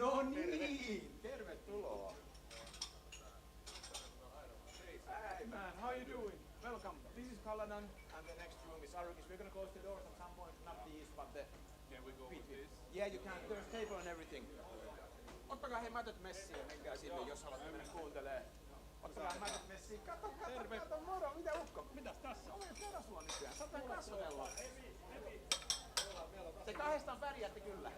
No niin, tervetuloa. Hey man, how you doing? Welcome. This is Kaladan and the next room is Arukis. We're gonna close the doors at some point, not these, but the... Can we go with this? Yeah, you can. There's table and everything. Ottakaa hei mätöt messiin ja menkää sinne, jos haluatte mennä kuuntelee. Ottakaa mätöt messiin. Kato, moro, mitä ukko? Mitäs tässä? Olen kerran sulla nykyään. Sä oot kasvatella. Te kahdestaan pärjäätte kyllä.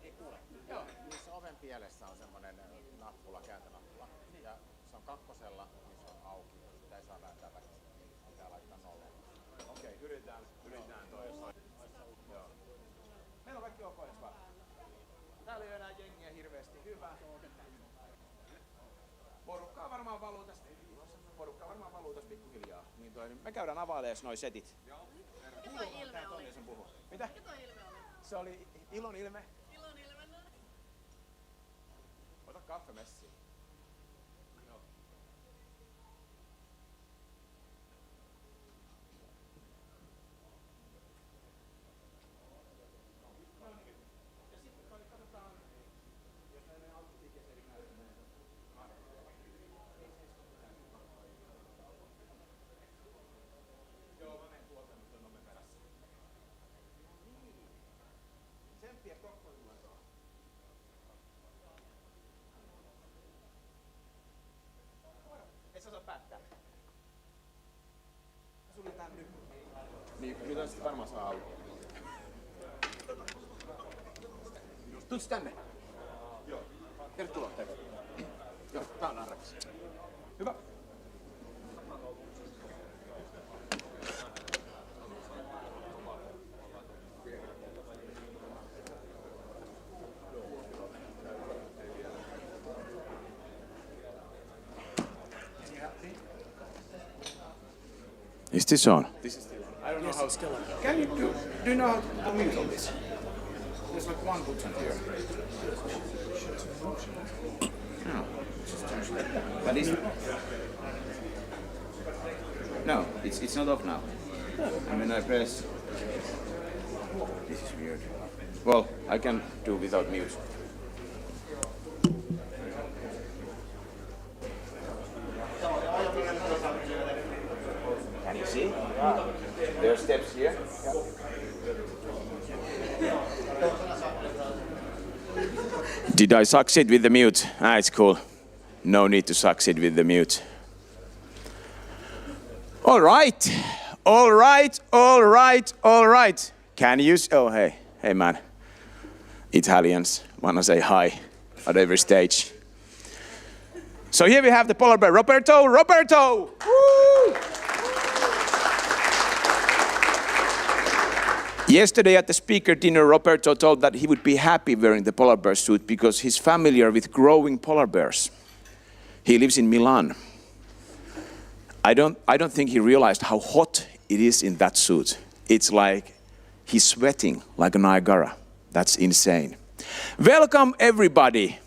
Ei kuule. Joo. Niissä oven pielessä on semmonen nappula, kääntönappula. Ja se on kakkosella, niin se on auki. Sitä ei saa vääntää välissä. Pitää laittaa nolleen. Okei, yritetään toi. Joo. Meillä on kaikki ok, edes vaan? Täällä ei ole enää jengiä hirveesti. Hyvä. Porukkaa varmaan valuu tästä pikkuhiljaa. Niin me käydään availemaan noi setit. Mikä toi ilme oli? Mitä? Mikä toi ilme oli? Se oli ilon ilme. Ilon ilme, no. Ota kaffe messiin. Joo. Ja sitten katsotaan, jos meidän alkuliikkeeseen Joo, mä menen tuolta, mutta on omen perässä. Tsemppiä kokkoiluentoon. Et sä saa päättää. Suljetaan nyt. Niin, nyt on sitten varmaan saa auki. Tuutko tänne? Joo. Tervetuloa. Joo, tää on Arrakis. Hyvä. Is this on? This is still on. I don't know how it's still on. Can you do you know how to mute on this? There's like one button here. No. But is no, it's not off now. And when I press, this is weird. Well, I can do without mute. Can you see? There are steps here. Did I succeed with the mute? It's cool. No need to succeed with the mute. All right. Can you? Oh, hey man. Italians wanna say hi at every stage. So here we have the polar bear, Roberto. Woo! Yesterday at the speaker dinner, Roberto told that he would be happy wearing the polar bear suit because he's familiar with growing polar bears. He lives in Milan. I don't think he realized how hot it is in that suit. It's like he's sweating like a Niagara. That's insane. Welcome everybody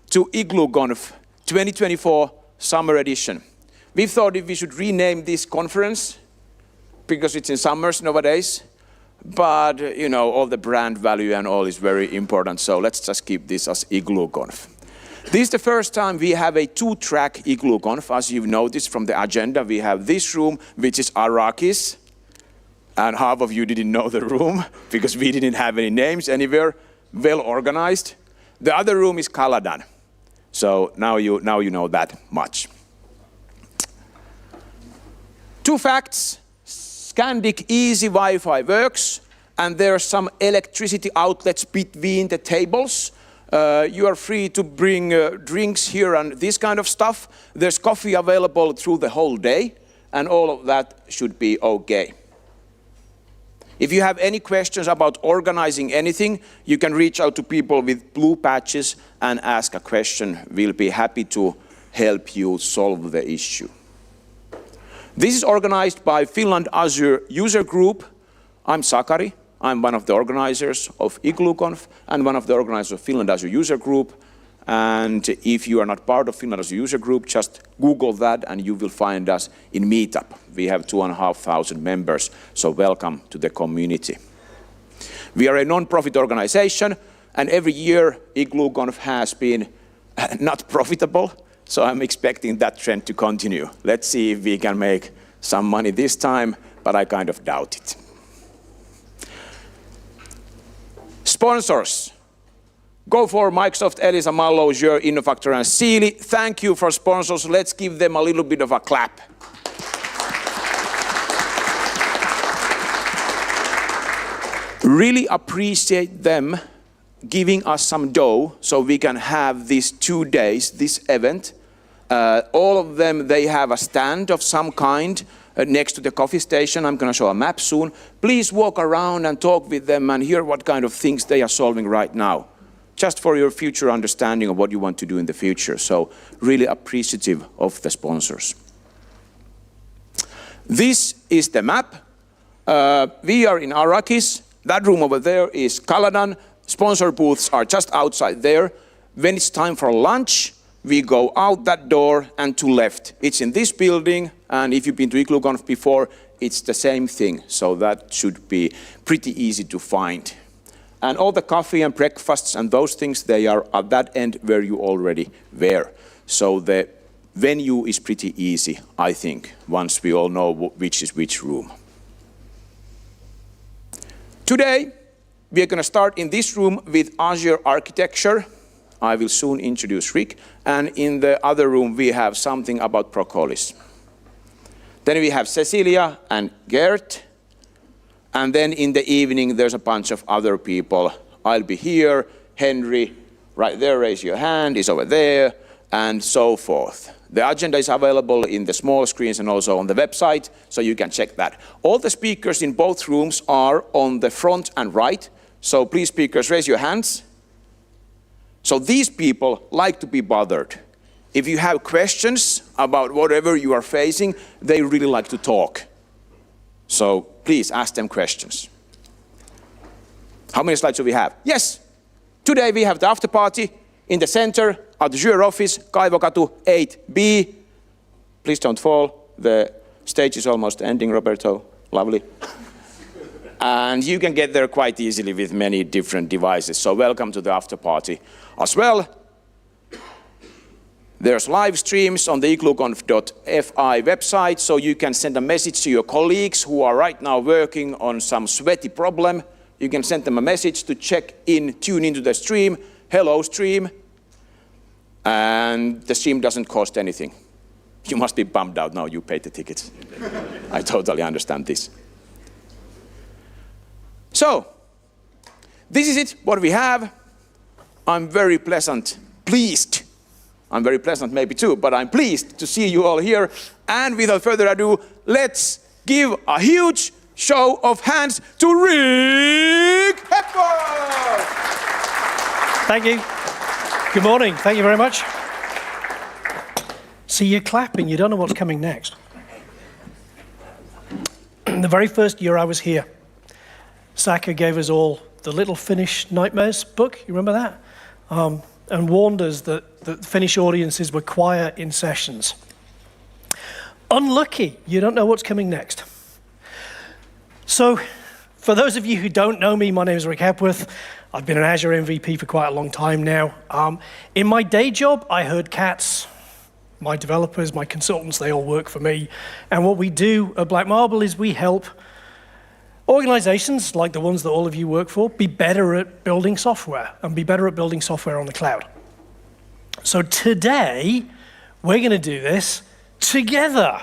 to Iglooconf 2024 Summer Edition. We thought if we should rename this conference because it's in summers nowadays. But, you know, all the brand value and all is very important, so let's just keep this as Iglooconf. This is the first time we have a two-track Iglooconf. As you've noticed from the agenda, we have this room, which is Arrakis, and half of you didn't know the room, because we didn't have any names anywhere, well organized. The other room is Kaladan, so now you know that much. Two facts. Scandic Easy Wi-Fi works, and there are some electricity outlets between the tables. You are free to bring drinks here and this kind of stuff. There's coffee available through the whole day, and all of that should be okay. If you have any questions about organizing anything, you can reach out to people with blue patches and ask a question. We'll be happy to help you solve the issue. This is organized by Finland Azure User Group. I'm Sakari. I'm one of the organizers of Iglooconf and one of the organizers of Finland Azure User Group. And if you are not part of Finland Azure User Group, just Google that and you will find us in Meetup. We have 2,500 members, so welcome to the community. We are a non-profit organization. And every year, Iglooconf has been not profitable, so I'm expecting that trend to continue. Let's see if we can make some money this time, but I kind of doubt it. Sponsors. Go for Microsoft, Elisa, Mallow, Azure, Innofactor, and Sealy. Thank you for sponsors. Let's give them a little bit of a clap. Really appreciate them giving us some dough so we can have these 2 days, this event. All of them, they have a stand of some kind next to the coffee station. I'm going to show a map soon. Please walk around and talk with them and hear what kind of things they are solving right now, just for your future understanding of what you want to do in the future. So really appreciative of the sponsors. This is the map. We are in Arrakis. That room over there is Kaladan. Sponsor booths are just outside there. When it's time for lunch, we go out that door and to left. It's in this building, and if you've been to Iglooconf before, it's the same thing. So that should be pretty easy to find. And all the coffee and breakfasts and those things, they are at that end where you already were. So the venue is pretty easy, I think, once we all know which is which room. Today, we are going to start in this room with Azure architecture. I will soon introduce Rick. And in the other room, we have something about Propolis. Then we have Cecilia and Gert. And then in the evening, there's a bunch of other people. I'll be here, Henry, right there, raise your hand, is over there, and so forth. The agenda is available in the small screens and also on the website, so you can check that. All the speakers in both rooms are on the front and right, so please, speakers, raise your hands. So these people like to be bothered. If you have questions about whatever you are facing, they really like to talk. So please ask them questions. How many slides do we have? Yes, today we have the after party in the center at the Azure office, Kaivokatu 8B. Please don't fall. The stage is almost ending, Roberto. Lovely. And you can get there quite easily with many different devices. So welcome to the after party as well. There's live streams on the iglooconf.fi website, so you can send a message to your colleagues who are right now working on some sweaty problem. You can send them a message to check in, tune into the stream. Hello, stream. And the stream doesn't cost anything. You must be bummed out now, you paid the tickets. I totally understand this. So, this is it, what we have. I'm very pleased. I'm very pleasant maybe too, but I'm pleased to see you all here. And without further ado, let's give a huge show of hands to Rick Hepburn! Thank you. Good morning. Thank you very much. See, you're clapping. You don't know what's coming next. The very first year I was here, Saka gave us all the Little Finnish Nightmares book. You remember that? And warned us that the Finnish audiences were quiet in sessions. Unlucky. You don't know what's coming next. So, for those of you who don't know me, my name is Rick Hepworth. I've been an Azure MVP for quite a long time now. In my day job, I herd cats. My developers, my consultants, they all work for me. And what we do at Black Marble is we help organizations, like the ones that all of you work for, be better at building software and be better at building software on the cloud. So today, we're going to do this together.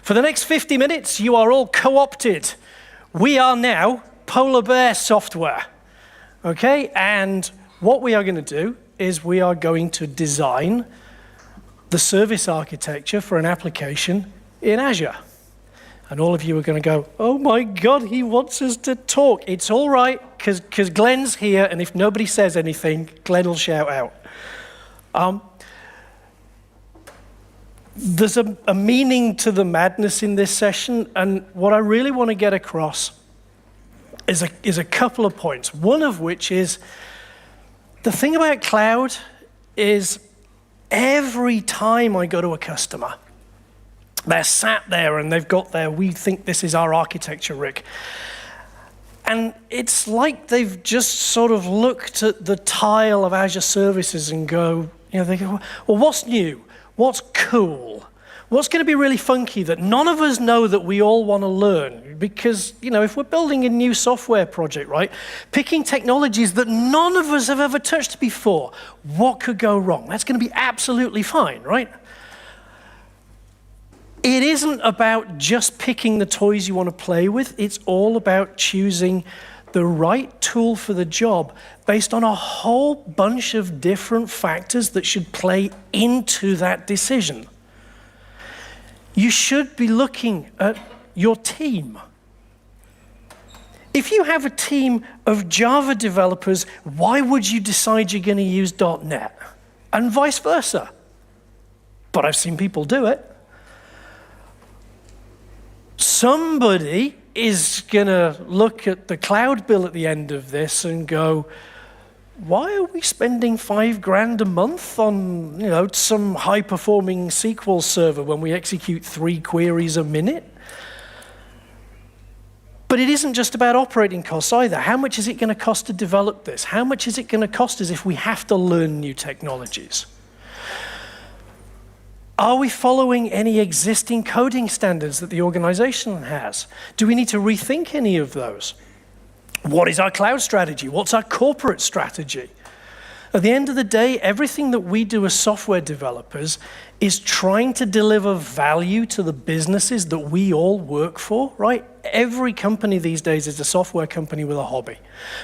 For the next 50 minutes, you are all co-opted. We are now Polar Bear software. Okay, and what we are going to do is we are going to design the service architecture for an application in Azure. And all of you are going to go, oh my God, he wants us to talk. It's all right, because Glenn's here, and if nobody says anything, Glenn will shout out. There's a meaning to the madness in this session, and what I really want to get across is a couple of points. One of which is, the thing about cloud is every time I go to a customer, they're sat there and they've got their, we think this is our architecture, Rick. And it's like they've just sort of looked at the tile of Azure services and they go, well, what's new? What's cool? What's going to be really funky that none of us know that we all want to learn? Because, if we're building a new software project, right, picking technologies that none of us have ever touched before, what could go wrong? That's going to be absolutely fine, right? It isn't about just picking the toys you want to play with. It's all about choosing the right tool for the job based on a whole bunch of different factors that should play into that decision. You should be looking at your team. If you have a team of Java developers, why would you decide you're going to use .NET? And vice versa. But I've seen people do it. Somebody is going to look at the cloud bill at the end of this and go, why are we spending $5,000 a month on, some high-performing SQL server when we execute 3 queries a minute? But it isn't just about operating costs either. How much is it going to cost to develop this? How much is it going to cost us if we have to learn new technologies? Are we following any existing coding standards that the organization has? Do we need to rethink any of those? What is our cloud strategy? What's our corporate strategy? At the end of the day, everything that we do as software developers is trying to deliver value to the businesses that we all work for, right? Every company these days is a software company with a hobby.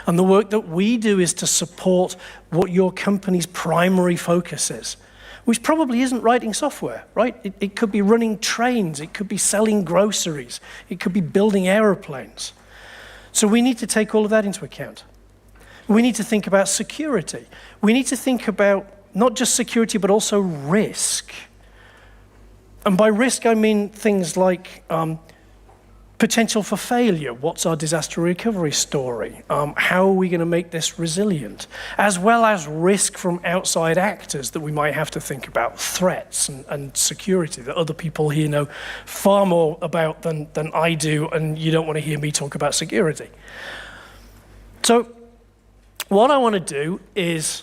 And the work that we do is to support what your company's primary focus is, which probably isn't writing software, right? It could be running trains, it could be selling groceries, it could be building airplanes. So we need to take all of that into account. We need to think about security. We need to think about not just security, but also risk. And by risk, I mean things like potential for failure. What's our disaster recovery story? How are we going to make this resilient? As well as risk from outside actors that we might have to think about, threats and security that other people here know far more about than I do, and you don't want to hear me talk about security. So what I want to do is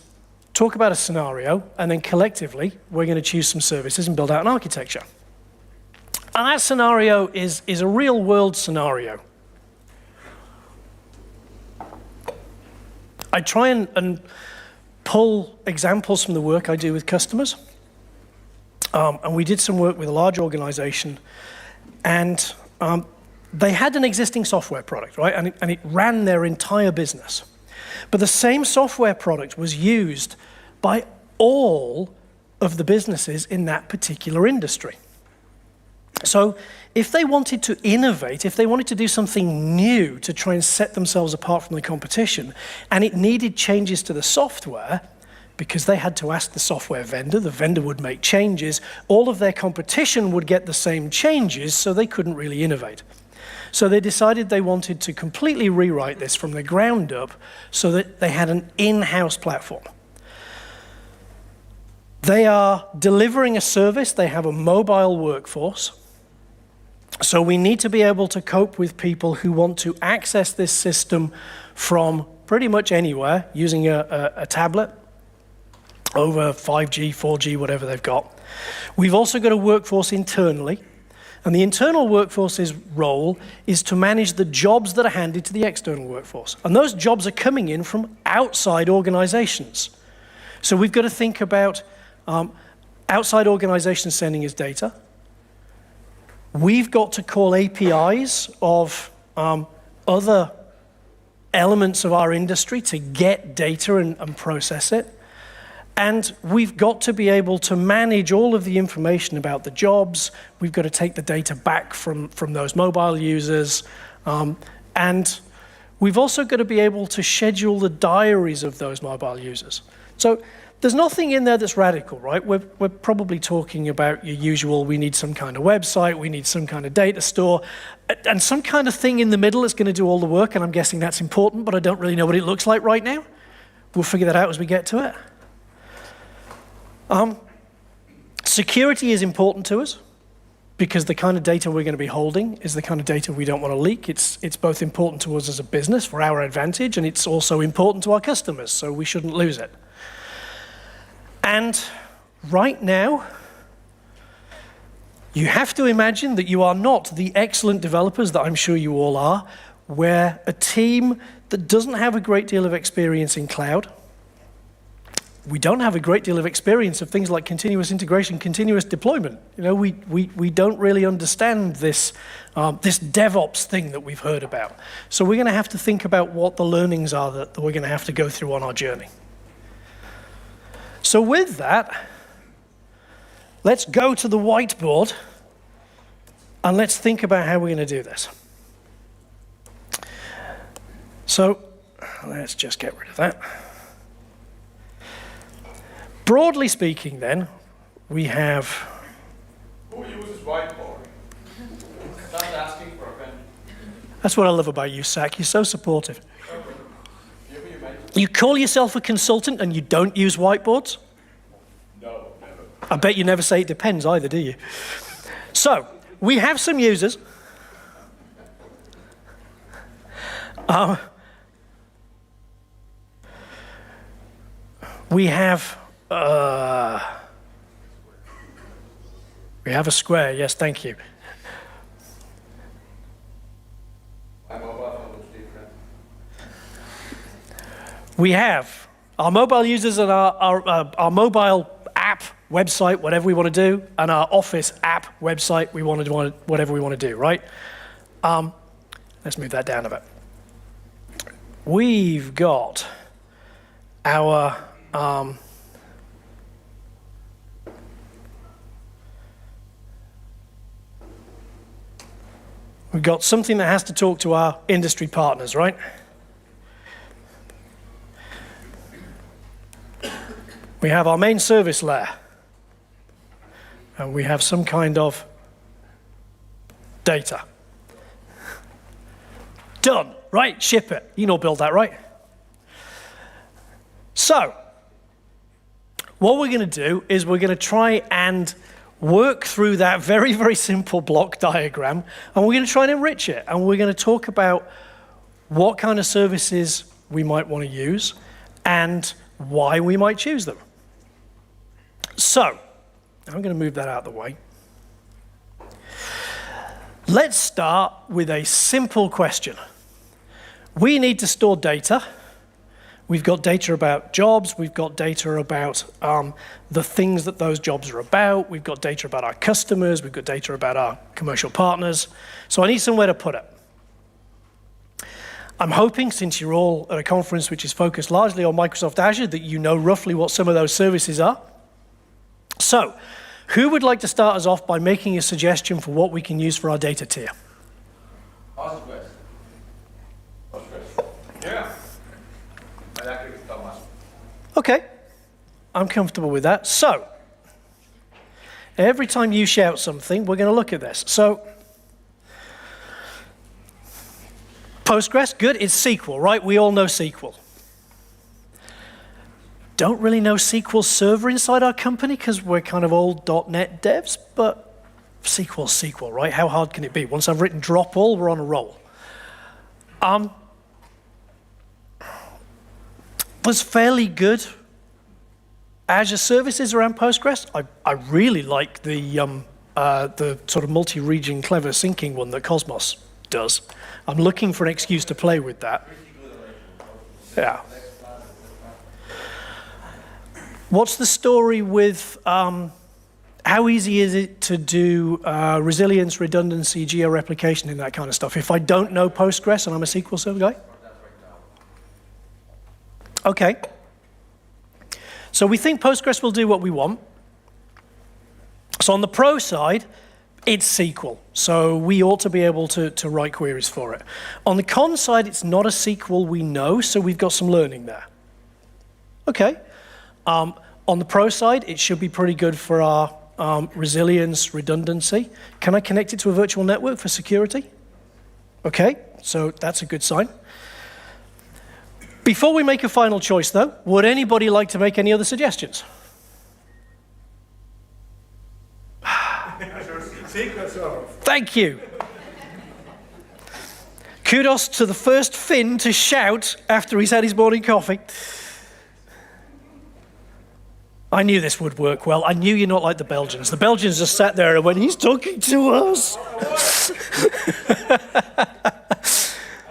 talk about a scenario, and then collectively, we're going to choose some services and build out an architecture. And that scenario is a real-world scenario. I try and pull examples from the work I do with customers. And we did some work with a large organization, and they had an existing software product, right? And it ran their entire business. But the same software product was used by all of the businesses in that particular industry. So if they wanted to innovate, if they wanted to do something new to try and set themselves apart from the competition, and it needed changes to the software, because they had to ask the software vendor, the vendor would make changes, all of their competition would get the same changes, so they couldn't really innovate. So they decided they wanted to completely rewrite this from the ground up so that they had an in-house platform. They are delivering a service, they have a mobile workforce. So we need to be able to cope with people who want to access this system from pretty much anywhere using a tablet over 5G, 4G, whatever they've got. We've also got a workforce internally, and the internal workforce's role is to manage the jobs that are handed to the external workforce. And those jobs are coming in from outside organizations. So we've got to think about outside organizations sending us data. We've got to call APIs of other elements of our industry to get data and process it. And we've got to be able to manage all of the information about the jobs. We've got to take the data back from those mobile users. And we've also got to be able to schedule the diaries of those mobile users. So there's nothing in there that's radical, right? We're probably talking about your usual, we need some kind of website, we need some kind of data store, and some kind of thing in the middle that's going to do all the work, and I'm guessing that's important, but I don't really know what it looks like right now. We'll figure that out as we get to it. Security is important to us. because the kind of data we're going to be holding is the kind of data we don't want to leak. It's both important to us as a business for our advantage, and it's also important to our customers, so we shouldn't lose it. And right now, you have to imagine that you are not the excellent developers that I'm sure you all are. We're a team that doesn't have a great deal of experience in cloud. We don't have a great deal of experience of things like continuous integration, continuous deployment. You know, we don't really understand this, this DevOps thing that we've heard about. So we're going to have to think about what the learnings are that we're going to have to go through on our journey. So with that, let's go to the whiteboard and let's think about how we're going to do this. So let's just get rid of that. Broadly speaking, then, we have... Who uses whiteboard? Just asking for a pen. That's what I love about you, Sak. You're so supportive. You call yourself a consultant and you don't use whiteboards? No, never. I bet you never say it depends either, do you? So, we have some users. We have a square, yes, thank you. My mobile phone looks different. We have our mobile users and our mobile app, website, whatever we want to do, and our Office app, website, we want to do whatever we want to do, right? Let's move that down a bit. We've got our we've got something that has to talk to our industry partners, right? We have our main service layer. And we have some kind of data. Done, right? Ship it. You know, build that, right? So, what we're going to do is we're going to try and work through that very, very simple block diagram, and we're going to try and enrich it, and we're going to talk about what kind of services we might want to use and why we might choose them. So, I'm going to move that out of the way. Let's start with a simple question. We need to store data. We've got data about jobs. We've got data about the things that those jobs are about. We've got data about our customers. We've got data about our commercial partners. So I need somewhere to put it. I'm hoping, since you're all at a conference which is focused largely on Microsoft Azure, that you know roughly what some of those services are. So, who would like to start us off by making a suggestion for what we can use for our data tier? Postgres. Yeah. I agree with Thomas. Okay, I'm comfortable with that. So, every time you shout something, we're going to look at this. So, Postgres, good, it's SQL, right? We all know SQL. Don't really know SQL Server inside our company because we're kind of old .NET devs, but SQL's SQL, right? How hard can it be? Once I've written drop all, we're on a roll. There's fairly good Azure services around Postgres. I really like the sort of multi-region clever syncing one that Cosmos does. I'm looking for an excuse to play with that. Yeah. What's the story with how easy is it to do resilience, redundancy, geo-replication, and that kind of stuff? If I don't know Postgres and I'm a SQL Server guy? Okay. So we think Postgres will do what we want. So on the pro side, it's SQL. So we ought to be able to write queries for it. On the con side, it's not a SQL we know, so we've got some learning there. Okay. On the pro side, it should be pretty good for our resilience, redundancy. Can I connect it to a virtual network for security? Okay, so that's a good sign. Before we make a final choice, though, would anybody like to make any other suggestions? SQL Server. Thank you. Kudos to the first Finn to shout after he's had his morning coffee. I knew this would work well. I knew you're not like the Belgians. The Belgians just sat there and went, he's talking to us. I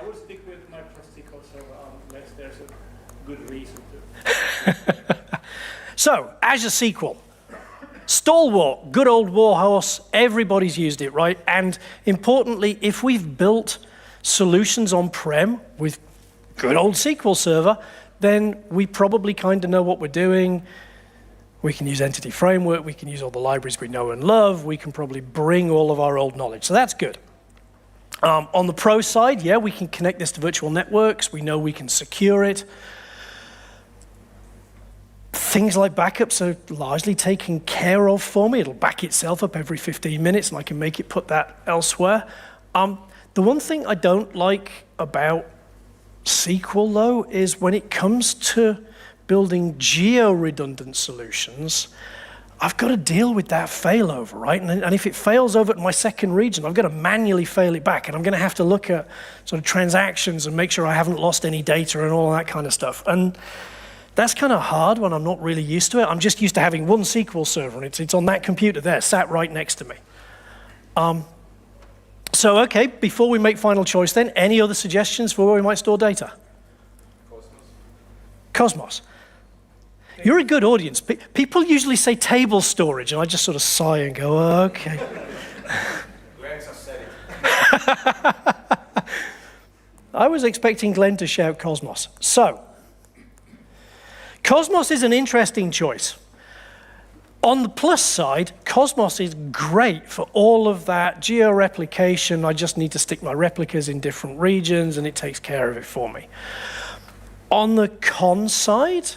will stick with Microsoft SQL Server unless there's a good reason to. So, Azure SQL. Stalwart, good old warhorse. Everybody's used it, right? And importantly, if we've built solutions on-prem with good old SQL Server, then we probably kind of know what we're doing. We can use Entity Framework, we can use all the libraries we know and love, we can probably bring all of our old knowledge, so that's good. On the pro side, yeah, we can connect this to virtual networks, we know we can secure it. Things like backups are largely taken care of for me. It'll back itself up every 15 minutes and I can make it put that elsewhere. The one thing I don't like about SQL, though, is when it comes to building geo-redundant solutions, I've got to deal with that failover, right? And if it fails over at my second region, I've got to manually fail it back, and I'm going to have to look at sort of transactions and make sure I haven't lost any data and all that kind of stuff. And that's kind of hard when I'm not really used to it. I'm just used to having one SQL server, and it's on that computer there, sat right next to me. So, okay, before we make final choice then, any other suggestions for where we might store data? Cosmos. You're a good audience. People usually say table storage, and I just sort of sigh and go, oh, okay. Glenn just said it. I was expecting Glenn to shout Cosmos. So, Cosmos is an interesting choice. On the plus side, Cosmos is great for all of that geo-replication. I just need to stick my replicas in different regions, and it takes care of it for me. On the con side,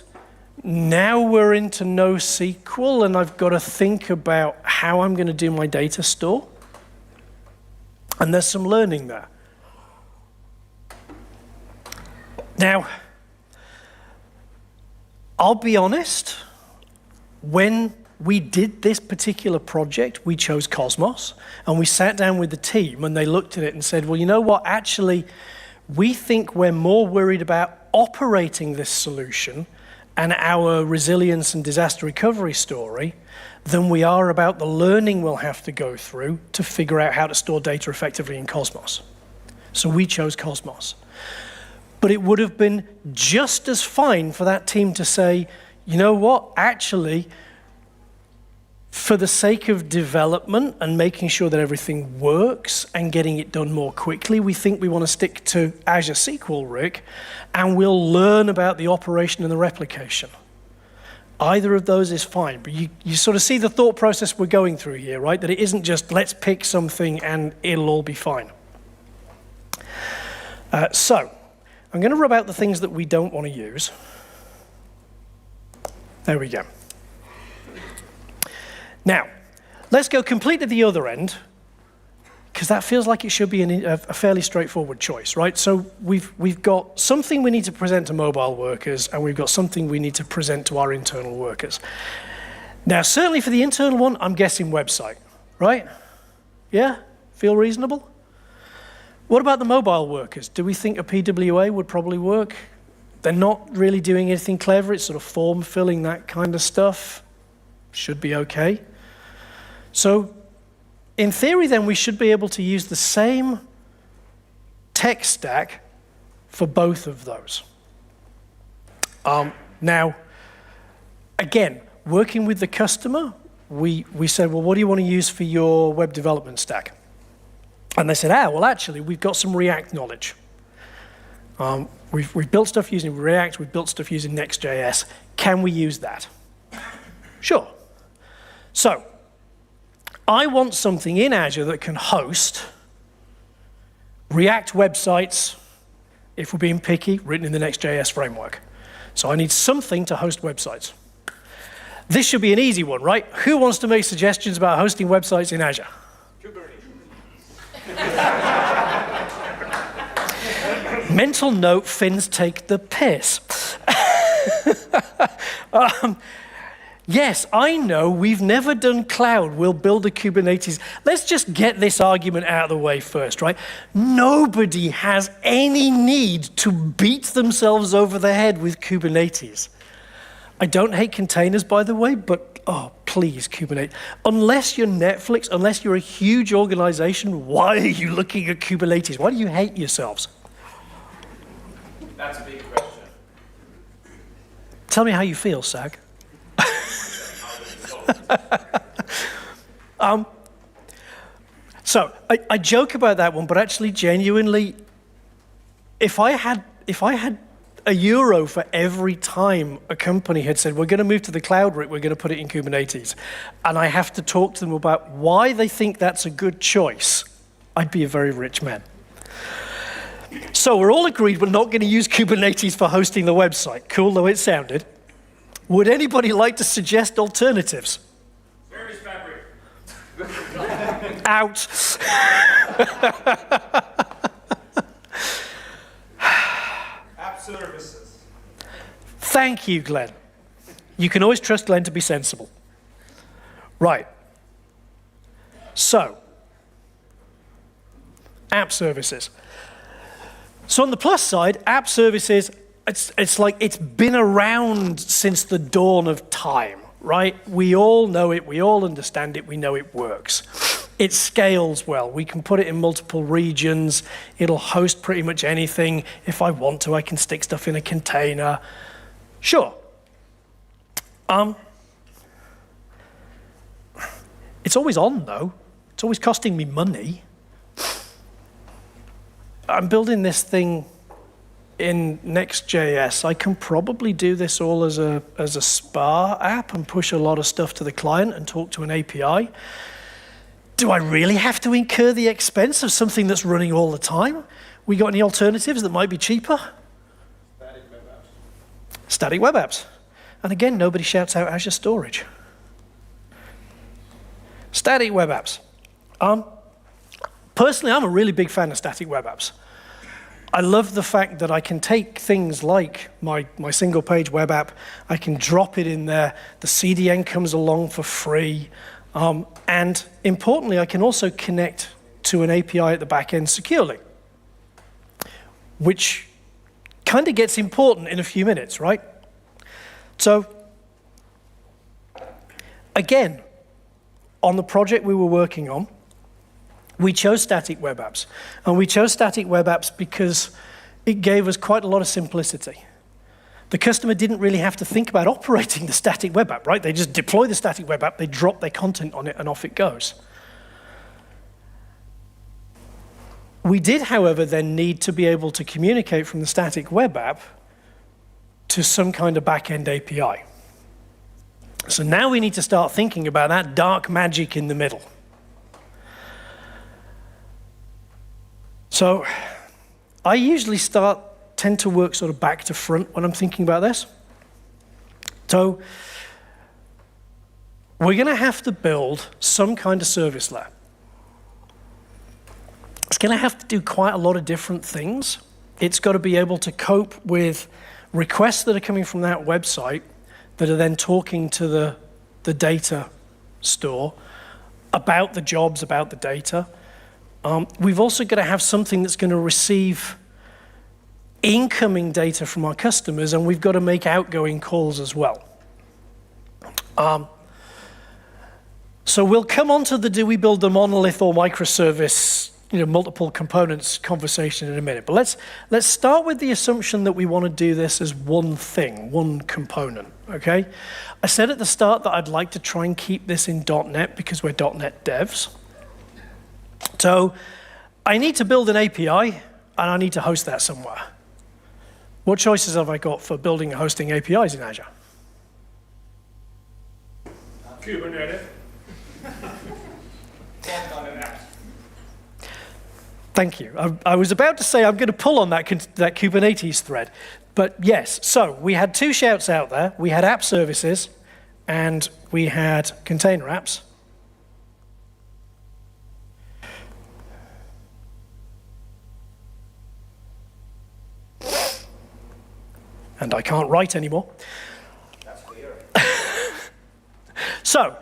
now we're into NoSQL, and I've got to think about how I'm going to do my data store. And there's some learning there. Now, I'll be honest, when we did this particular project, we chose Cosmos, and we sat down with the team, and they looked at it and said, well, you know what, actually, we think we're more worried about operating this solution and our resilience and disaster recovery story than we are about the learning we'll have to go through to figure out how to store data effectively in Cosmos. So we chose Cosmos. But it would have been just as fine for that team to say, you know what, actually, for the sake of development and making sure that everything works and getting it done more quickly, we think we want to stick to Azure SQL, Rick, and we'll learn about the operation and the replication. Either of those is fine, but you sort of see the thought process we're going through here, right? That it isn't just let's pick something and it'll all be fine. So, I'm going to rub out the things that we don't want to use. There we go. Now, let's go completely to the other end, because that feels like it should be a fairly straightforward choice, right? So we've got something we need to present to mobile workers, and we've got something we need to present to our internal workers. Now, certainly for the internal one, I'm guessing website, right? Yeah? Feel reasonable? What about the mobile workers? Do we think a PWA would probably work? They're not really doing anything clever. It's sort of form filling, that kind of stuff. Should be okay. So, in theory, then, we should be able to use the same tech stack for both of those. Now, again, working with the customer, we said, well, what do you want to use for your web development stack? And they said, well, actually, we've got some React knowledge. We've built stuff using React, we've built stuff using Next.js. Can we use that? Sure. So, I want something in Azure that can host React websites, if we're being picky, written in the Next.js framework. So I need something to host websites. This should be an easy one, right? Who wants to make suggestions about hosting websites in Azure? Mental note, Finns take the piss. Yes, I know we've never done cloud. We'll build a Kubernetes. Let's just get this argument out of the way first, right? Nobody has any need to beat themselves over the head with Kubernetes. I don't hate containers, by the way, but oh, please, Kubernetes. Unless you're Netflix, unless you're a huge organization, why are you looking at Kubernetes? Why do you hate yourselves? That's a big question. Tell me how you feel, Sag. So I joke about that one, but actually, genuinely, if I had €1 for every time a company had said, we're going to move to the cloud route, we're going to put it in Kubernetes, and I have to talk to them about why they think that's a good choice, I'd be a very rich man. So we're all agreed we're not going to use Kubernetes for hosting the website, cool though it sounded. Would anybody like to suggest alternatives? Service fabric. Out. App services. Thank you, Glenn. You can always trust Glenn to be sensible. Right. So, app services. So on the plus side, app services, it's like it's been around since the dawn of time, right? We all know it, we all understand it, we know it works. It scales well. We can put it in multiple regions. It'll host pretty much anything. If I want to, I can stick stuff in a container. Sure. It's always on, though. It's always costing me money. I'm building this thing in Next.js. I can probably do this all as a SPA app and push a lot of stuff to the client and talk to an API. Do I really have to incur the expense of something that's running all the time? We got any alternatives that might be cheaper? Static web apps. Static web apps. And again, nobody shouts out Azure Storage. Static web apps. Personally, I'm a really big fan of static web apps. I love the fact that I can take things like my single page web app, I can drop it in there, the CDN comes along for free, and importantly, I can also connect to an API at the back end securely, which kind of gets important in a few minutes, right? So, again, on the project we were working on, we chose static web apps. And we chose static web apps because it gave us quite a lot of simplicity. The customer didn't really have to think about operating the static web app, right? They just deploy the static web app, they drop their content on it, and off it goes. We did, however, then need to be able to communicate from the static web app to some kind of back-end API. So now we need to start thinking about that dark magic in the middle. So I usually tend to work sort of back to front when I'm thinking about this. So we're going to have to build some kind of service layer. It's going to have to do quite a lot of different things. It's got to be able to cope with requests that are coming from that website that are then talking to the data store about the jobs, about the data. We've also got to have something that's going to receive incoming data from our customers, and we've got to make outgoing calls as well. So we'll come on to the do we build a monolith or microservice, multiple components conversation in a minute. But let's start with the assumption that we want to do this as one thing, one component, okay? I said at the start that I'd like to try and keep this in .NET because we're .NET devs. So I need to build an API, and I need to host that somewhere. What choices have I got for building and hosting APIs in Azure? Kubernetes. Thank you. I was about to say I'm going to pull on that Kubernetes thread. But yes, so we had two shouts out there. We had app services, and we had container apps. And I can't write anymore. That's clear. So,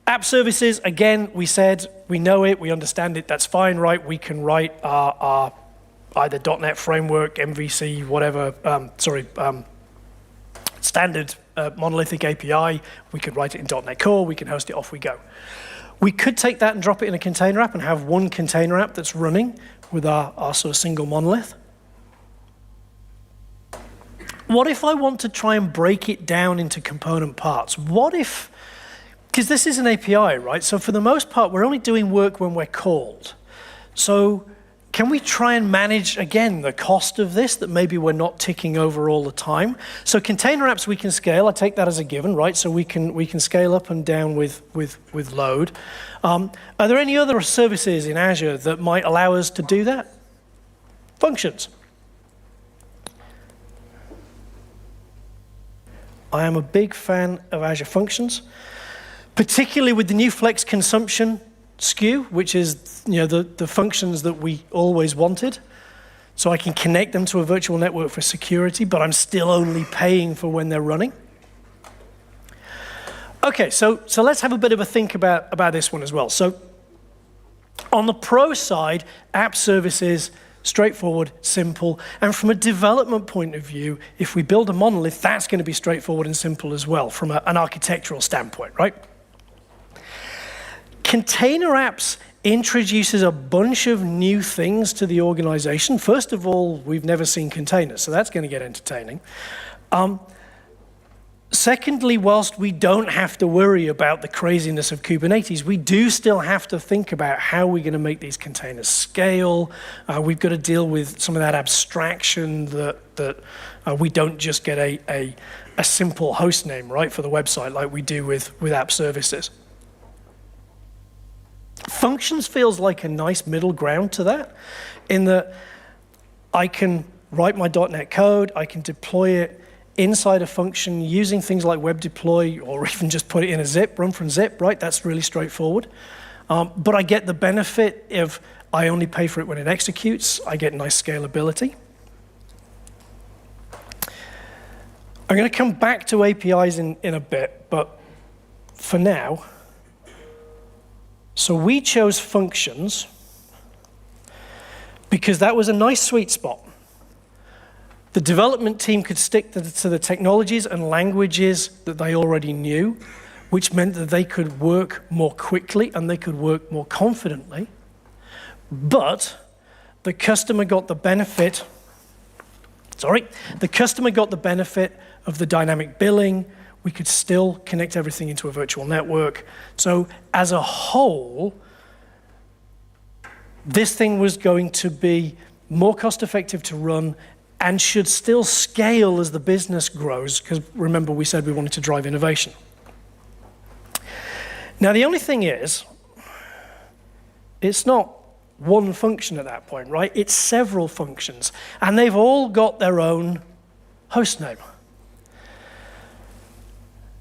app services, again, we said we know it, we understand it, that's fine, right? We can write our either .NET framework, MVC, whatever, standard monolithic API. We could write it in .NET Core, we can host it, off we go. We could take that and drop it in a container app and have one container app that's running with our sort of single monolith. What if I want to try and break it down into component parts? What if, because this is an API, right? So for the most part, we're only doing work when we're called. So can we try and manage, again, the cost of this, that maybe we're not ticking over all the time? So container apps we can scale. I take that as a given, right? So we can scale up and down with load. Are there any other services in Azure that might allow us to do that? Functions. I am a big fan of Azure Functions, particularly with the new Flex consumption SKU, which is the functions that we always wanted. So I can connect them to a virtual network for security, but I'm still only paying for when they're running. Okay, so let's have a bit of a think about this one as well. So on the pro side, app services, straightforward, simple. And from a development point of view, if we build a monolith, that's going to be straightforward and simple as well from an architectural standpoint, right? Container apps introduces a bunch of new things to the organization. First of all, we've never seen containers, so that's going to get entertaining. Secondly, whilst we don't have to worry about the craziness of Kubernetes, we do still have to think about how we're going to make these containers scale. We've got to deal with some of that abstraction that we don't just get a simple host name, right, for the website like we do with app services. Functions feels like a nice middle ground to that, in that I can write my .NET code, I can deploy it inside a function using things like web deploy, or even just put it in a zip, run from zip, right? That's really straightforward. But I get the benefit of I only pay for it when it executes. I get nice scalability. I'm going to come back to APIs in a bit, but for now, so we chose functions because that was a nice sweet spot. The development team could stick to the technologies and languages that they already knew, which meant that they could work more quickly and they could work more confidently. But the customer got the benefit, the customer got the benefit of the dynamic billing. We could still connect everything into a virtual network. So as a whole, this thing was going to be more cost-effective to run and should still scale as the business grows, because remember we said we wanted to drive innovation. Now the only thing is, it's not one function at that point, right? It's several functions, and they've all got their own host name.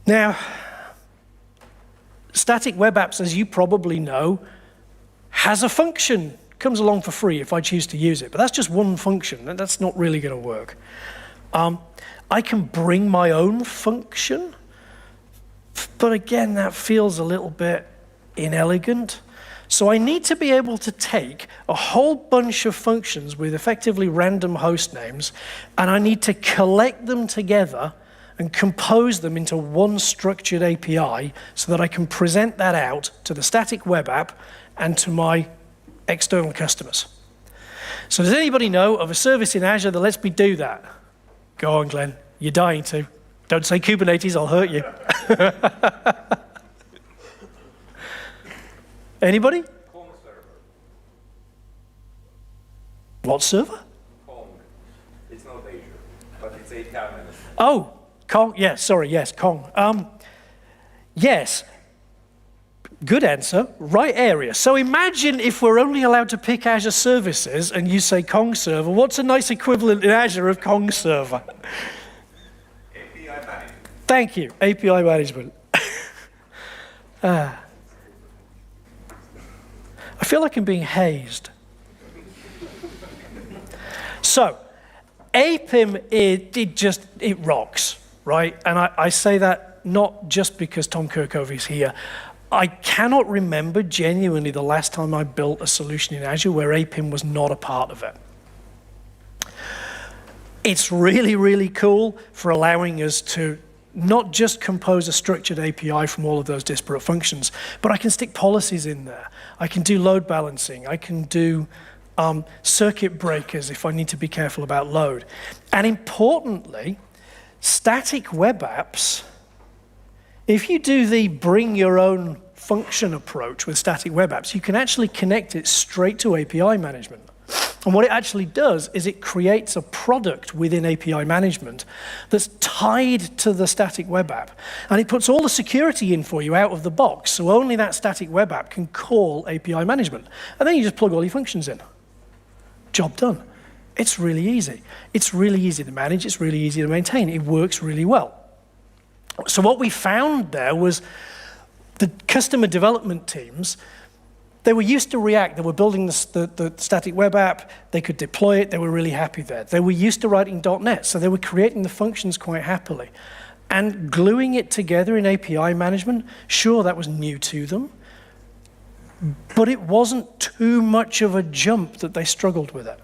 Now, static web apps, as you probably know, has a function. Comes along for free if I choose to use it, but that's just one function, and that's not really going to work. I can bring my own function, but again, that feels a little bit inelegant. So I need to be able to take a whole bunch of functions with effectively random host names, and I need to collect them together and compose them into one structured API so that I can present that out to the static web app and to my external customers. So does anybody know of a service in Azure that lets me do that? Go on, Glenn. You're dying to. Don't say Kubernetes, I'll hurt you. Anybody? Kong server. What server? Kong. It's not Azure, but it's a cabinet. Oh, Kong. Yes, sorry, yes, Kong. Yes. Good answer, right area. So imagine if we're only allowed to pick Azure services and you say Kong server. What's a nice equivalent in Azure of Kong server? API management. Thank you, API management. I feel like I'm being hazed. So, APIM, it rocks, right? And I say that not just because Tom Kirkhope is here. I cannot remember genuinely the last time I built a solution in Azure where APIM was not a part of it. It's really, really cool for allowing us to not just compose a structured API from all of those disparate functions, but I can stick policies in there. I can do load balancing. I can do circuit breakers if I need to be careful about load. And importantly, static web apps, if you do the bring your own function approach with static web apps, you can actually connect it straight to API management. And what it actually does is it creates a product within API management that's tied to the static web app. And it puts all the security in for you out of the box, so only that static web app can call API management. And then you just plug all your functions in. Job done. It's really easy. It's really easy to manage. It's really easy to maintain. It works really well. So what we found there was the customer development teams, they were used to React. They were building the static web app. They could deploy it. They were really happy there. They were used to writing .NET, so they were creating the functions quite happily. And gluing it together in API management, sure, that was new to them, but it wasn't too much of a jump that they struggled with it.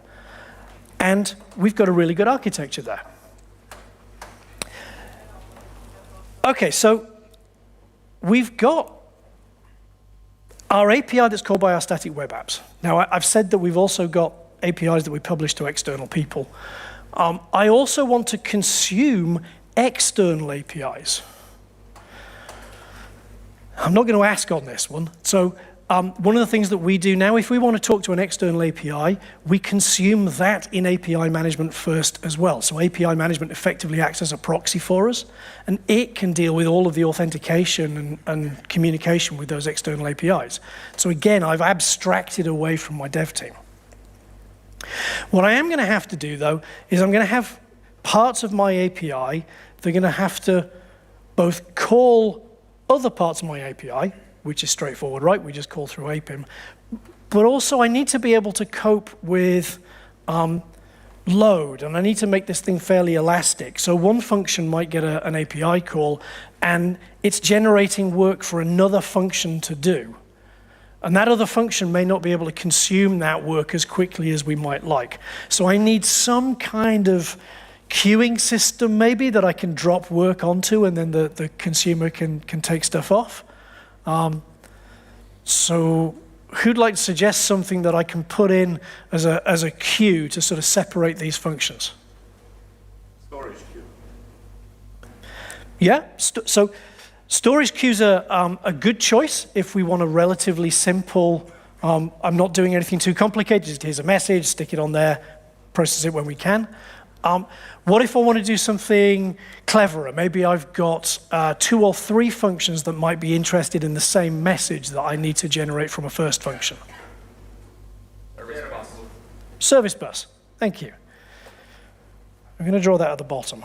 And we've got a really good architecture there. Okay, so we've got our API that's called by our static web apps. Now, I've said that we've also got APIs that we publish to external people. I also want to consume external APIs. I'm not going to ask on this one. So one of the things that we do now, if we want to talk to an external API, we consume that in API management first as well. So API management effectively acts as a proxy for us, and it can deal with all of the authentication and communication with those external APIs. So again, I've abstracted away from my dev team. What I am going to have to do, though, is I'm going to have parts of my API, they're going to have to both call other parts of my API, which is straightforward, right? We just call through APIM. But also I need to be able to cope with load, and I need to make this thing fairly elastic. So one function might get an API call, and it's generating work for another function to do. And that other function may not be able to consume that work as quickly as we might like. So I need some kind of queuing system maybe that I can drop work onto, and then the consumer can take stuff off. So who'd like to suggest something that I can put in as a queue to sort of separate these functions? Storage queue. Yeah, so storage queues are a good choice if we want a relatively simple, I'm not doing anything too complicated, just here's a message, stick it on there, process it when we can. What if I want to do something cleverer? Maybe I've got 2 or 3 functions that might be interested in the same message that I need to generate from a first function. Service bus. Service bus, thank you. I'm going to draw that at the bottom.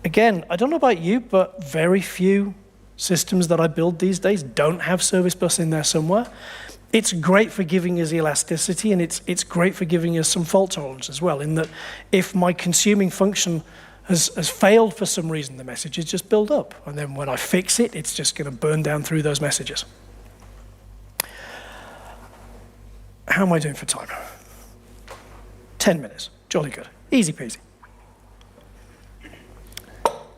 Again, I don't know about you, but very few systems that I build these days don't have service bus in there somewhere. It's great for giving us elasticity, and it's great for giving us some fault tolerance as well, in that if my consuming function has failed for some reason, the messages just build up. And then when I fix it, it's just going to burn down through those messages. How am I doing for time? 10 minutes. Jolly good. Easy peasy.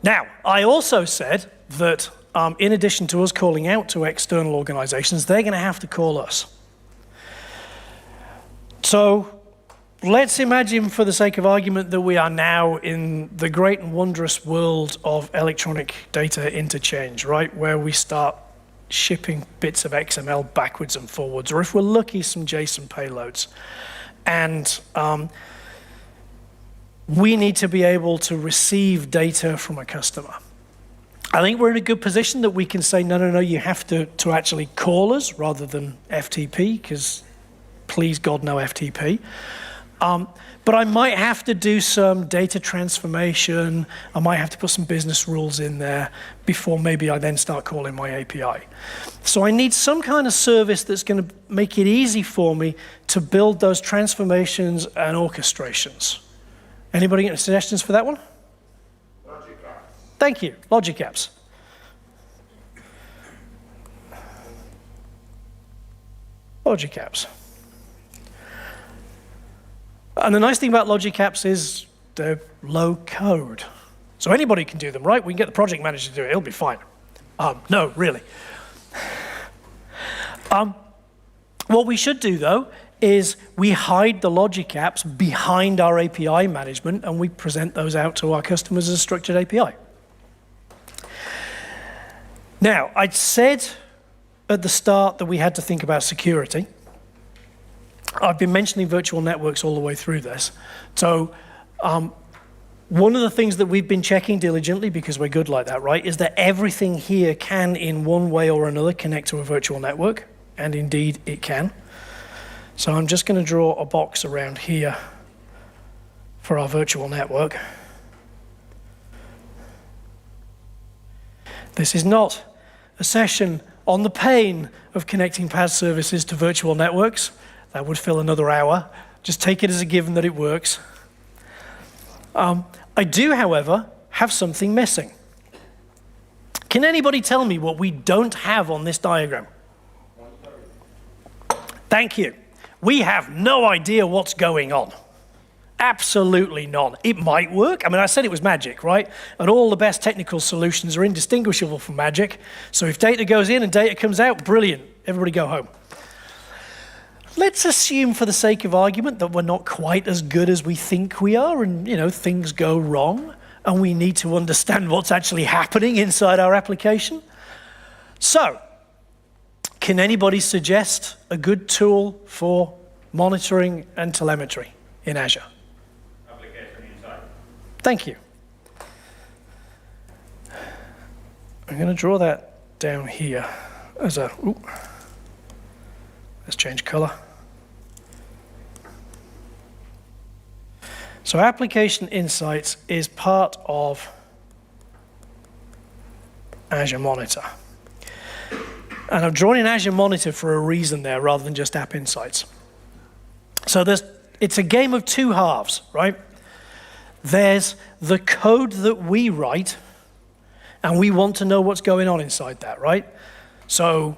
Now, I also said that in addition to us calling out to external organizations, they're going to have to call us. So let's imagine, for the sake of argument, that we are now in the great and wondrous world of electronic data interchange, right? Where we start shipping bits of XML backwards and forwards, or if we're lucky, some JSON payloads. And we need to be able to receive data from a customer. I think we're in a good position that we can say, no, you have to actually call us rather than FTP, because please God, no FTP. But I might have to do some data transformation. I might have to put some business rules in there before maybe I then start calling my API. So I need some kind of service that's going to make it easy for me to build those transformations and orchestrations. Anybody got any suggestions for that one? Logic apps. Thank you, logic apps. Logic apps. And the nice thing about logic apps is they're low code. So anybody can do them, right? We can get the project manager to do it, it'll be fine. No, really. What we should do, though, is we hide the logic apps behind our API management, and we present those out to our customers as a structured API. Now, I'd said at the start that we had to think about security. I've been mentioning virtual networks all the way through this. So one of the things that we've been checking diligently, because we're good like that, right, is that everything here can, in one way or another, connect to a virtual network. And indeed, it can. So I'm just going to draw a box around here for our virtual network. This is not a session on the pain of connecting PaaS services to virtual networks. That would fill another hour. Just take it as a given that it works. I do, however, have something missing. Can anybody tell me what we don't have on this diagram? Thank you. We have no idea what's going on. Absolutely none. It might work. I mean, I said it was magic, right? And all the best technical solutions are indistinguishable from magic. So if data goes in and data comes out, brilliant. Everybody go home. Let's assume for the sake of argument that we're not quite as good as we think we are, and things go wrong and we need to understand what's actually happening inside our application. So, can anybody suggest a good tool for monitoring and telemetry in Azure? Application Insight. Thank you. I'm going to draw that down here as a, let's change color. So Application Insights is part of Azure Monitor. And I've drawn in Azure Monitor for a reason there rather than just App Insights. So it's a game of two halves, right? There's the code that we write, and we want to know what's going on inside that, right? So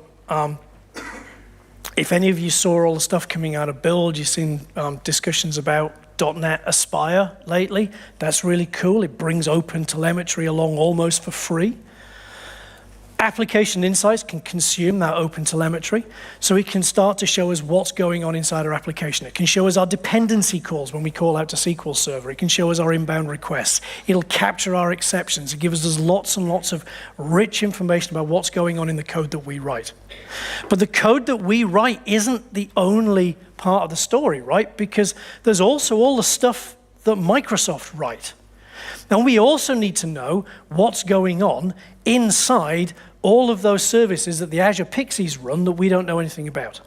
if any of you saw all the stuff coming out of Build, you've seen discussions about .NET Aspire lately. That's really cool. It brings open telemetry along almost for free. Application Insights can consume that open telemetry, so it can start to show us what's going on inside our application. It can show us our dependency calls when we call out to SQL Server. It can show us our inbound requests. It'll capture our exceptions. It gives us lots and lots of rich information about what's going on in the code that we write. But the code that we write isn't the only part of the story, right? Because there's also all the stuff that Microsoft write. And we also need to know what's going on inside all of those services that the Azure Pixies run that we don't know anything about.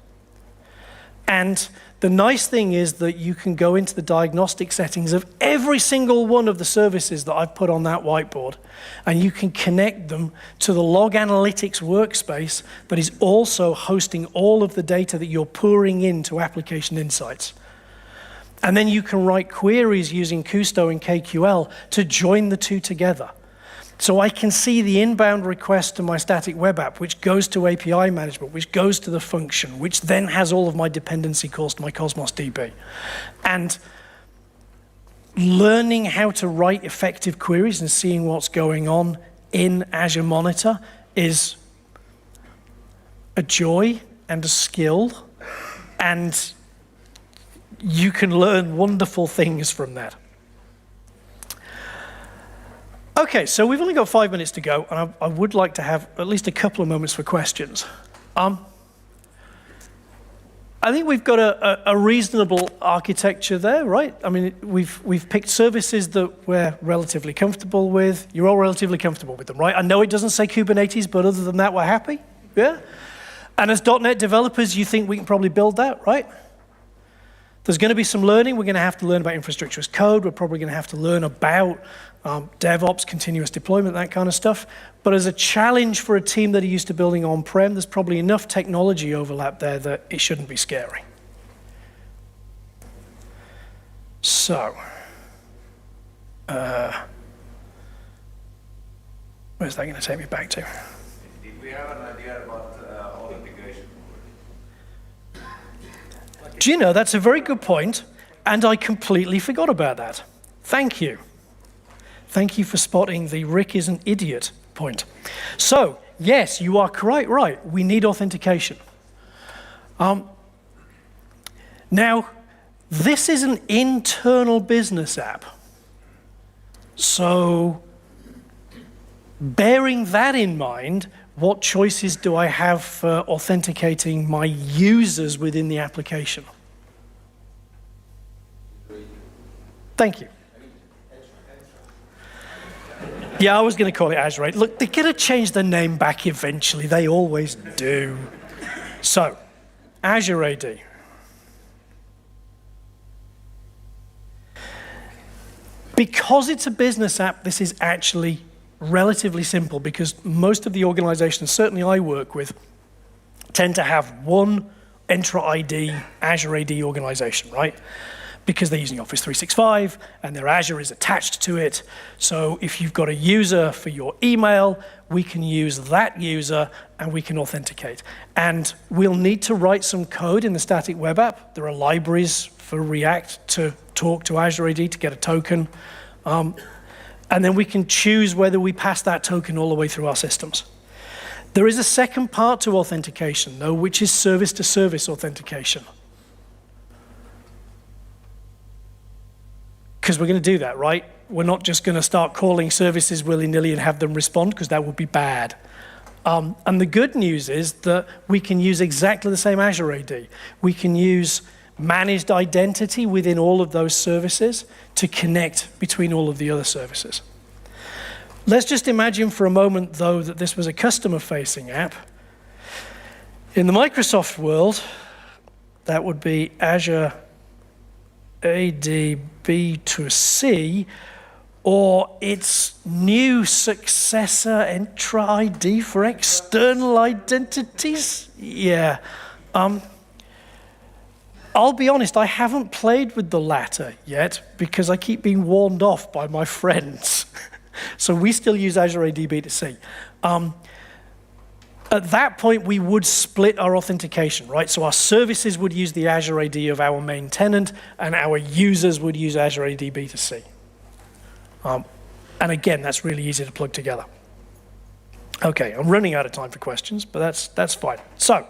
And the nice thing is that you can go into the diagnostic settings of every single one of the services that I've put on that whiteboard, and you can connect them to the log analytics workspace that is also hosting all of the data that you're pouring into Application Insights. And then you can write queries using Kusto and KQL to join the two together. So I can see the inbound request to my static web app, which goes to API management, which goes to the function, which then has all of my dependency calls to my Cosmos DB. And learning how to write effective queries and seeing what's going on in Azure Monitor is a joy and a skill, and you can learn wonderful things from that. Okay, so we've only got 5 minutes to go, and I would like to have at least a couple of moments for questions. I think we've got a reasonable architecture there, right? I mean, we've picked services that we're relatively comfortable with. You're all relatively comfortable with them, right? I know it doesn't say Kubernetes, but other than that, we're happy, yeah? And as .NET developers, you think we can probably build that, right? There's going to be some learning. We're going to have to learn about infrastructure as code. We're probably going to have to learn about DevOps, continuous deployment, that kind of stuff. But as a challenge for a team that are used to building on-prem, there's probably enough technology overlap there that it shouldn't be scary. So, Where's that going to take me back to? Did we have an idea about authentication? Do you know, that's a very good point, and I completely forgot about that. Thank you. Thank you for spotting the Rick is an idiot point. So, yes, you are quite right. We need authentication. Now, this is an internal business app. So, bearing that in mind, what choices do I have for authenticating my users within the application? Thank you. Yeah, I was going to call it Azure. Look, they're going to change the name back eventually. They always do. So, Azure AD. Because it's a business app, this is actually relatively simple because most of the organizations, certainly I work with, tend to have one Entra ID, Azure AD organization, right? Because they're using Office 365 and their Azure is attached to it. So if you've got a user for your email, we can use that user and we can authenticate. And we'll need to write some code in the static web app. There are libraries for React to talk to Azure AD to get a token. And then we can choose whether we pass that token all the way through our systems. There is a second part to authentication, though, which is service-to-service authentication. Because we're going to do that, right? We're not just going to start calling services willy-nilly and have them respond, because that would be bad. And the good news is that we can use exactly the same Azure AD. We can use managed identity within all of those services to connect between all of the other services. Let's just imagine for a moment, though, that this was a customer-facing app. In the Microsoft world, that would be Azure AD B2C, or its new successor, Entra ID for external identities. Yeah. I'll be honest, I haven't played with the latter yet because I keep being warned off by my friends. So we still use Azure AD B2C. At that point, we would split our authentication, right? So our services would use the Azure AD of our main tenant, and our users would use Azure AD B2C. And again, that's really easy to plug together. Okay, I'm running out of time for questions, but that's fine. So,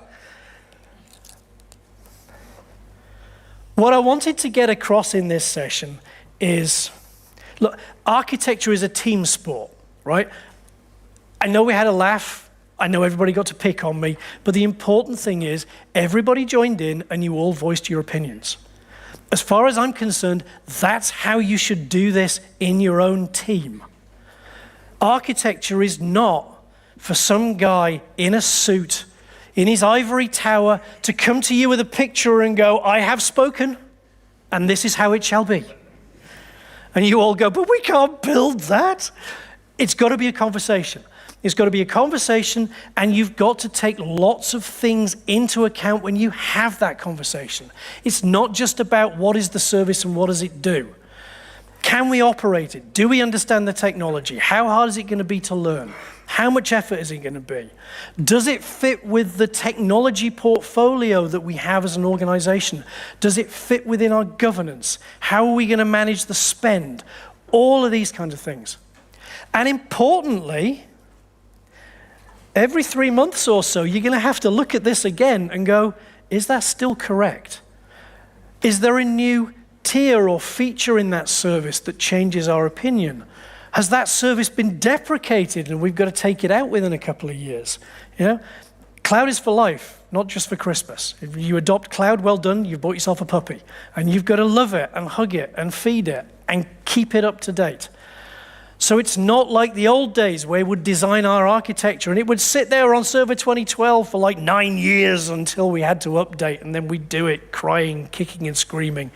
what I wanted to get across in this session is, look, architecture is a team sport, right? I know we had a laugh. I know everybody got to pick on me, but the important thing is everybody joined in and you all voiced your opinions. As far as I'm concerned, that's how you should do this in your own team. Architecture is not for some guy in a suit, in his ivory tower, to come to you with a picture and go, I have spoken, and this is how it shall be. And you all go, but we can't build that. It's got to be a conversation. It's got to be a conversation, and you've got to take lots of things into account when you have that conversation. It's not just about what is the service and what does it do. Can we operate it? Do we understand the technology? How hard is it going to be to learn? How much effort is it going to be? Does it fit with the technology portfolio that we have as an organization? Does it fit within our governance? How are we going to manage the spend? All of these kinds of things. And importantly, every 3 months or so, you're going to have to look at this again and go, is that still correct? Is there a new tier or feature in that service that changes our opinion? Has that service been deprecated and we've got to take it out within a couple of years? You know, cloud is for life, not just for Christmas. If you adopt cloud, well done, you've bought yourself a puppy. And you've got to love it and hug it and feed it and keep it up to date. So it's not like the old days where we would design our architecture and it would sit there on Server 2012 for like 9 years until we had to update, and then we'd do it crying, kicking and screaming.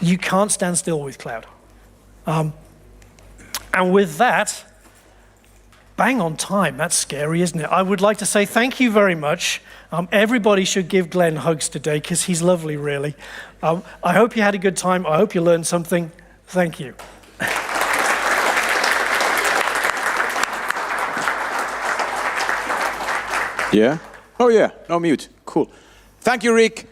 You can't stand still with cloud. And with that, bang on time. That's scary, isn't it? I would like to say thank you very much. Everybody should give Glenn hugs today because he's lovely, really. I hope you had a good time. I hope you learned something. Thank you. Yeah? Oh yeah, no mute. Cool. Thank you, Rick.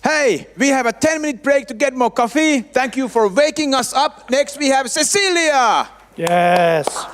Hey, we have a 10-minute break to get more coffee. Thank you for waking us up. Next we have Cecilia. Yes.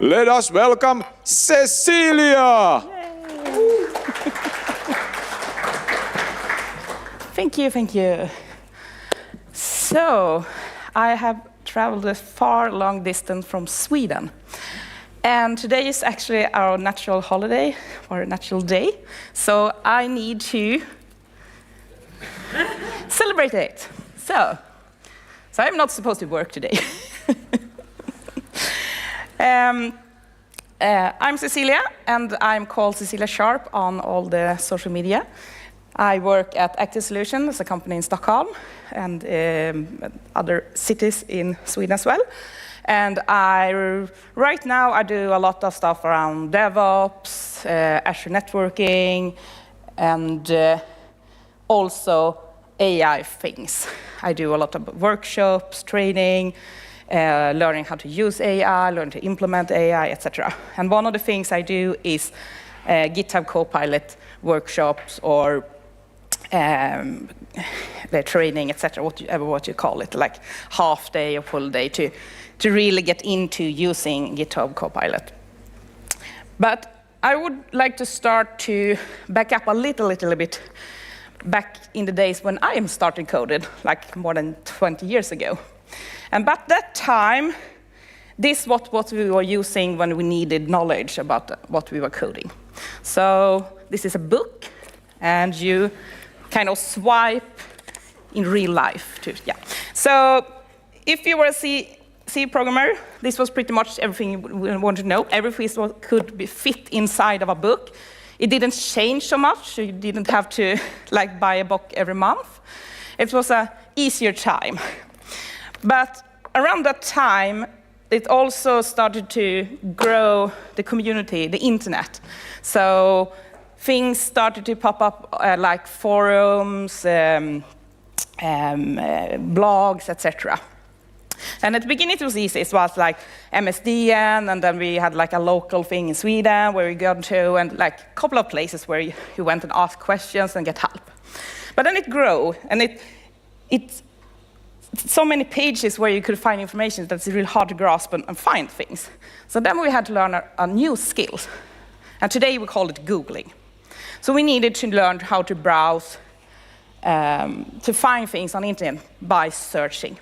Let us welcome Cecilia. Thank you, thank you. So, I have traveled a far long distance from Sweden. And today is actually our natural holiday, or natural day. So I need to celebrate it. So I'm not supposed to work today. I'm Cecilia, and I'm called Cecilia Sharp on all the social media. I work at Active Solutions, a company in Stockholm, and other cities in Sweden as well. And right now I do a lot of stuff around DevOps, Azure networking, and also AI things. I do a lot of workshops, training, learning how to use AI, learn to implement AI, etc. And one of the things I do is GitHub Copilot workshops or the training, etc., whatever what you call it, like half day or full day to really get into using GitHub Copilot. But I would like to start to back up a little bit back in the days when I started coding, like more than 20 years ago. And at that time, this was what we were using when we needed knowledge about what we were coding. So this is a book, and you kind of swipe in real life too. Yeah. So if you were a C programmer, this was pretty much everything you wanted to know. Everything could be fit inside of a book. It didn't change so much, so you didn't have to like buy a book every month. It was an easier time. But around that time, it also started to grow the community, the internet. So things started to pop up like forums, blogs, etc. And at the beginning it was easy. It was like MSDN, and then we had like a local thing in Sweden where we got to, and like a couple of places where you went and asked questions and get help. But then it grew, and it's so many pages where you could find information that's really hard to grasp and find things. So then we had to learn a new skill. And today we call it Googling. So we needed to learn how to browse, to find things on the internet by searching.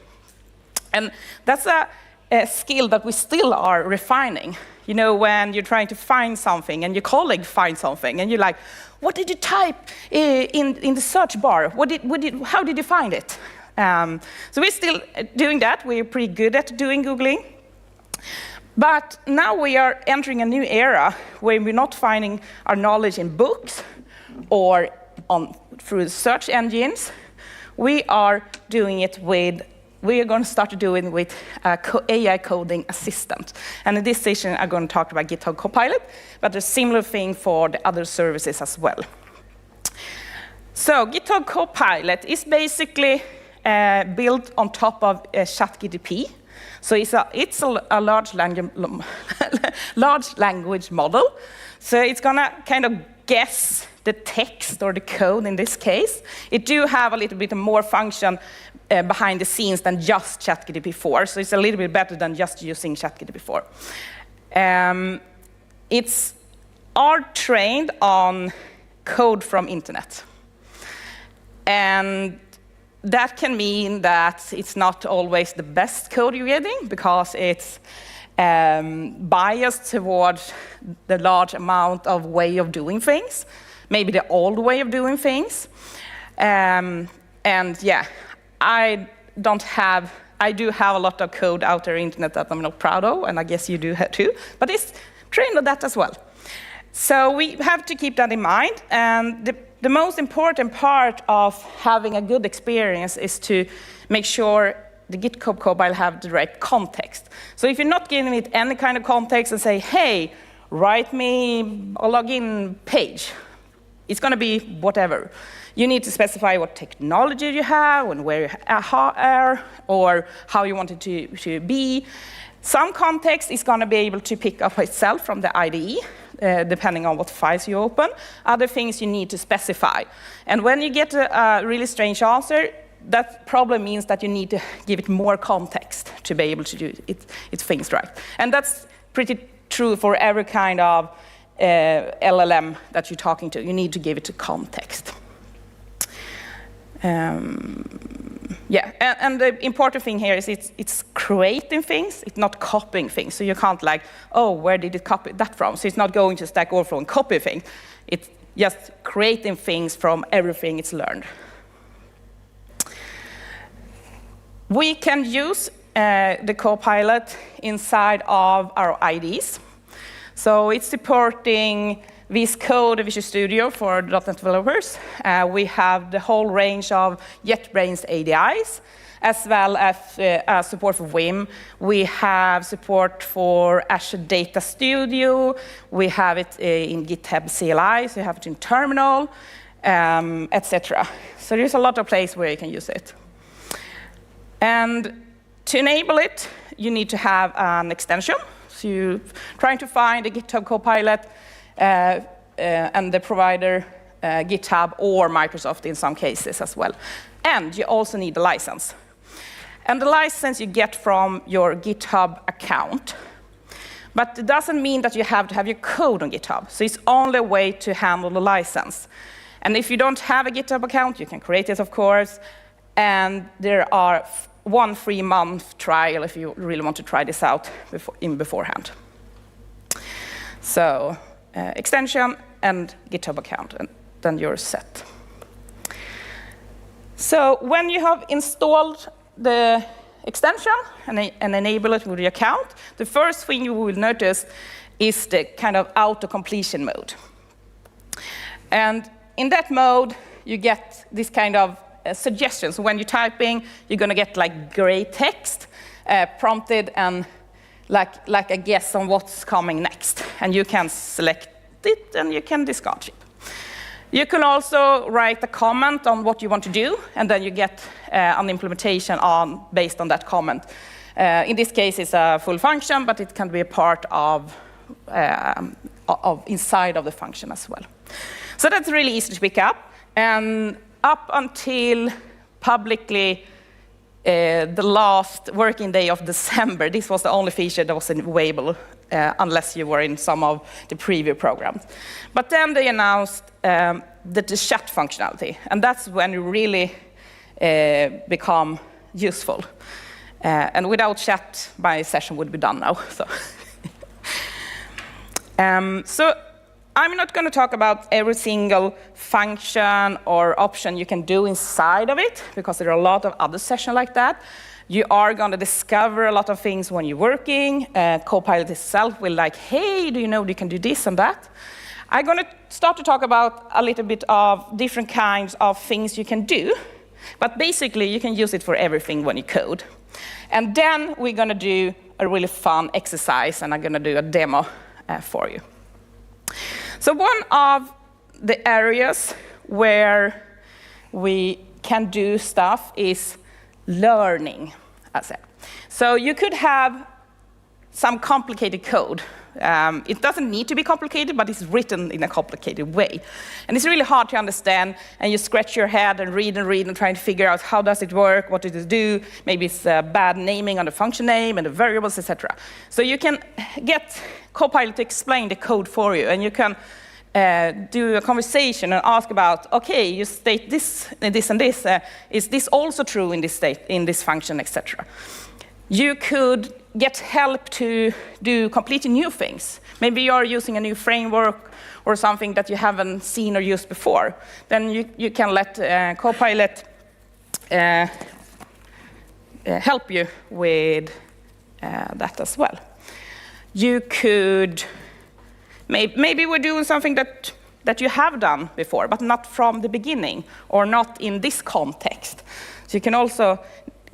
And that's a skill that we still are refining. You know, when you're trying to find something and your colleague finds something, and you're like, what did you type in the search bar? How did you find it? So we're still doing that. We're pretty good at doing Googling. But now we are entering a new era where we're not finding our knowledge in books or through search engines. We are doing it with, we are going to start to do it with AI coding assistant. And in this session, I'm going to talk about GitHub Copilot, but there's a similar thing for the other services as well. So GitHub Copilot is basically built on top of ChatGPT. So it's a large language model. So it's going to kind of guess the text or the code in this case. It do have a little bit more function behind the scenes than just ChatGPT-4. So it's a little bit better than just using ChatGPT-4. It's are trained on code from internet. And that can mean that it's not always the best code you're getting because it's biased towards the large amount of way of doing things, maybe the old way of doing things. And yeah, I do have a lot of code out there on the internet that I'm not proud of, and I guess you do too, but it's trained on that as well. So we have to keep that in mind, and the most important part of having a good experience is to make sure the GitHub Copilot have the right context. So if you're not giving it any kind of context and say, hey, write me a login page, it's going to be whatever. You need to specify what technology you have and where you are, or how you want it to be. Some context is going to be able to pick up itself from the IDE, depending on what files you open. Other things you need to specify. And when you get a really strange answer, that probably means that you need to give it more context to be able to do its things right. And that's pretty true for every kind of LLM that you're talking to. You need to give it a context. Yeah, and the important thing here is it's creating things, it's not copying things. So you can't like, oh, where did it copy that from? So it's not going to Stack Overflow and copy things. It's just creating things from everything it's learned. We can use the Copilot inside of our IDs. So it's supporting VS Code and Visual Studio for .NET developers. We have the whole range of JetBrains ADIs, as well as support for Vim. We have support for Azure Data Studio. We have it in GitHub CLI, so you have it in Terminal, etc. So there's a lot of places where you can use it. And to enable it, you need to have an extension. So you're trying to find a GitHub Copilot, and the provider, GitHub or Microsoft in some cases as well. And you also need a license. And the license you get from your GitHub account. But it doesn't mean that you have to have your code on GitHub. So it's only a way to handle the license. And if you don't have a GitHub account, you can create it, of course. And there are 1 free-month trial if you really want to try this out beforehand. So extension and GitHub account, and then you're set. So when you have installed the extension and enable it with your account, the first thing you will notice is the kind of auto-completion mode. And in that mode, you get this kind of suggestions. So when you're typing, you're going to get like gray text prompted and like a guess on what's coming next. And you can select it and you can discard it. You can also write a comment on what you want to do, and then you get an implementation based on that comment. In this case, it's a full function, but it can be a part of inside of the function as well. So that's really easy to pick up. And up until publicly the last working day of December, this was the only feature that was available unless you were in some of the preview programs. But then they announced the chat functionality, and that's when it really become useful. And without chat, my session would be done now. So I'm not going to talk about every single function or option you can do inside of it, because there are a lot of other sessions like that. You are going to discover a lot of things when you're working. Copilot itself will like, hey, do you know you can do this and that? I'm going to start to talk about a little bit of different kinds of things you can do. But basically, you can use it for everything when you code. And then we're going to do a really fun exercise, and I'm going to do a demo for you. So one of the areas where we can do stuff is learning, I said. So you could have some complicated code. It doesn't need to be complicated, but it's written in a complicated way. And it's really hard to understand, and you scratch your head and read and trying to figure out how does it work, what does it do. Maybe it's bad naming on the function name and the variables, etc. So you can get Copilot to explain the code for you, and you can do a conversation and ask about, okay, you state this and this and this. Is this also true in this state, in this function, etc. You could get help to do completely new things. Maybe you're using a new framework or something that you haven't seen or used before. Then you can let Copilot help you with that as well. You could, maybe we're doing something that you have done before, but not from the beginning, or not in this context. So you can also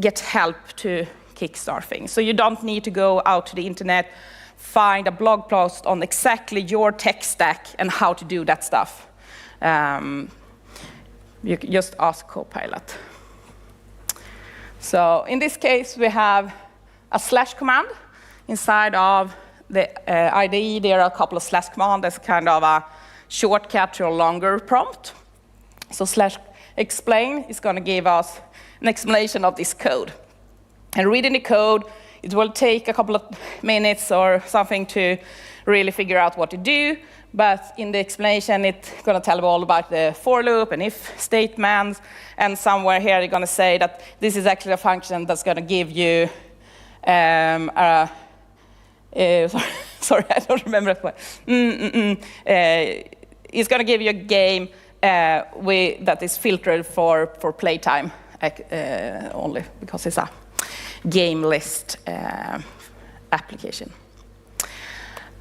get help to kickstart things. So you don't need to go out to the internet, find a blog post on exactly your tech stack and how to do that stuff. You can just ask Copilot. So in this case, we have a slash command inside of the IDE. There are a couple of slash commands. That's kind of a shortcut to a longer prompt. So slash explain is going to give us an explanation of this code. And reading the code, it will take a couple of minutes or something to really figure out what to do. But in the explanation, it's going to tell you all about the for loop and if statements. And somewhere here, you're going to say that this is actually a function that's going to give you sorry, I don't remember that one. It's going to give you a game that is filtered for playtime only, because it's a game list application.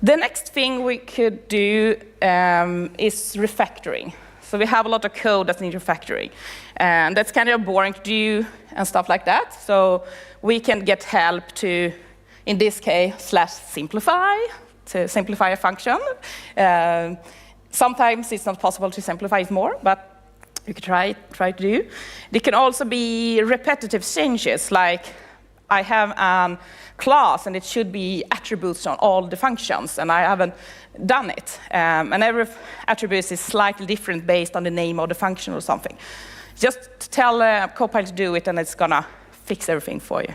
The next thing we could do is refactoring. So we have a lot of code that needs refactoring. And that's kind of boring to do and stuff like that. So we can get help to, in this case, /simplify, to simplify a function. Sometimes it's not possible to simplify it more, but you can try to do. It can also be repetitive changes, like I have a class and it should be attributes on all the functions, and I haven't done it. And every attribute is slightly different based on the name of the function or something. Just tell Copilot to do it, and it's gonna fix everything for you.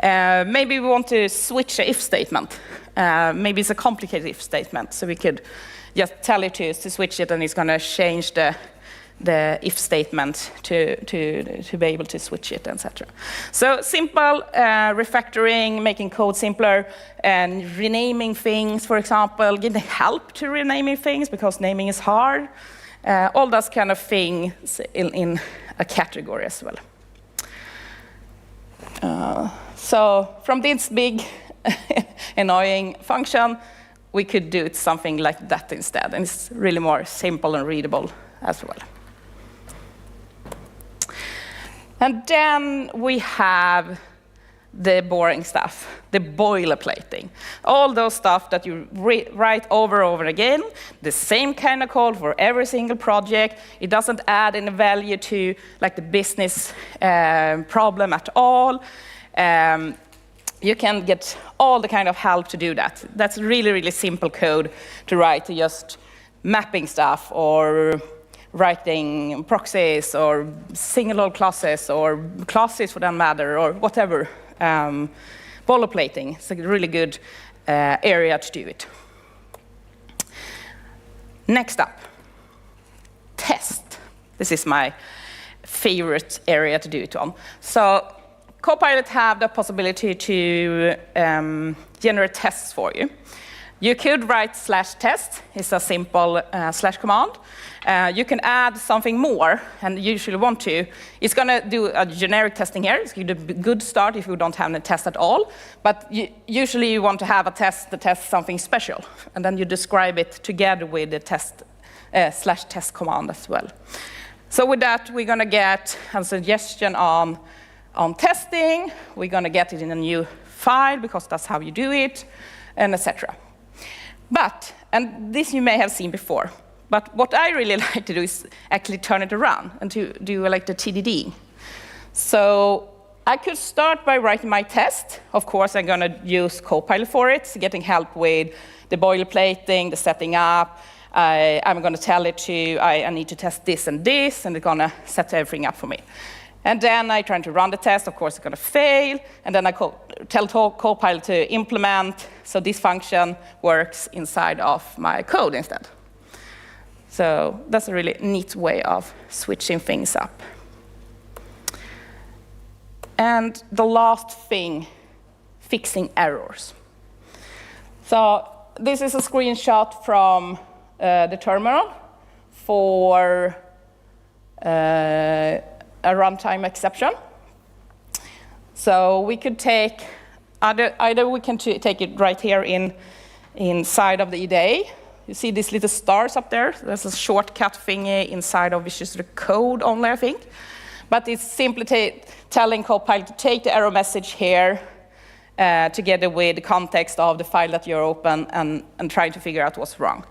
Maybe we want to switch an if statement. Maybe it's a complicated if statement, so we could just tell it to switch it, and it's gonna change the if statement to be able to switch it, etc. So simple refactoring, making code simpler, and renaming things, for example, getting help to renaming things because naming is hard. All those kind of things in a category as well. So from this big annoying function, we could do something like that instead, and it's really more simple and readable as well. And then we have the boring stuff, the boilerplating. All those stuff that you write over and over again, the same kind of code for every single project. It doesn't add any value to like the business problem at all. You can get all the kind of help to do that. That's really, really simple code to write, to just mapping stuff or writing proxies or single classes or classes for that matter or whatever. Boilerplating is a really good area to do it. Next up, test. This is my favorite area to do it on. So Copilot have the possibility to generate tests for you. You could write /test. It's a simple / command. You can add something more, and you usually want to. It's going to do a generic testing here. It's going to be a good start if you don't have a test at all. But usually you want to have a test that tests something special, and then you describe it together with the test /test command as well. So with that, we're going to get a suggestion on testing. We're going to get it in a new file because that's how you do it, and etc. But, and this you may have seen before, but what I really like to do is actually turn it around and to do like the TDD. So I could start by writing my test. Of course, I'm going to use Copilot for it, so getting help with the boilerplating, the setting up. I'm going to tell it to, I need to test this, and it's going to set everything up for me. And then I try to run the test. Of course, it's going to fail. And then I tell Copilot to implement, so this function works inside of my code instead. So that's a really neat way of switching things up. And the last thing, fixing errors. So this is a screenshot from the terminal for a runtime exception. So we could take, either we can take it right here inside of the IDE. You see these little stars up there? There's a shortcut thingy inside of which is the code only, I think. But it's simply telling Copilot to take the error message here together with the context of the file that you're open and trying to figure out what's wrong.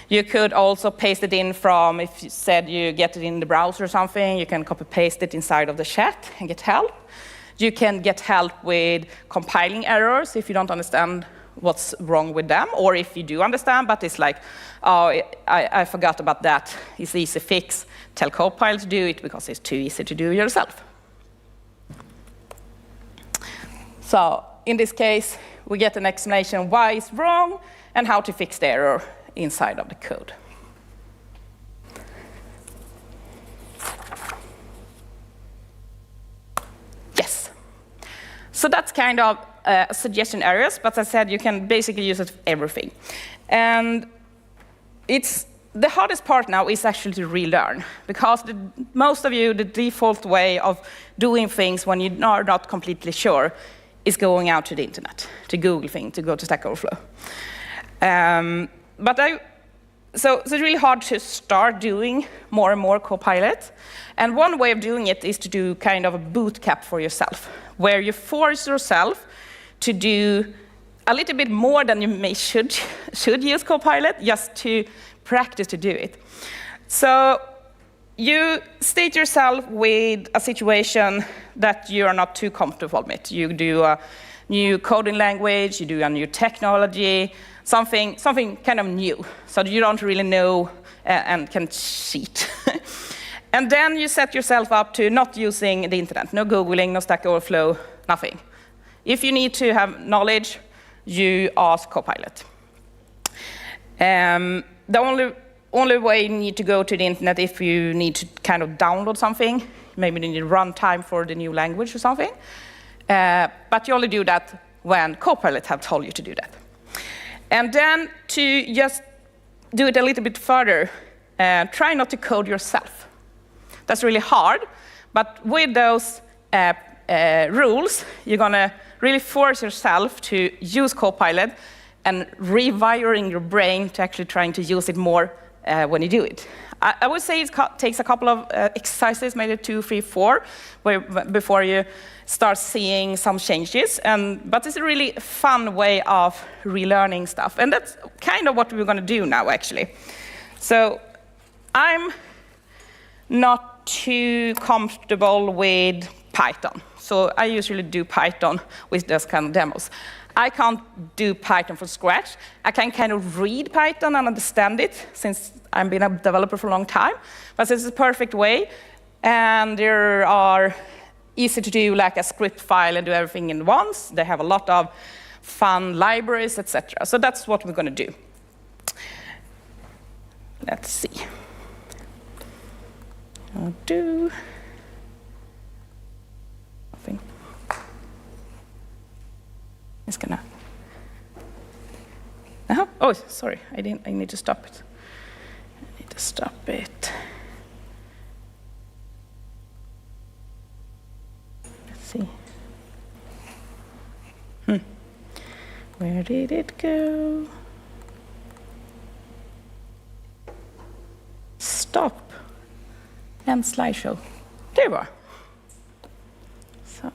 You could also paste it in from, if you said you get it in the browser or something, you can copy-paste it inside of the chat and get help. You can get help with compiling errors if you don't understand what's wrong with them, or if you do understand, but it's like, oh, I forgot about that. It's easy fix. Tell Copilot to do it because it's too easy to do yourself. So in this case, we get an explanation why it's wrong and how to fix the error inside of the code. Yes. So that's kind of suggestion areas, but as I said, you can basically use it for everything. And the hardest part now is actually to relearn, because most of you, the default way of doing things when you are not completely sure is going out to the internet, to Google things, to go to Stack Overflow. So it's really hard to start doing more and more Copilot. And one way of doing it is to do kind of a boot camp for yourself, where you force yourself to do a little bit more than you should use Copilot, just to practice to do it. So you state yourself with a situation that you are not too comfortable with. You do a new coding language, you do a new technology, something kind of new, so that you don't really know and can cheat. And then you set yourself up to not using the internet, no Googling, no Stack Overflow, nothing. If you need to have knowledge, you ask Copilot. The only way you need to go to the internet if you need to kind of download something, maybe you need runtime for the new language or something, but you only do that when Copilot have told you to do that. And then to just do it a little bit further, try not to code yourself. That's really hard, but with those rules, you're gonna really force yourself to use Copilot and rewiring your brain to actually trying to use it more when you do it. I would say it takes a couple of exercises, maybe 2, 3, 4, before you start seeing some changes. But it's a really fun way of relearning stuff. And that's kind of what we're going to do now, actually. So I'm not too comfortable with Python. So I usually do Python with those kind of demos. I can't do Python from scratch. I can kind of read Python and understand it, since I've been a developer for a long time. But this is a perfect way. And there are easy to do, like a script file and do everything in once. They have a lot of fun libraries, etc. So that's what we're going to do. Let's see. I'll do nothing. It's gonna. Oh, sorry. I need to stop it. I need to stop it. Let's see. Where did it go? Stop. End slideshow. There we are. So,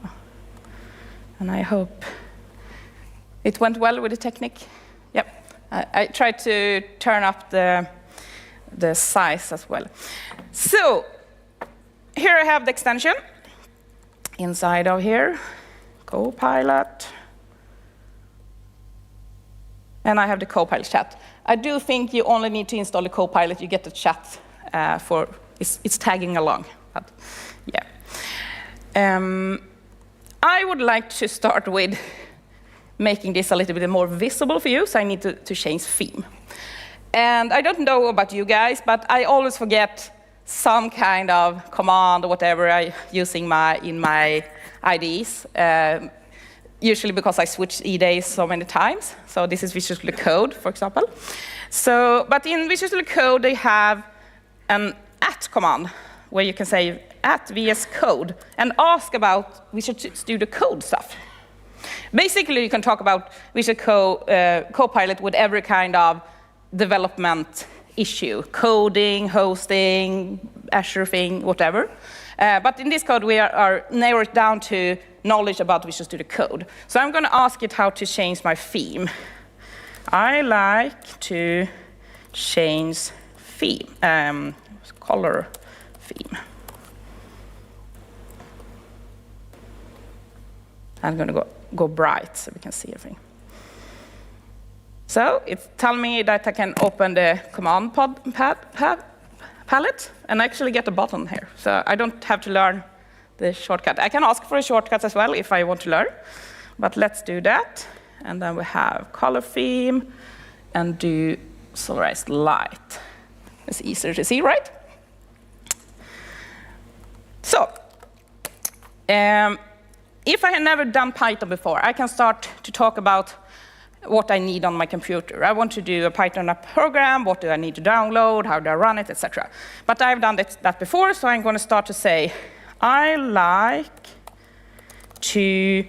and I hope it went well with the technique. Yep. I tried to turn up the size as well. So here I have the extension. Inside of here, Copilot. And I have the Copilot chat. I do think you only need to install the Copilot. You get the chat it's tagging along. But yeah. I would like to start with making this a little bit more visible for you, so I need to change theme. And I don't know about you guys, but I always forget some kind of command or whatever I'm using in my IDEs, usually because I switch IDEs so many times. So this is Visual Studio Code, for example. So, but in Visual Studio Code, they have an @ command, where you can say @VS Code and ask about Visual Studio Code stuff. Basically, you can talk about Visual Copilot with every kind of development issue, coding, hosting, Azure thing, whatever. But in this code, we are narrowed down to knowledge about Visual Studio Code. So I'm going to ask it how to change my theme. I like to change theme, color theme. I'm going to go bright so we can see everything. So it's telling me that I can open the command palette and actually get a button here. So I don't have to learn the shortcut. I can ask for a shortcut as well if I want to learn, but let's do that. and then we have color theme, and do solarized light. It's easier to see, right? So, if I had never done Python before, I can start to talk about what I need on my computer. I want to do a Python app program, what do I need to download, how do I run it, etc. But I've done that before, so I'm going to start to say, I like to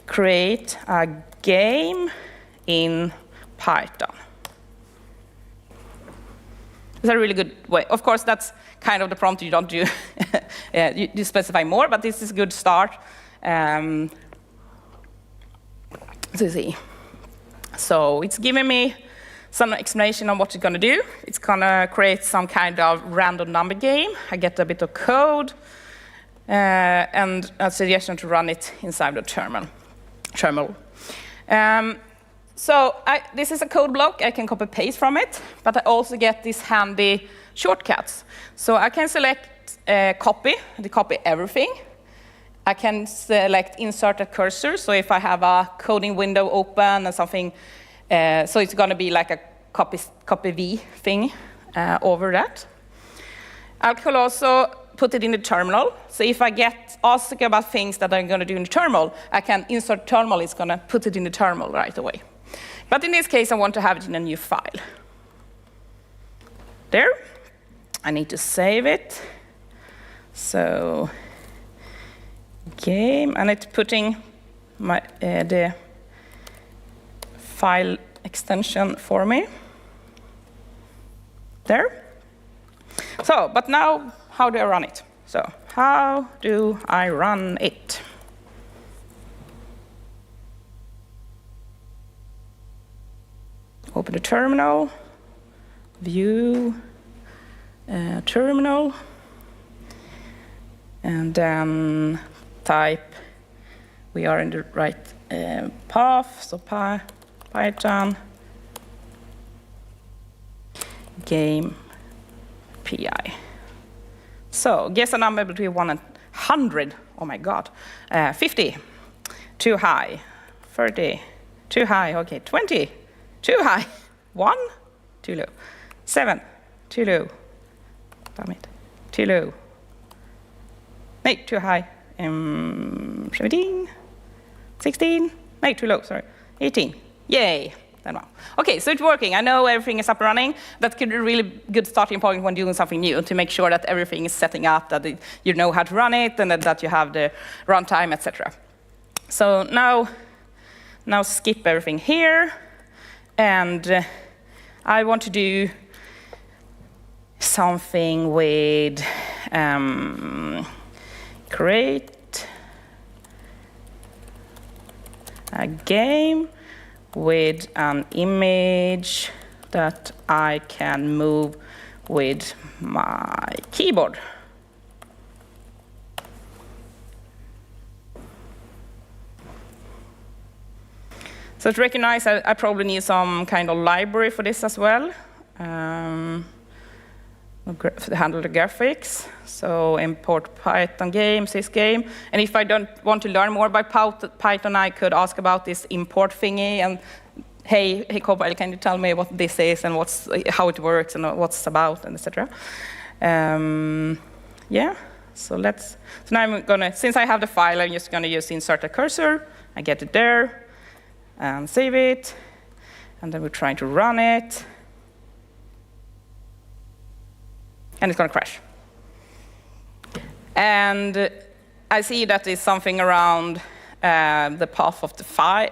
create a game in Python. It's a really good way. Of course, that's kind of the prompt you don't do. You specify more, but this is a good start. So see. So it's giving me some explanation on what it's going to do. It's going to create some kind of random number game. I get a bit of code and a suggestion to run it inside the terminal. So this is a code block. I can copy paste from it, but I also get these handy shortcuts. So I can select copy everything. I can select insert a cursor. So if I have a coding window open and something, so it's going to be like a copy V thing over that. I can also put it in the terminal. So if I get asked about things that I'm going to do in the terminal, I can insert terminal. It's going to put it in the terminal right away. But in this case, I want to have it in a new file. There. I need to save it. So game, and it's putting my the file extension for me. There. So, but now, how do I run it? So, how do I run it? Open the terminal, view terminal, and then type, we are in the right path, so Python game PI. So guess a number between 1 and 100. Oh my God. 50, too high. 30, too high. Okay, 20, too high. 1, too low. 7, too low. Damn it, too low. 8, too high. 17, 16, 8, too low, sorry. 18, yay. Okay, so it's working. I know everything is up and running. That could be a really good starting point when doing something new, to make sure that everything is setting up, that you know how to run it, and that you have the runtime, etc. So now skip everything here, and I want to do something with create a game with an image that I can move with my keyboard. So to recognize, I probably need some kind of library for this as well. To handle the graphics. So import Python game, this game. And if I don't want to learn more about Python, I could ask about this import thingy and, hey Cobalt, can you tell me what this is and how it works and what's it's about, and etc. Yeah. So now I'm gonna, since I have the file, I'm just gonna use insert a cursor. I get it there and save it, and then we're trying to run it. And it's going to crash. And I see that there's something around the path of the file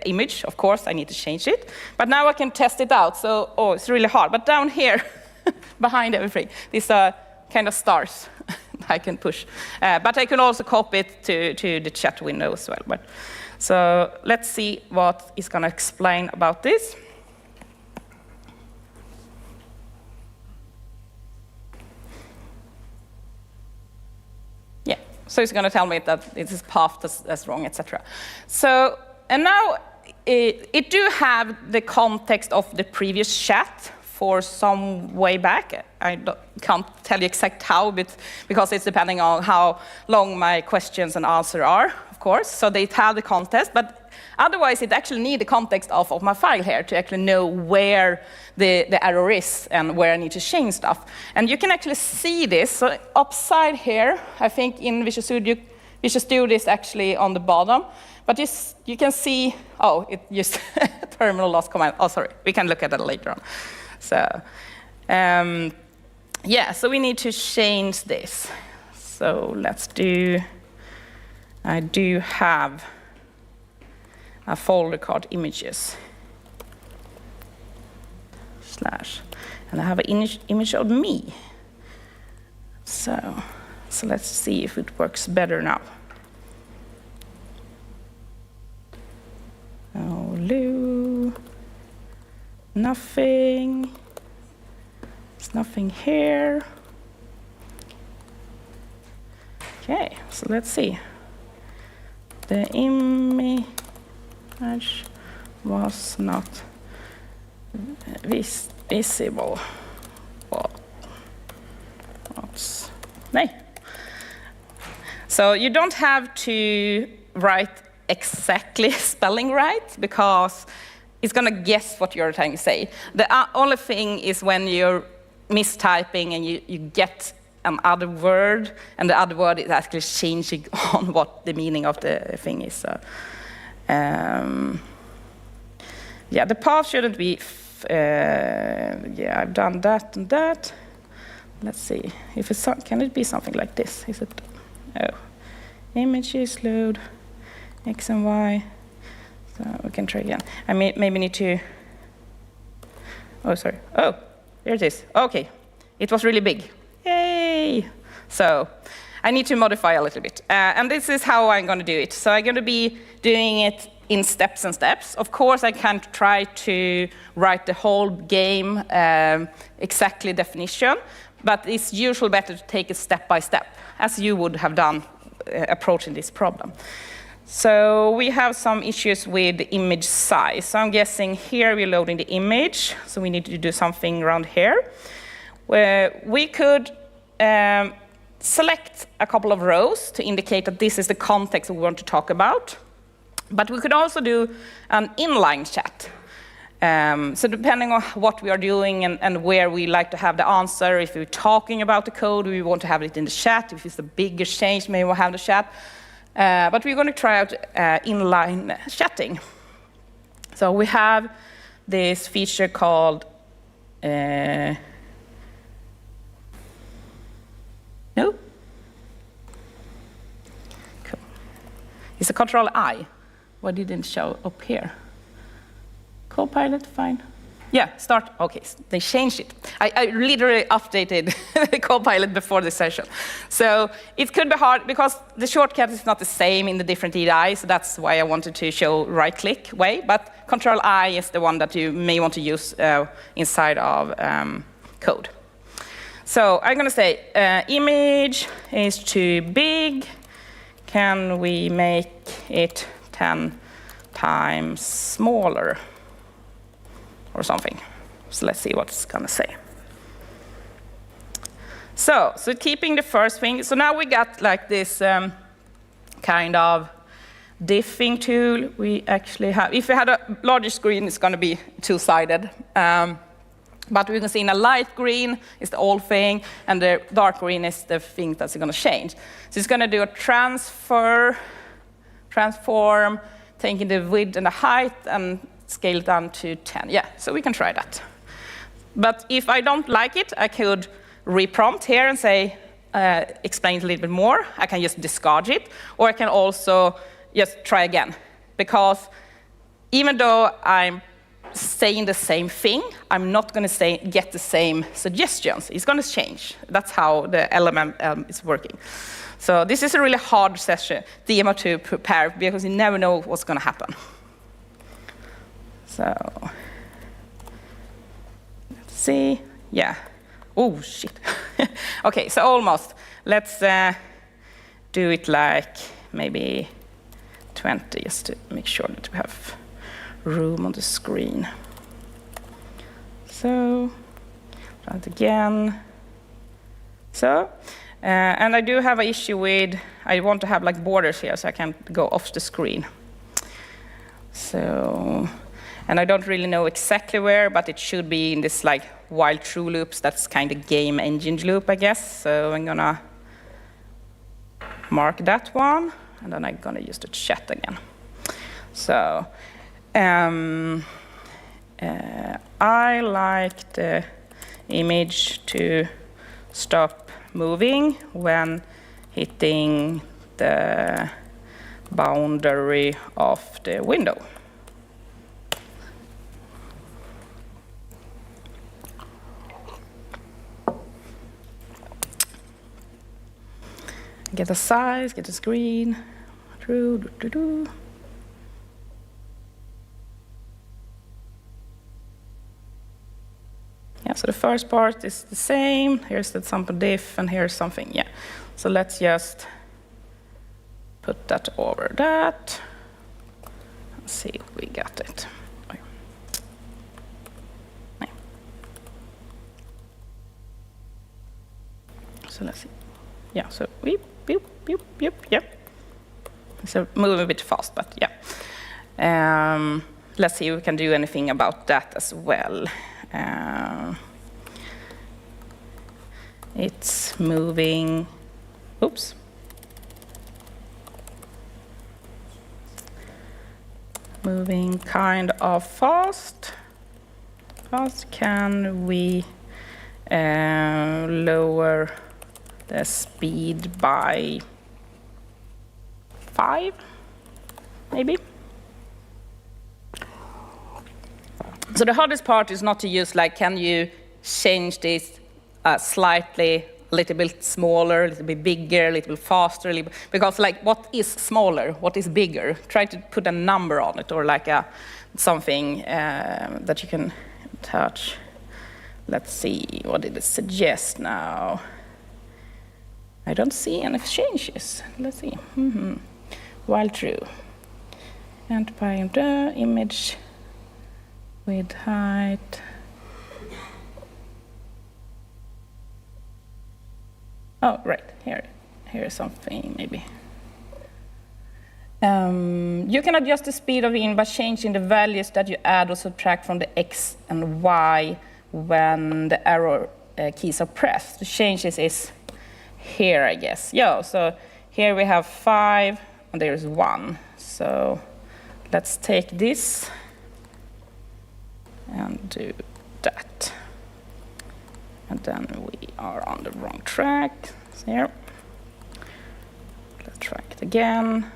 image. Of course, I need to change it. But now I can test it out. So, it's really hard. But down here, behind everything, these are kind of stars I can push. But I can also copy it to the chat window as well. So let's see what is going to explain about this. So it's going to tell me that this path that's wrong, etc. So, and now it do have the context of the previous chat for some way back. I can't tell you exact how, because it's depending on how long my questions and answers are, of course. So they have the context, but otherwise, it actually needs the context of my file here to actually know where the error is and where I need to change stuff. And you can actually see this. So upside here, I think in Visual Studio is actually on the bottom. But you can see, oh, it used terminal lost command. Oh, sorry, we can look at that later on. So, yeah, so we need to change this. So let's do, I do have a folder called images. And I have an image of me. So let's see if it works better now. Oh, Lou, nothing. There's nothing here. Okay, so let's see. The image was not visible. No. So you don't have to write exactly spelling right, because it's going to guess what you're trying to say. The only thing is when you're mistyping and you get another word, and the other word is actually changing on what the meaning of the thing is. So, yeah, the path shouldn't be, yeah, I've done that and that. Let's see, if it's, can it be something like this? Is it, oh, images load, X and Y. So we can try again. I maybe need to, oh, sorry. Oh, there it is. Okay, it was really big. Yay! So I need to modify a little bit. And this is how I'm going to do it. So I'm going to be doing it in steps and steps. Of course, I can't try to write the whole game exactly definition, but it's usually better to take it step by step, as you would have done approaching this problem. So we have some issues with the image size. So I'm guessing here we're loading the image, so we need to do something around here. Where we could select a couple of rows to indicate that this is the context we want to talk about. But we could also do an inline chat. So depending on what we are doing and where we like to have the answer, if we're talking about the code, we want to have it in the chat. If it's a bigger change, maybe we'll have the chat. But we're going to try out inline chatting. So we have this feature called, no? Cool. It's a Control-I. Why didn't it show up here? Copilot, fine. Yeah, start. Okay, they changed it. I literally updated the Copilot before the session. So it could be hard because the shortcut is not the same in the different EDI, so that's why I wanted to show right-click way. But Control-I is the one that you may want to use inside of code. So I'm going to say image is too big. Can we make it 10 times smaller? Or something. So let's see what it's going to say. So keeping the first thing. So now we got like this kind of diffing tool. We actually have, if we had a larger screen, it's going to be two-sided. But we can see in a light green is the old thing, and the dark green is the thing that's going to change. So it's going to do a transform, taking the width and the height, and scale it down to 10. Yeah, so we can try that. But if I don't like it, I could reprompt here and say, explain it a little bit more. I can just discard it, or I can also just try again. Because even though I'm saying the same thing, I'm not going to get the same suggestions. It's going to change. That's how the LLM is working. So this is a really hard session, demo to prepare, because you never know what's going to happen. So let's see. Yeah. Oh, shit. OK, so almost. Let's do it like maybe 20, just to make sure that we have room on the screen. So try it again. So, and I do have an issue with, I want to have like borders here so I can go off the screen. So, and I don't really know exactly where, but it should be in this like while true loops. That's kind of game engine loop, I guess. So I'm gonna mark that one, and then I'm gonna use the chat again. So I like the image to stop moving when hitting the boundary of the window. Get the size, get the screen. Yeah, so the first part is the same. Here's the sample diff, and here's something, yeah. So let's just put that over that. Let's see if we got it. So let's see. Yeah, so beep, beep, beep, beep, yep. So moving a bit fast, but yeah. Let's see if we can do anything about that as well. It's moving, oops. Moving kind of fast. Can we lower the speed by 5, maybe? So the hardest part is not to use like, can you change this slightly, a little bit smaller, a little bit bigger, a little bit faster, because like what is smaller, what is bigger? Try to put a number on it, or like something that you can touch. Let's see, what did it suggest now? I don't see any changes. Let's see. While true. And by the image with height. Oh, right, here's something maybe. You can adjust the speed of the image by changing the values that you add or subtract from the X and Y when the arrow keys are pressed. The changes is here, I guess. Yeah, so here we have 5 and there's 1. So let's take this and do that. And then we are on the wrong track. So here. Let's try it again.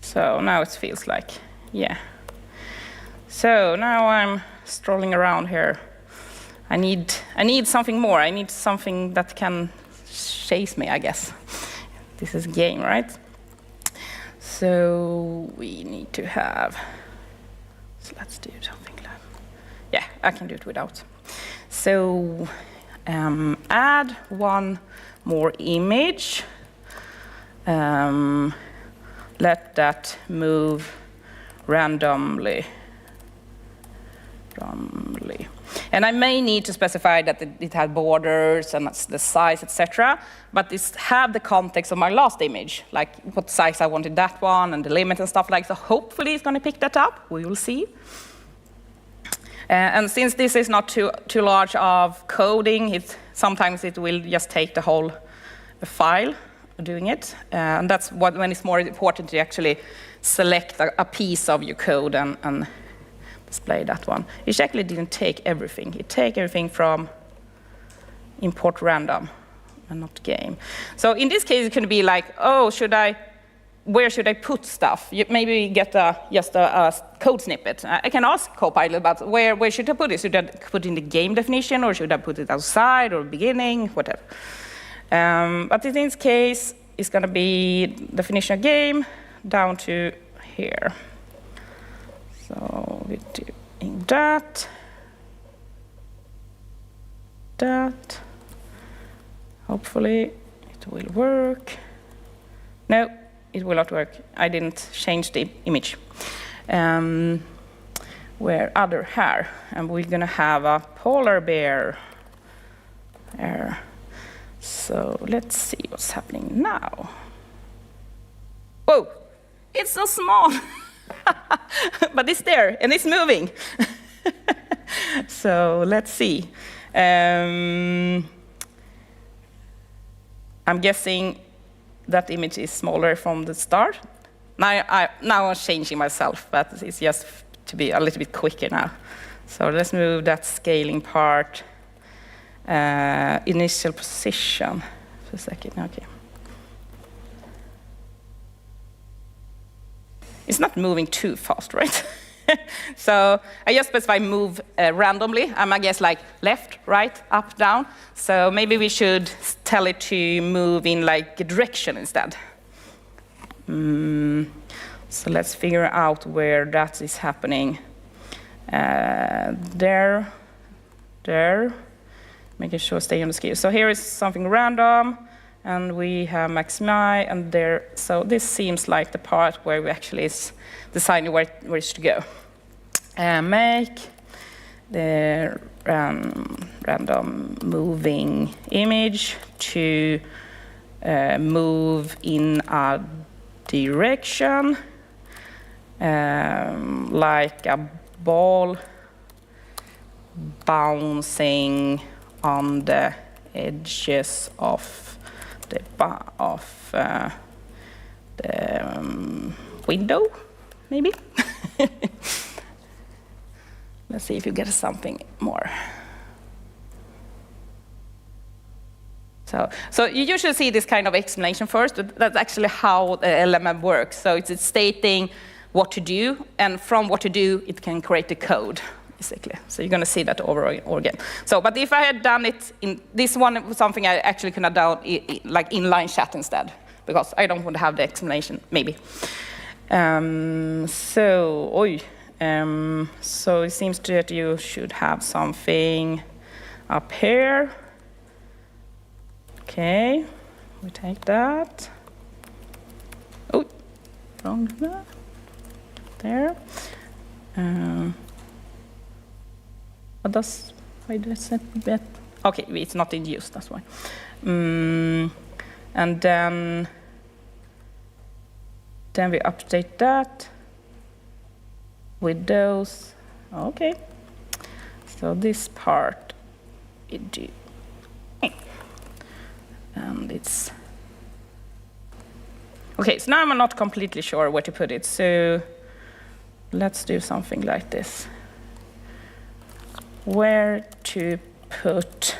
So now it feels like, yeah. So now I'm strolling around here. I need something more. I need something that can chase me, I guess. This is a game, right? So we need to have, so let's do something like, yeah, I can do it without. So add one more image. Let that move randomly. And I may need to specify that it has borders and the size, etc. But this have the context of my last image, like what size I wanted that one and the limit and stuff like that. So hopefully it's going to pick that up. We will see. And since this is not too large of coding, sometimes it will just take the whole file doing it. And that's when it's more important to actually select a piece of your code and display that one. It actually didn't take everything. It take everything from import random and not game. So in this case, it could be like, oh, where should I put stuff? Maybe get just a code snippet. I can ask Copilot about where should I put it? Should I put in the game definition, or should I put it outside or beginning, whatever. But in this case, it's going to be definition of game down to here. So we're doing that. Hopefully it will work. No, it will not work. I didn't change the image. Where other hair, and we're gonna have a polar bear there. So let's see what's happening now. Whoa, it's so small. But it's there, and it's moving. So let's see. I'm guessing that image is smaller from the start. Now I'm changing myself, but it's just to be a little bit quicker now. So let's move that scaling part. Initial position for a second. Okay. It's not moving too fast, right? So I just specify move randomly. I guess like left, right, up, down. So maybe we should tell it to move in like a direction instead. So let's figure out where that is happening. There, making sure stay on the scale. So here is something random, and we have maximize, and there. So this seems like the part where we actually is deciding where it should go. Make the random moving image to move in a direction, like a ball bouncing on the edges of the window, maybe. Let's see if you get something more. So you usually see this kind of explanation first, but that's actually how the LMM works. So it's stating what to do, and from what to do, it can create the code, basically. So you're going to see that over again. So, but if I had done it in this one, was something I actually could have done like inline chat instead, because I don't want to have the explanation, maybe. So it seems that you should have something up here. Okay, we take that. Oh, wrong there. Why does it bet? Okay, it's not in use, that's why. And then we update that with those. Okay. So this part, and it's okay. So now I'm not completely sure where to put it. So let's do something like this. Where to put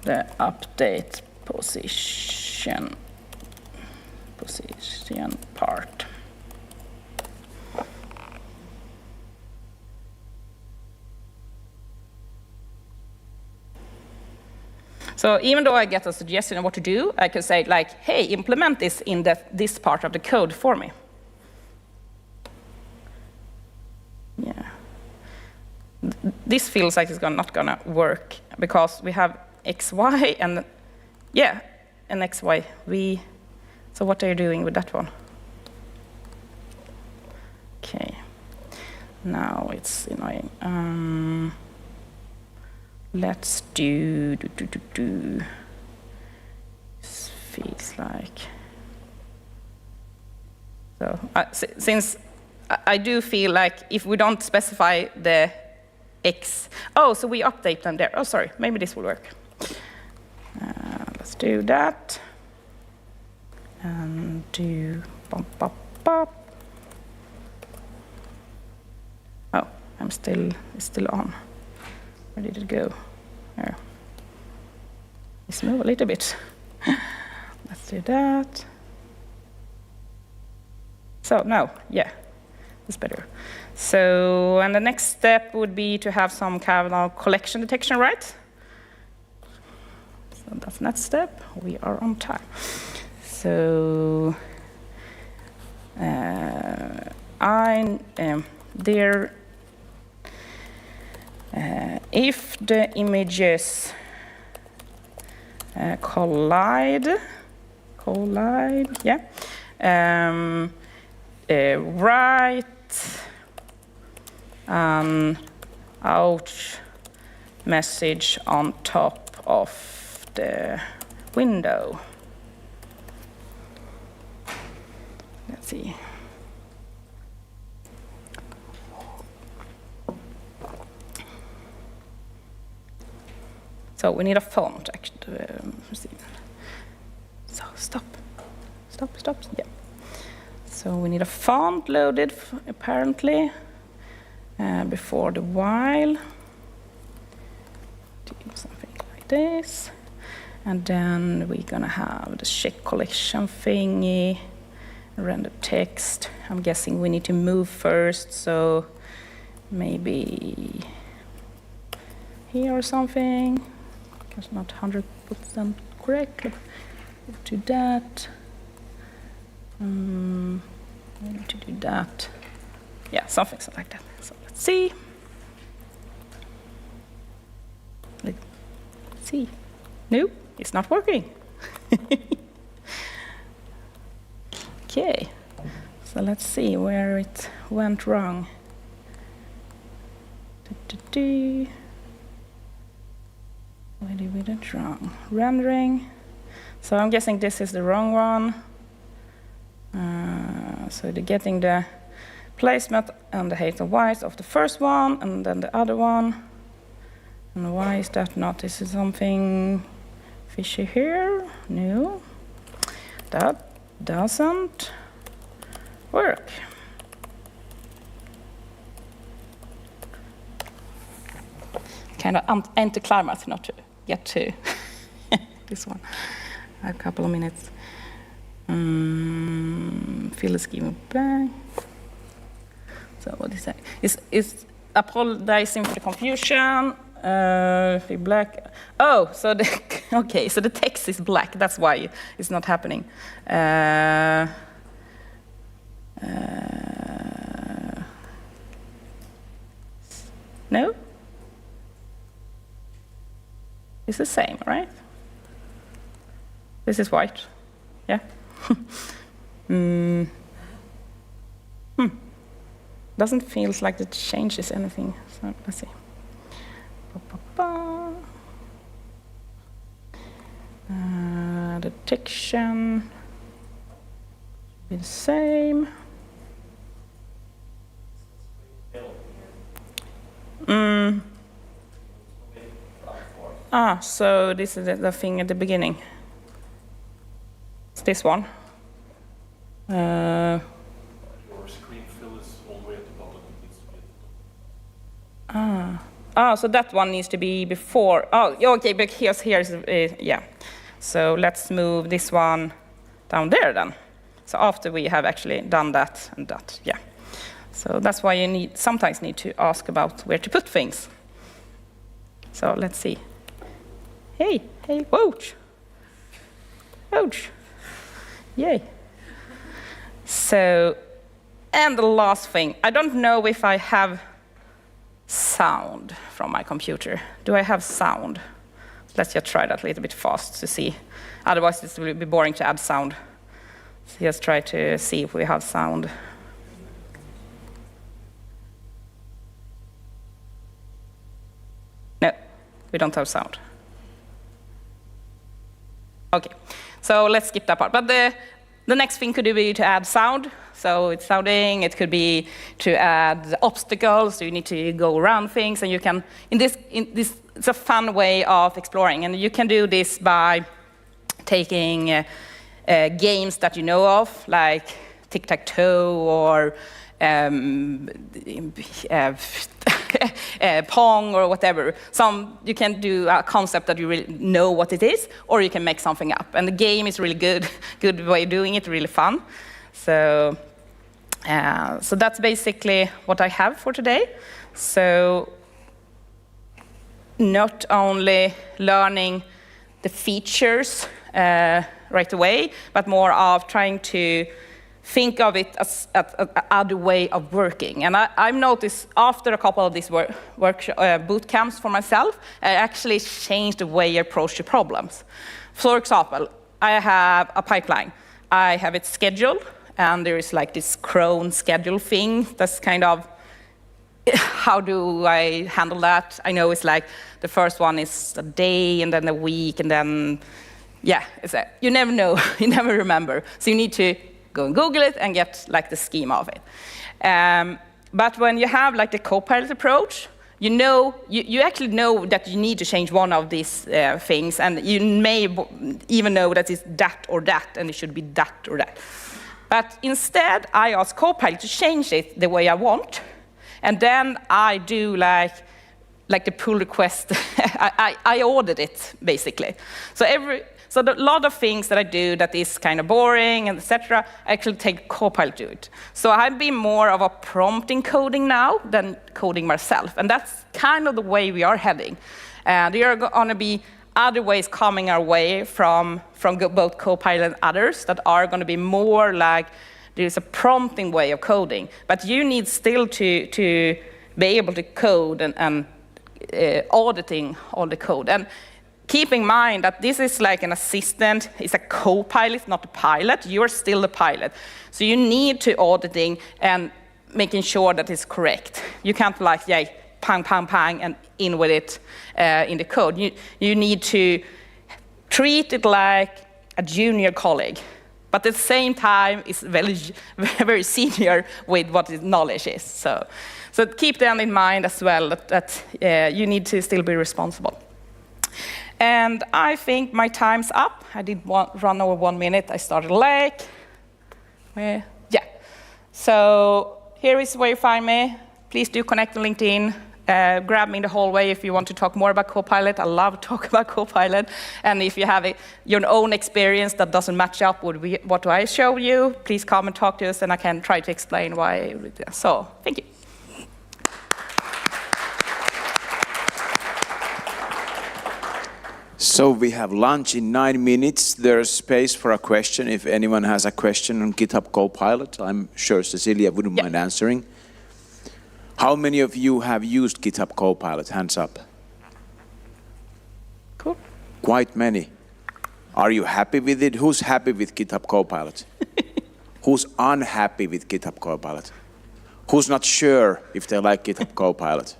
the update position part. So even though I get a suggestion of what to do, I can say like, hey, implement this in this part of the code for me. Yeah. This feels like it's not gonna work because we have XY and yeah, and XY. So what are you doing with that one? Okay. Now it's annoying. Let's do. This feels like. So since I do feel like if we don't specify the X, so we update them there. Oh, sorry, maybe this will work. Let's do that. And do bump, bump, bump. Oh, it's still on. Where did it go? There. Let's move a little bit. Let's do that. So now, yeah, it's better. So, and the next step would be to have some kind of collection detection, right? So that's the next step. We are on time. So, if the images collide, yeah, write an ouch message on top of the window. Let's see. So we need a font, actually. So stop. Yeah. So we need a font loaded, apparently, before the while. Do something like this. And then we're gonna have the check collection thingy, render text. I'm guessing we need to move first, so maybe here or something. It's not 100% correct. Do that. We need to do that. Yeah, something like that. So let's see. Let's see. No, it's not working. Okay, so let's see where it went wrong. Where did we do it wrong? Rendering. So I'm guessing this is the wrong one. So they're getting the placement and the height of white of the first one, and then the other one. And why is that not? This is something fishy here. No, that doesn't work. Kind of anti-climate not to get to this one. A couple of minutes. Fill the schema blank. So what is that? It's apologizing for the confusion. Black. Oh, so okay. So the text is black. That's why it's not happening. No. It's the same, right? This is white. Yeah. Doesn't feel like it changes anything. So let's see. Detection be the same. So this is the thing at the beginning. It's this one. Your screen fill is all the way at the bottom. It needs to be at the top. So that one needs to be before. Oh, okay, but here's yeah. So let's move this one down there then. So after we have actually done that and that, yeah. So that's why you sometimes need to ask about where to put things. So let's see. Hey, whoosh. Yay. So, and the last thing, I don't know if I have sound from my computer. Do I have sound? Let's just try that a little bit fast to see. Otherwise, it will be boring to add sound. So just try to see if we have sound. No, we don't have sound. Okay, so let's skip that part. But the next thing could be to add sound. So it's sounding, it could be to add obstacles, so you need to go around things, and you can, it's a fun way of exploring, and you can do this by taking games that you know of, like tic-tac-toe or Pong or whatever. You can do a concept that you really know what it is, or you can make something up. And the game is really good way of doing it, really fun. So that's basically what I have for today. So not only learning the features right away, but more of trying to think of it as other way of working. And I've noticed after a couple of these boot camps for myself, I actually changed the way I approach the problems. For example, I have a pipeline. I have it scheduled, and there is like this cron schedule thing. That's kind of, how do I handle that? I know it's like the first one is a day, and then a week, and then, yeah, you never know, you never remember. So you need to go and Google it and get like the schema of it. But when you have like the Copilot approach, you actually know that you need to change one of these things, and you may even know that it's that or that, and it should be that or that. But instead, I ask Copilot to change it the way I want, and then I do like the pull request. I audit it, basically. So a lot of things that I do that is kind of boring, and etc., I actually take Copilot to do it. So I've been more of a prompting coding now than coding myself, and that's kind of the way we are heading. There are going to be other ways coming our way from both Copilot and others that are going to be more like there's a prompting way of coding, but you need still to be able to code and auditing all the code. And keep in mind that this is like an assistant, it's a co-pilot, not a pilot. You're still the pilot. So you need to auditing and making sure that it's correct. You can't pang, pang, pang, and in with it in the code. You need to treat it like a junior colleague, but at the same time, it's very, very senior with what his knowledge is. So keep that in mind as well, that you need to still be responsible. And I think my time's up. I did run over 1 minute. I started late. Yeah. So here is where you find me. Please do connect on LinkedIn. Grab me in the hallway if you want to talk more about Copilot. I love to talk about Copilot. And if you have your own experience that doesn't match up with what I show you, please come and talk to us, and I can try to explain why. So, thank you. So we have lunch in 9 minutes. There's space for a question. If anyone has a question on GitHub Copilot, I'm sure Cecilia wouldn't mind answering. How many of you have used GitHub Copilot? Hands up. Cool. Quite many. Are you happy with it? Who's happy with GitHub Copilot? Who's unhappy with GitHub Copilot? Who's not sure if they like GitHub Copilot?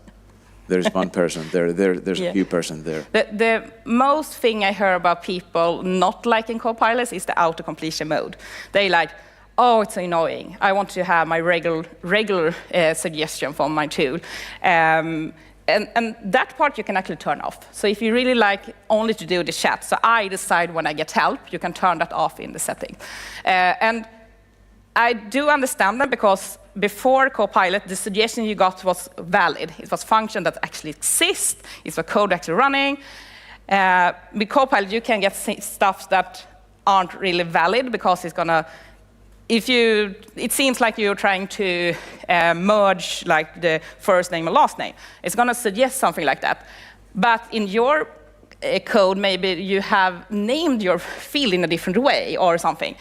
There's one person there. There's a few persons there. The most thing I hear about people not liking Copilot is the auto-completion mode. They like, oh, it's annoying. I want to have my regular suggestion from my tool. And that part you can actually turn off. So if you really like only to do the chat, so I decide when I get help, you can turn that off in the setting. And I do understand that, because before Copilot, the suggestion you got was valid. It was function that actually exists. It was code actually running. With Copilot, you can get stuff that aren't really valid, because it's gonna, it seems like you're trying to merge like the first name and last name. It's gonna suggest something like that. But in your code, maybe you have named your field in a different way or something.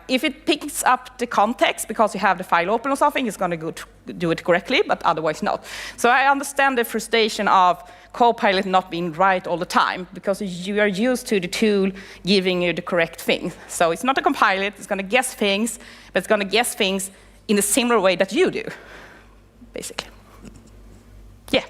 If it picks up the context because you have the file open or something, it's going to do it correctly, but otherwise not. So I understand the frustration of Copilot not being right all the time, because you are used to the tool giving you the correct thing. So it's not a compiler, it's going to guess things, but it's going to guess things in a similar way that you do, basically. Yeah.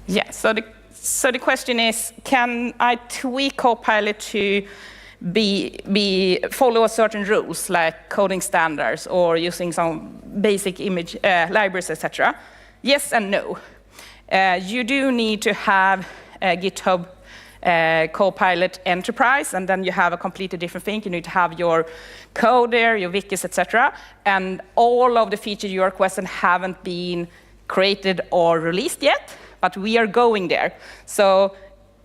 Yeah, so the question is, can I tweak Copilot to follow a certain rules, like coding standards or using some basic image libraries, etc.? Yes and no. You do need to have a GitHub Copilot Enterprise, and then you have a completely different thing. You need to have your code there, your wikis, etc. And all of the features you requested haven't been created or released yet, but we are going there. So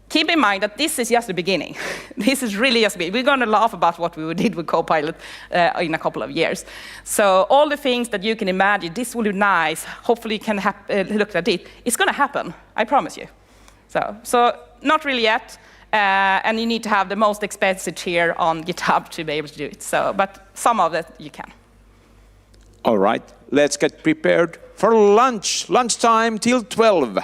keep in mind that this is just the beginning. This is really just the beginning. We're going to laugh about what we did with Copilot in a couple of years. So all the things that you can imagine, this will be nice, hopefully you can look at it, it's going to happen, I promise you. So not really yet, and you need to have the most expensive tier on GitHub to be able to do it. So, but some of it you can. All right, let's get prepared for lunch. Lunchtime till 12.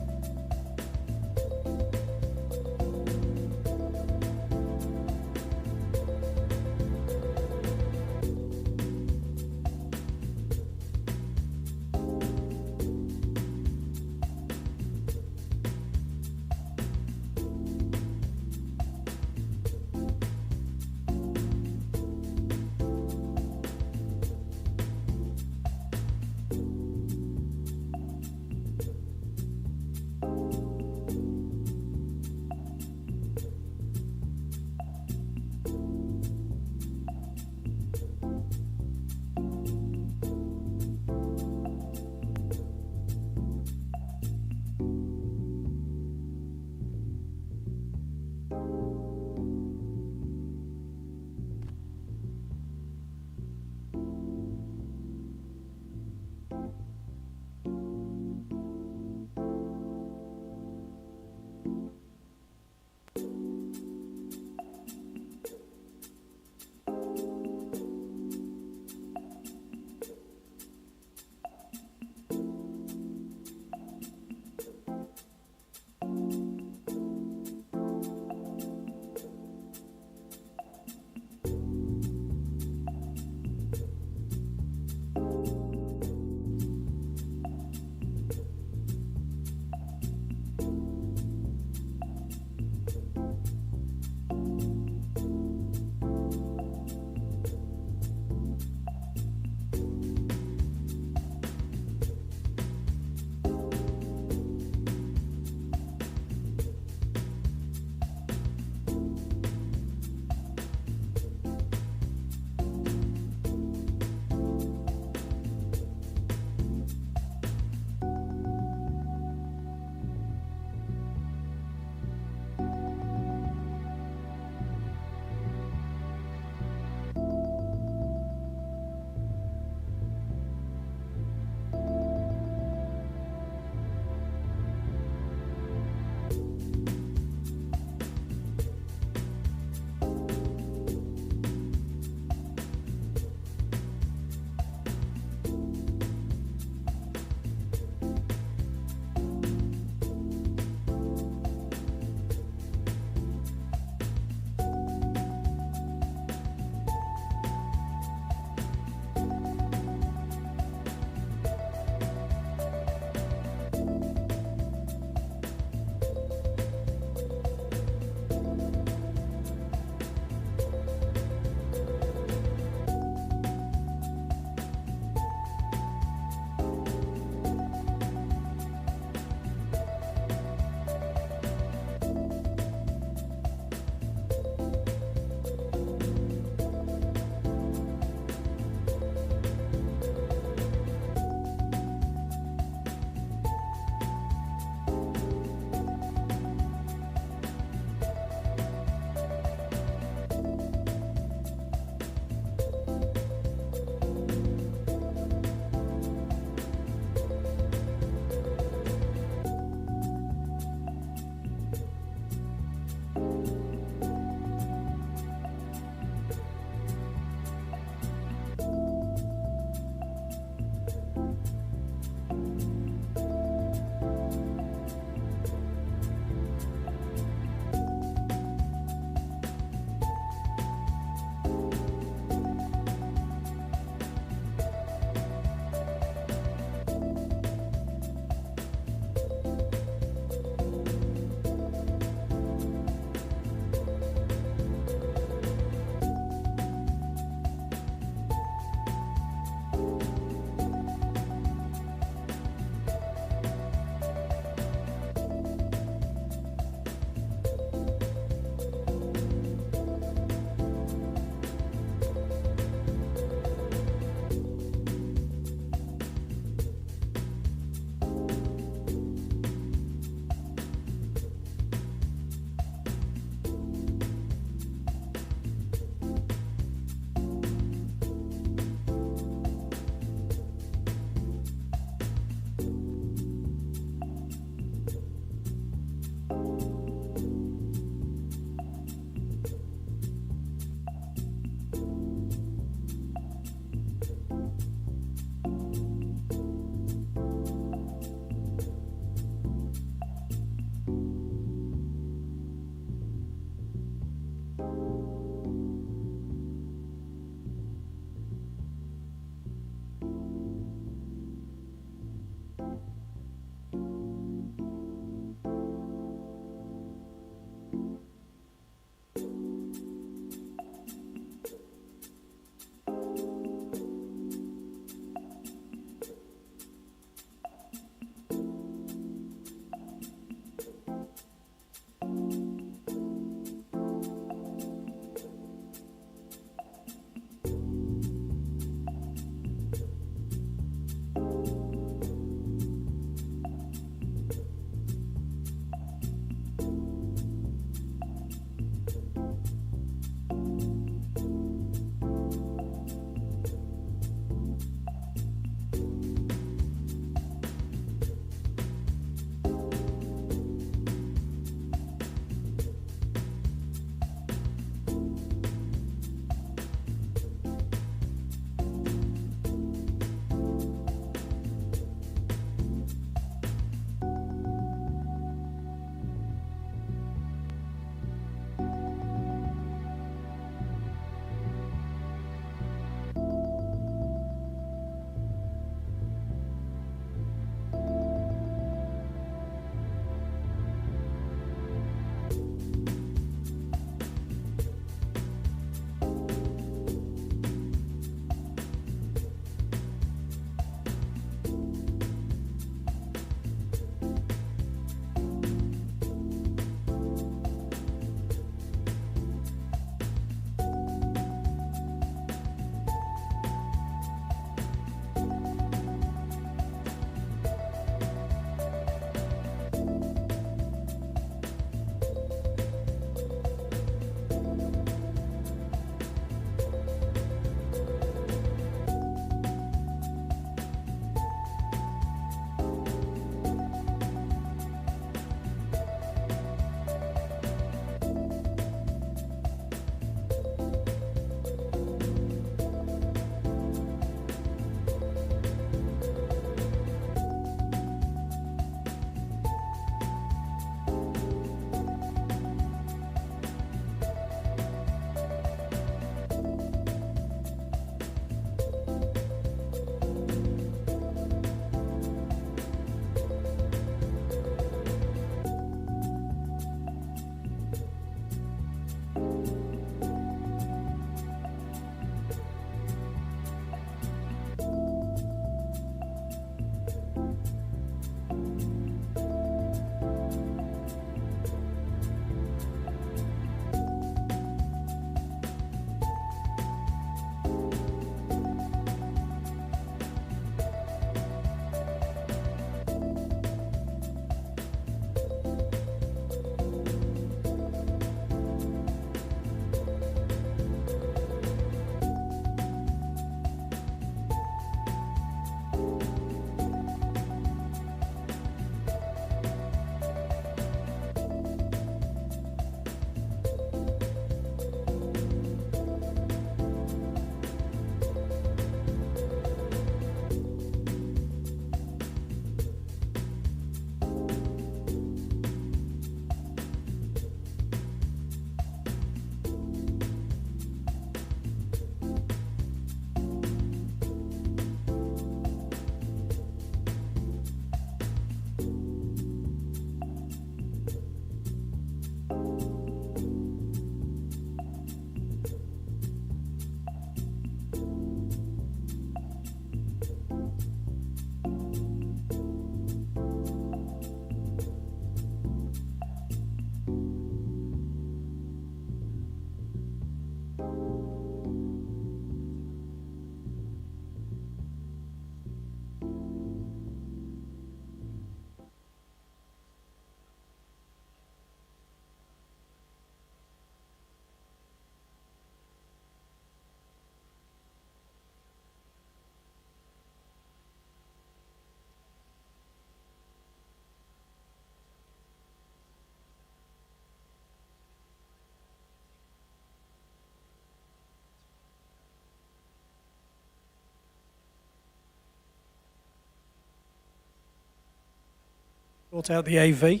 Sort out the AV.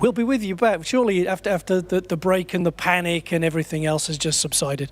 We'll be with you back surely after the break and the panic and everything else has just subsided.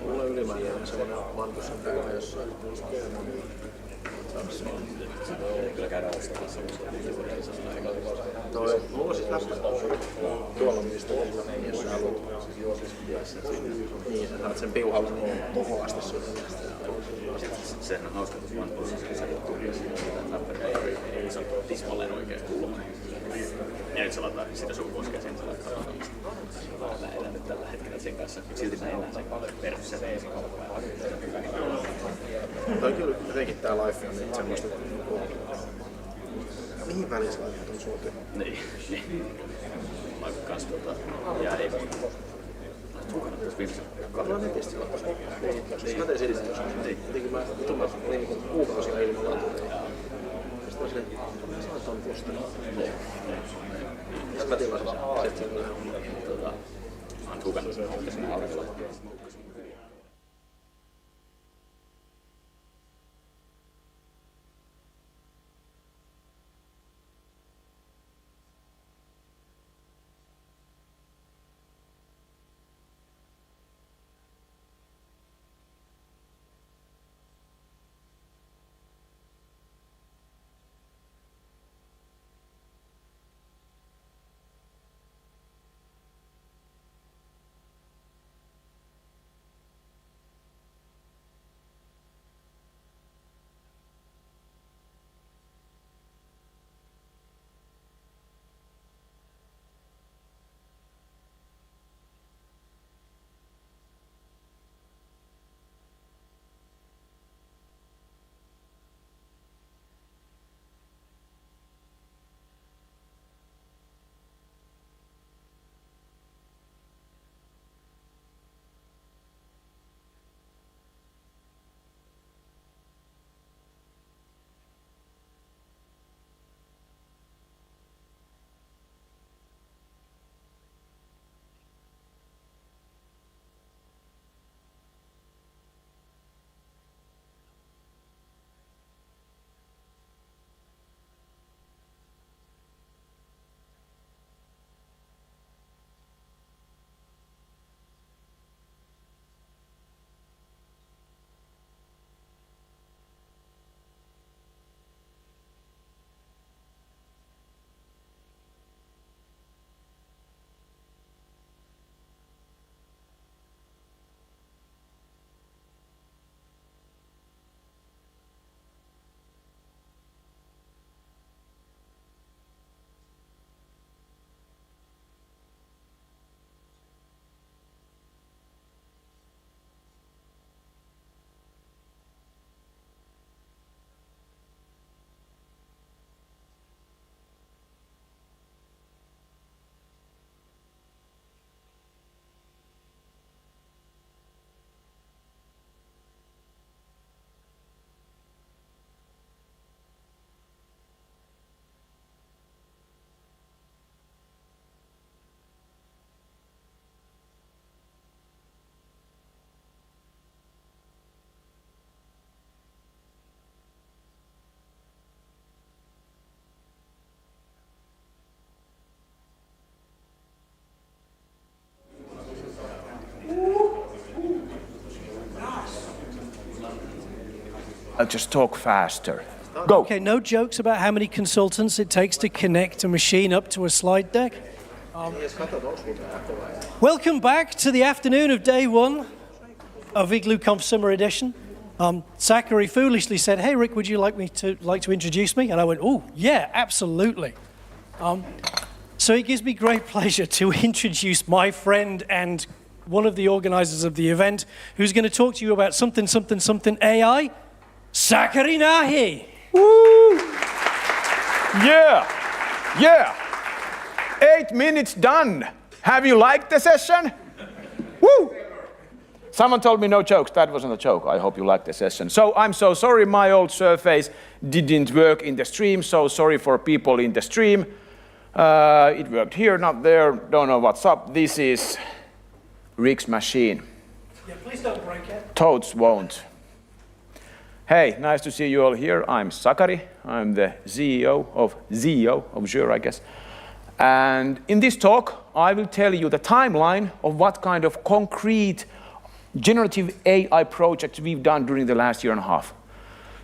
Mulla on ylimääräinen sellainen vantus on täällä jossain. Kyllä käydään ostamassa semmoista. Mulla on siis läppä tuolla mistä jos sä haluat niin sä saat sen piuhalla niin kovasti sun. Sehän on hauska, että vantussa sä voit tulla sitä läppäriä. Ei se ole tismalleen oikein kulma. Ja nyt sä lataa sitä sun koskea sen, sä laittaa rakamista. Mä elän nyt tällä hetkellä sen kanssa, silti mä elän sen versus se veesi kauppaa. Toi kyllä jotenkin tää life on nyt semmoista, mihin väliin sä laitat on suote? Niin. Mä oon kans ja ei voi. Mukana tässä viimeisen kahden. Mä netisti laittaa sen. Mä tein silti joskus. Jotenkin mä niin kuin kuukausia ilman laturia. Sitten mä silleen, mä saan ton posta. Sitten mä tilasin sen. Sitten se on vähän mä oon hukannut sen hokkasin alvella. I'll just talk faster. Go. Okay, no jokes about how many consultants it takes to connect a machine up to a slide deck. Welcome back to the afternoon of day one of Iglooconf Summer Edition. Zachary foolishly said, "Hey Rick, would you like to introduce me?" And I went, "Oh yeah, absolutely." So it gives me great pleasure to introduce my friend and one of the organizers of the event, who's going to talk to you about something AI, Zachary Nahi. Woo! Yeah. 8 minutes done. Have you liked the session? Woo! Someone told me no jokes. That wasn't a joke. I hope you liked the session. So I'm so sorry my old surface didn't work in the stream. So sorry for people in the stream. It worked here, not there. Don't know what's up. This is Rick's machine. Yeah, please don't break it. Toads won't. Hey, nice to see you all here. I'm Sakari. I'm the CEO of Azure, I guess. And in this talk, I will tell you the timeline of what kind of concrete generative AI projects we've done during the last year and a half.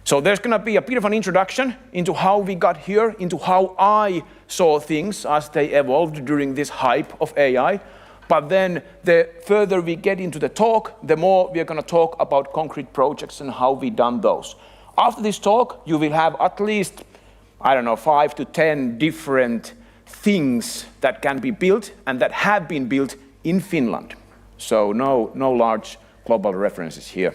So there's going to be a bit of an introduction into how we got here, into how I saw things as they evolved during this hype of AI. But then the further we get into the talk, the more we're going to talk about concrete projects and how we've done those. After this talk, you will have at least, 5 to 10 different things that can be built and that have been built in Finland. So no large global references here.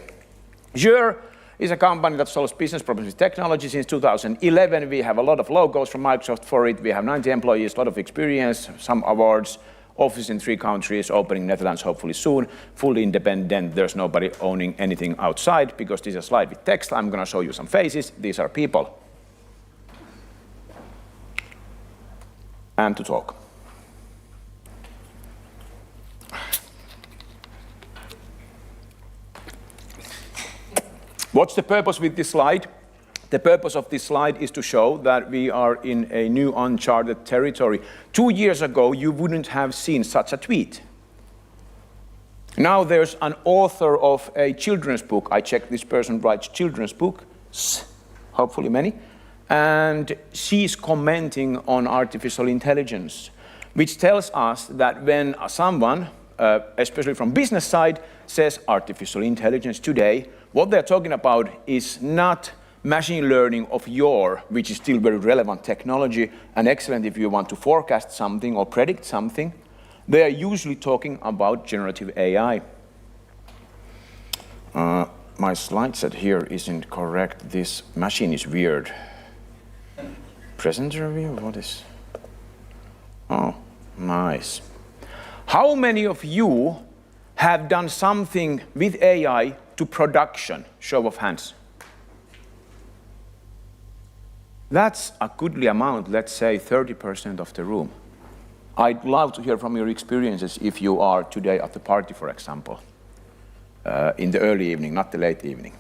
Azure is a company that solves business problems with technology since 2011. We have a lot of logos from Microsoft for it. We have 90 employees, a lot of experience, some awards, office in 3 countries, opening Netherlands hopefully soon, fully independent. There's nobody owning anything outside because this is a slide with text. I'm going to show you some faces. These are people. And to talk. What's the purpose with this slide? The purpose of this slide is to show that we are in a new uncharted territory. 2 years ago, you wouldn't have seen such a tweet. Now there's an author of a children's book. I checked this person writes children's books, hopefully many. And she's commenting on artificial intelligence, which tells us that when someone, especially from business side, says artificial intelligence today, what they're talking about is not machine learning of yore, which is still very relevant technology and excellent if you want to forecast something or predict something. They are usually talking about generative AI. My slide set here isn't correct. This machine is weird. Present review, what is? Oh, nice. How many of you have done something with AI to production? Show of hands. That's a goodly amount, let's say 30% of the room. I'd love to hear from your experiences if you are today at the party, for example, in the early evening, not the late evening.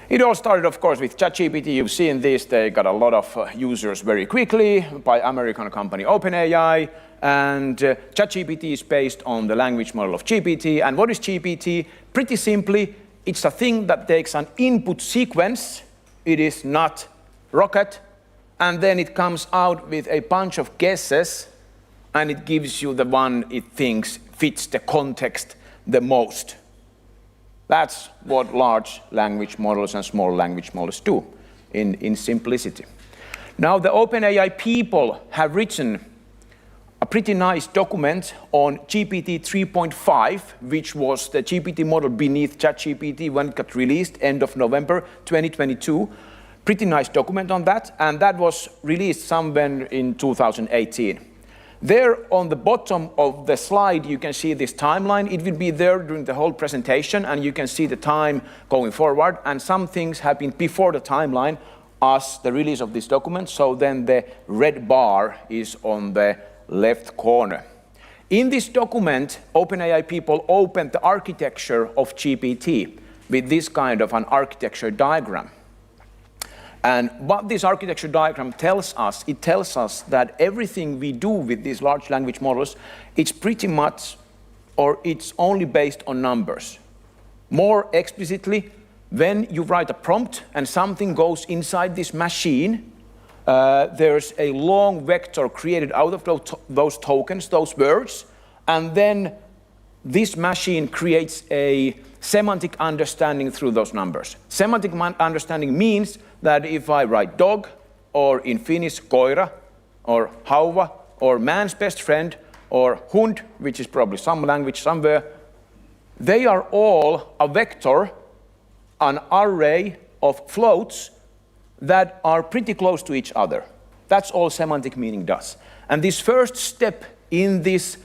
It all started, of course, with ChatGPT. You've seen this. They got a lot of users very quickly by American company OpenAI. And ChatGPT is based on the language model of GPT. And what is GPT? Pretty simply, it's a thing that takes an input sequence. It is not rocket. And then it comes out with a bunch of guesses. And it gives you the one it thinks fits the context the most. That's what large language models and small language models do in simplicity. Now, the OpenAI people have written a pretty nice document on GPT 3.5, which was the GPT model beneath ChatGPT when it got released end of November 2022. Pretty nice document on that, and that was released somewhere in 2018. There on the bottom of the slide, you can see this timeline. It will be there during the whole presentation, and you can see the time going forward. And some things happened before the timeline as the release of this document. So then the red bar is on the left corner. In this document, OpenAI people opened the architecture of GPT with this kind of an architecture diagram. And what this architecture diagram tells us, it tells us that everything we do with these large language models, it's pretty much, or it's only based on numbers. More explicitly, when you write a prompt and something goes inside this machine, there's a long vector created out of those tokens, those words, and then this machine creates a semantic understanding through those numbers. Semantic understanding means that if I write dog, or in Finnish koira, or hauva, or man's best friend, or hund, which is probably some language somewhere, they are all a vector, an array of floats that are pretty close to each other. That's all semantic meaning does. And this first step in this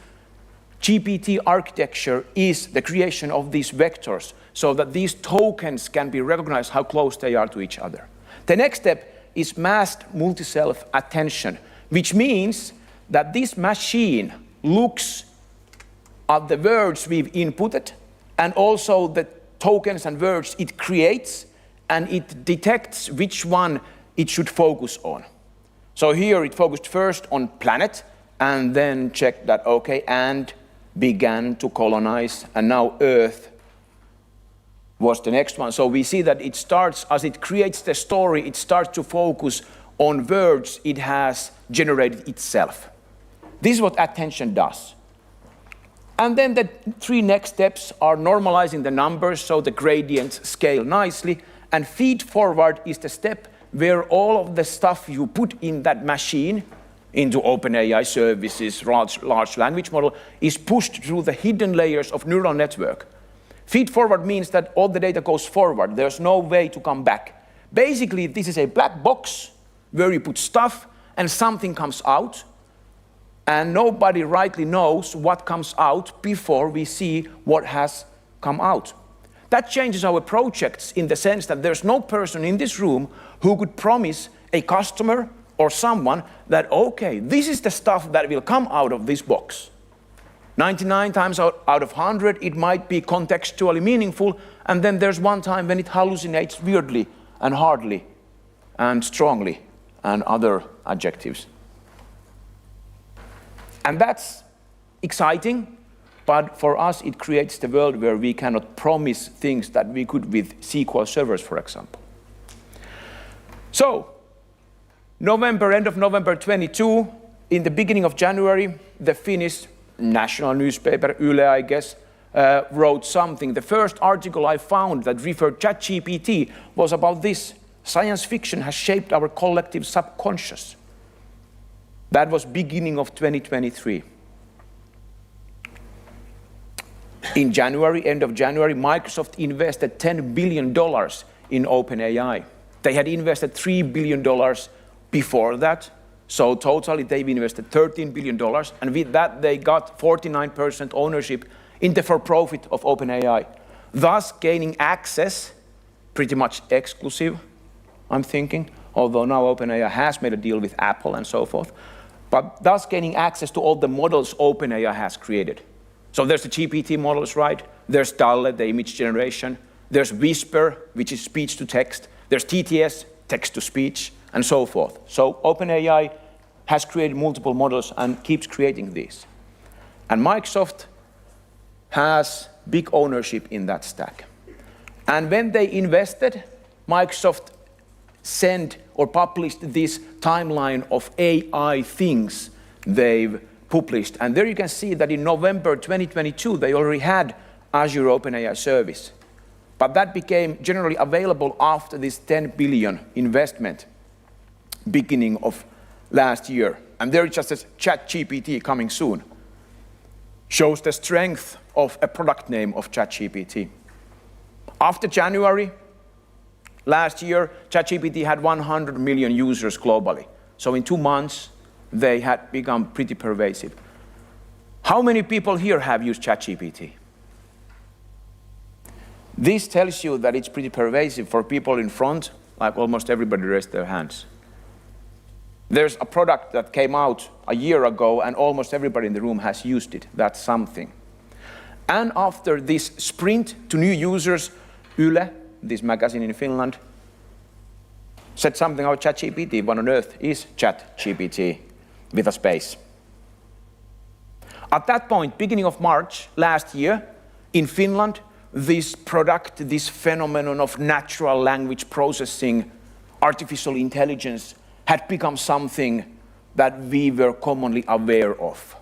GPT architecture is the creation of these vectors so that these tokens can be recognized how close they are to each other. The next step is masked multi-self attention, which means that this machine looks at the words we've inputted and also the tokens and words it creates, and it detects which one it should focus on. So here it focused first on planet and then checked that, okay, and began to colonize, and now Earth was the next one. So we see that it starts, as it creates the story, it starts to focus on words it has generated itself. This is what attention does. And then the 3 next steps are normalizing the numbers so the gradients scale nicely, and feed forward is the step where all of the stuff you put in that machine into OpenAI services, large language model, is pushed through the hidden layers of neural network. Feed forward means that all the data goes forward. There's no way to come back. Basically, this is a black box where you put stuff and something comes out, and nobody rightly knows what comes out before we see what has come out. That changes our projects in the sense that there's no person in this room who could promise a customer or someone that, okay, this is the stuff that will come out of this box. 99 times out of 100, it might be contextually meaningful, and then there's one time when it hallucinates weirdly and hardly and strongly and other adjectives. And that's exciting, but for us it creates the world where we cannot promise things that we could with SQL servers, for example. So, end of November 22, in the beginning of January, the Finnish national newspaper, Yle, I guess, wrote something. The first article I found that referred ChatGPT was about this. Science fiction has shaped our collective subconscious. That was beginning of 2023. In January, end of January, Microsoft invested $10 billion in OpenAI. They had invested $3 billion before that. So totally they've invested $13 billion, and with that they got 49% ownership in the for-profit of OpenAI, thus gaining access, pretty much exclusive, I'm thinking, although now OpenAI has made a deal with Apple and so forth, but thus gaining access to all the models OpenAI has created. So there's the GPT models, right? There's DALL-E, the image generation. There's Whisper, which is speech to text. There's TTS, text to speech, and so forth. So OpenAI has created multiple models and keeps creating these. And Microsoft has big ownership in that stack. And when they invested, Microsoft sent or published this timeline of AI things they've published. And there you can see that in November 2022, they already had Azure OpenAI service. But that became generally available after this 10 billion investment beginning of last year. And there it just says ChatGPT coming soon. Shows the strength of a product name of ChatGPT. After January last year, ChatGPT had 100 million users globally. So in 2 months, they had become pretty pervasive. How many people here have used ChatGPT? This tells you that it's pretty pervasive. For people in front, like almost everybody raised their hands. There's a product that came out a year ago and almost everybody in the room has used it. That's something. And after this sprint to new users, Yle, this magazine in Finland, said something about ChatGPT. What on earth is ChatGPT with a space? At that point, beginning of March last year, in Finland, this product, this phenomenon of natural language processing, artificial intelligence, had become something that we were commonly aware of.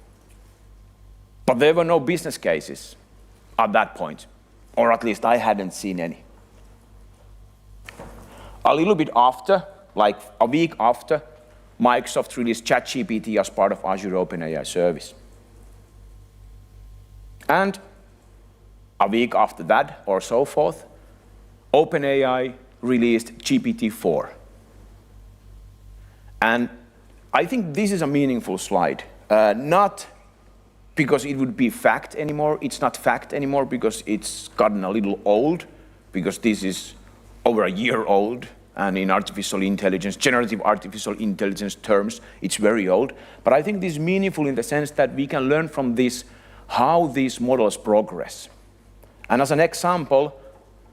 But there were no business cases at that point, or at least I hadn't seen any. A little bit after, like a week after, Microsoft released ChatGPT as part of Azure OpenAI service. And a week after that, or so forth, OpenAI released GPT-4. And I think this is a meaningful slide, not because it would be fact anymore. It's not fact anymore because it's gotten a little old, because this is over a year old, and in artificial intelligence, generative artificial intelligence terms, it's very old. But I think this is meaningful in the sense that we can learn from this how these models progress. And as an example,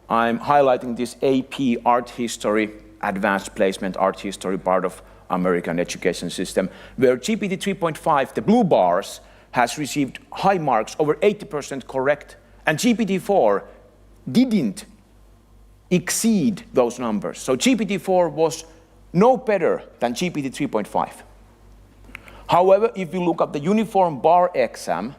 I'm highlighting this AP art history, advanced placement art history part of American education system, where GPT 3.5, the blue bars, has received high marks, over 80% correct, and GPT-4 didn't exceed those numbers. So GPT-4 was no better than GPT 3.5. However, if you look at the uniform bar exam,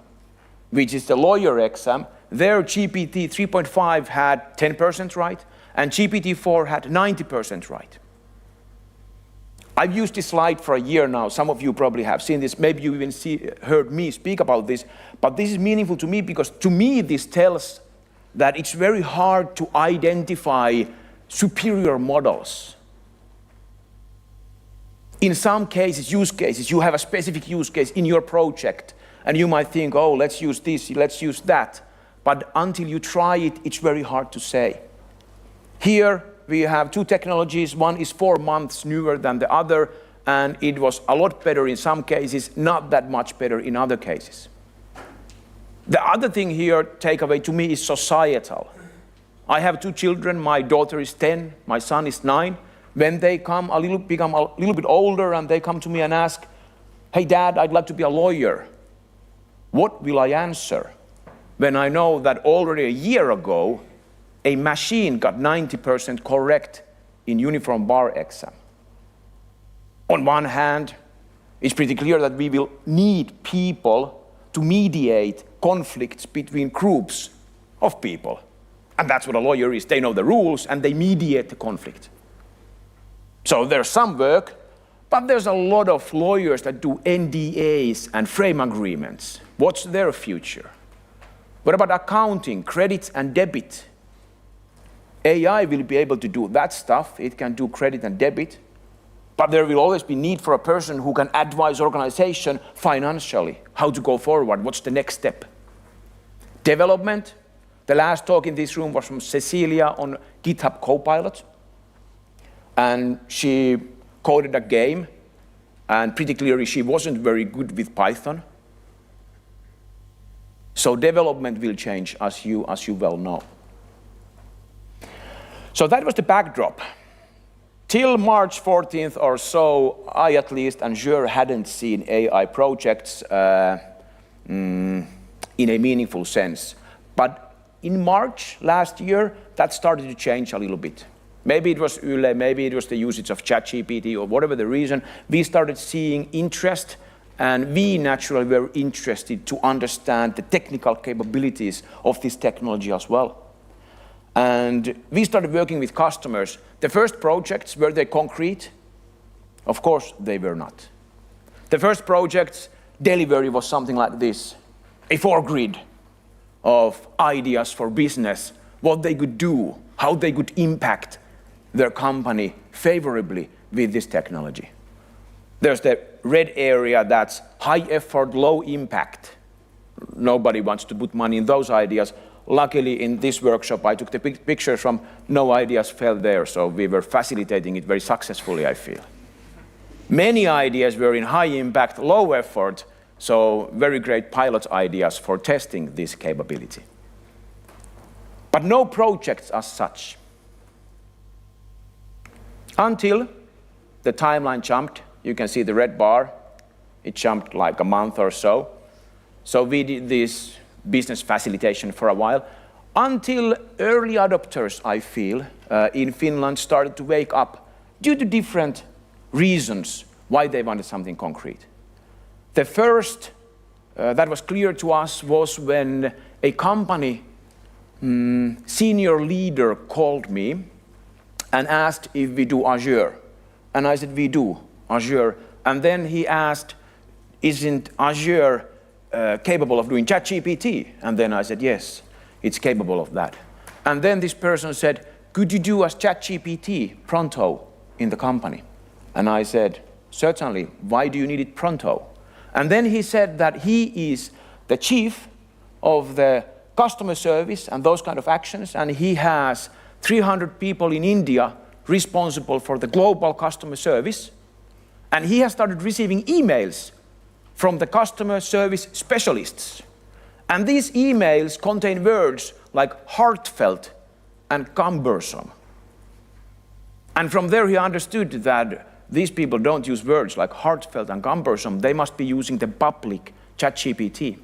which is the lawyer exam, there GPT 3.5 had 10% right, and GPT-4 had 90% right. I've used this slide for a year now. Some of you probably have seen this. Maybe you even heard me speak about this. But this is meaningful to me because to me this tells that it's very hard to identify superior models. In some cases, use cases, you have a specific use case in your project, and you might think, oh, let's use this, let's use that. But until you try it, it's very hard to say. Here, we have two technologies. One is 4 months newer than the other, and it was a lot better in some cases, not that much better in other cases. The other thing here, takeaway to me, is societal. I have 2 children. My daughter is 10, my son is 9. When they become a little bit older and they come to me and ask, hey, Dad, I'd like to be a lawyer. What will I answer when I know that already a year ago, a machine got 90% correct in uniform bar exam? On one hand, it's pretty clear that we will need people to mediate conflicts between groups of people. And that's what a lawyer is. They know the rules and they mediate the conflict. So there's some work, but there's a lot of lawyers that do NDAs and frame agreements. What's their future? What about accounting, credit and debit? AI will be able to do that stuff. It can do credit and debit. But there will always be need for a person who can advise organization financially, how to go forward, what's the next step. Development. The last talk in this room was from Cecilia on GitHub Copilot. And she coded a game, and pretty clearly she wasn't very good with Python. So development will change, as you well know. So that was the backdrop. Till March 14th or so, I at least, and Azure hadn't seen AI projects in a meaningful sense. But in March last year, that started to change a little bit. Maybe it was Yle, maybe it was the usage of ChatGPT, or whatever the reason, we started seeing interest, and we naturally were interested to understand the technical capabilities of this technology as well. And we started working with customers. The first projects, were they concrete? Of course, they were not. The first project's delivery was something like this, a foregrid of ideas for business, what they could do, how they could impact their company favorably with this technology. There's the red area that's high effort, low impact. Nobody wants to put money in those ideas. Luckily, in this workshop, I took the pictures from no ideas fell there, so we were facilitating it very successfully, I feel. Many ideas were in high impact, low effort, so very great pilot ideas for testing this capability. But no projects as such. Until the timeline jumped. You can see the red bar. It jumped like a month or so. So we did this business facilitation for a while, until early adopters, I feel, in Finland started to wake up due to different reasons why they wanted something concrete. The first that was clear to us was when a company senior leader called me and asked if we do Azure. And I said, we do Azure. And then he asked, isn't Azure capable of doing ChatGPT? And then I said, yes, it's capable of that. And then this person said, could you do as ChatGPT pronto in the company? And I said, certainly, why do you need it pronto? And then he said that he is the chief of the customer service and those kind of actions, and he has 300 people in India responsible for the global customer service, and he has started receiving emails from the customer service specialists. And these emails contain words like heartfelt and cumbersome. And from there he understood that these people don't use words like heartfelt and cumbersome, they must be using the public ChatGPT.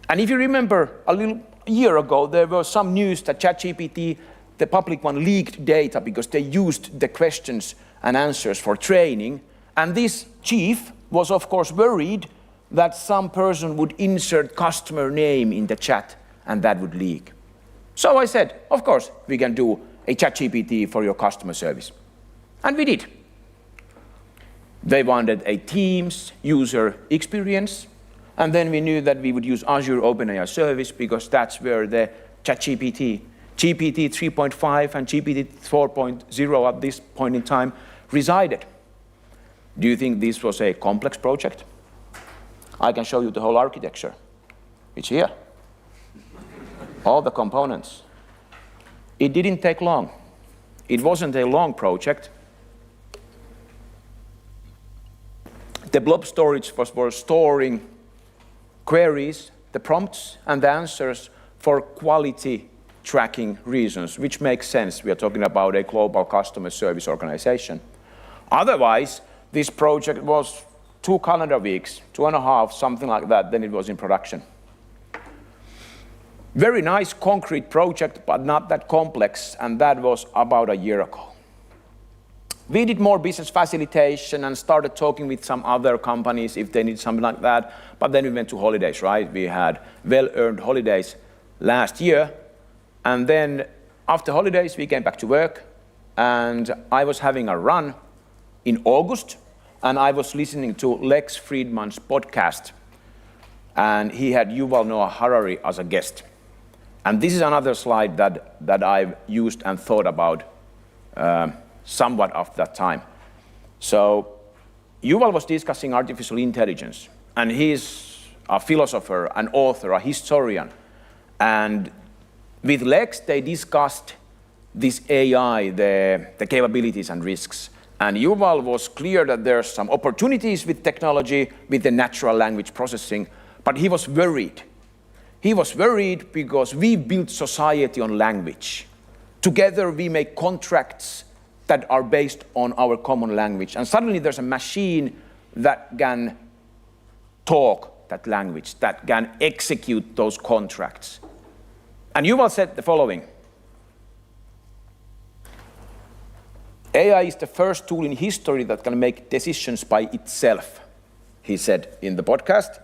And if you remember a year ago, there was some news that ChatGPT, the public one, leaked data because they used the questions and answers for training. And this chief was, of course, worried that some person would insert customer name in the chat and that would leak. So I said, of course, we can do a ChatGPT for your customer service. And we did. They wanted a Teams user experience. And then we knew that we would use Azure OpenAI service because that's where the ChatGPT, GPT 3.5 and GPT 4.0 at this point in time resided. Do you think this was a complex project? I can show you the whole architecture. It's here. All the components. It didn't take long. It wasn't a long project. The blob storage was for storing queries, the prompts and the answers for quality tracking reasons, which makes sense. We are talking about a global customer service organization. Otherwise, this project was 2 calendar weeks, 2.5, something like that, then it was in production. Very nice concrete project, but not that complex, and that was about a year ago. We did more business facilitation and started talking with some other companies if they need something like that. But then we went to holidays, right? We had well-earned holidays last year. And then after holidays, we came back to work. And I was having a run in August. And I was listening to Lex Friedman's podcast. And he had Yuval Noah Harari as a guest. And this is another slide that I've used and thought about somewhat after that time. So Yuval was discussing artificial intelligence, and he's a philosopher, an author, a historian. And with Lex, they discussed this AI, the capabilities and risks. And Yuval was clear that there's some opportunities with technology, with the natural language processing, but he was worried. He was worried because we built society on language. Together we make contracts that are based on our common language. And suddenly there's a machine that can talk that language, that can execute those contracts. And Yuval said the following: AI is the first tool in history that can make decisions by itself, he said in the podcast.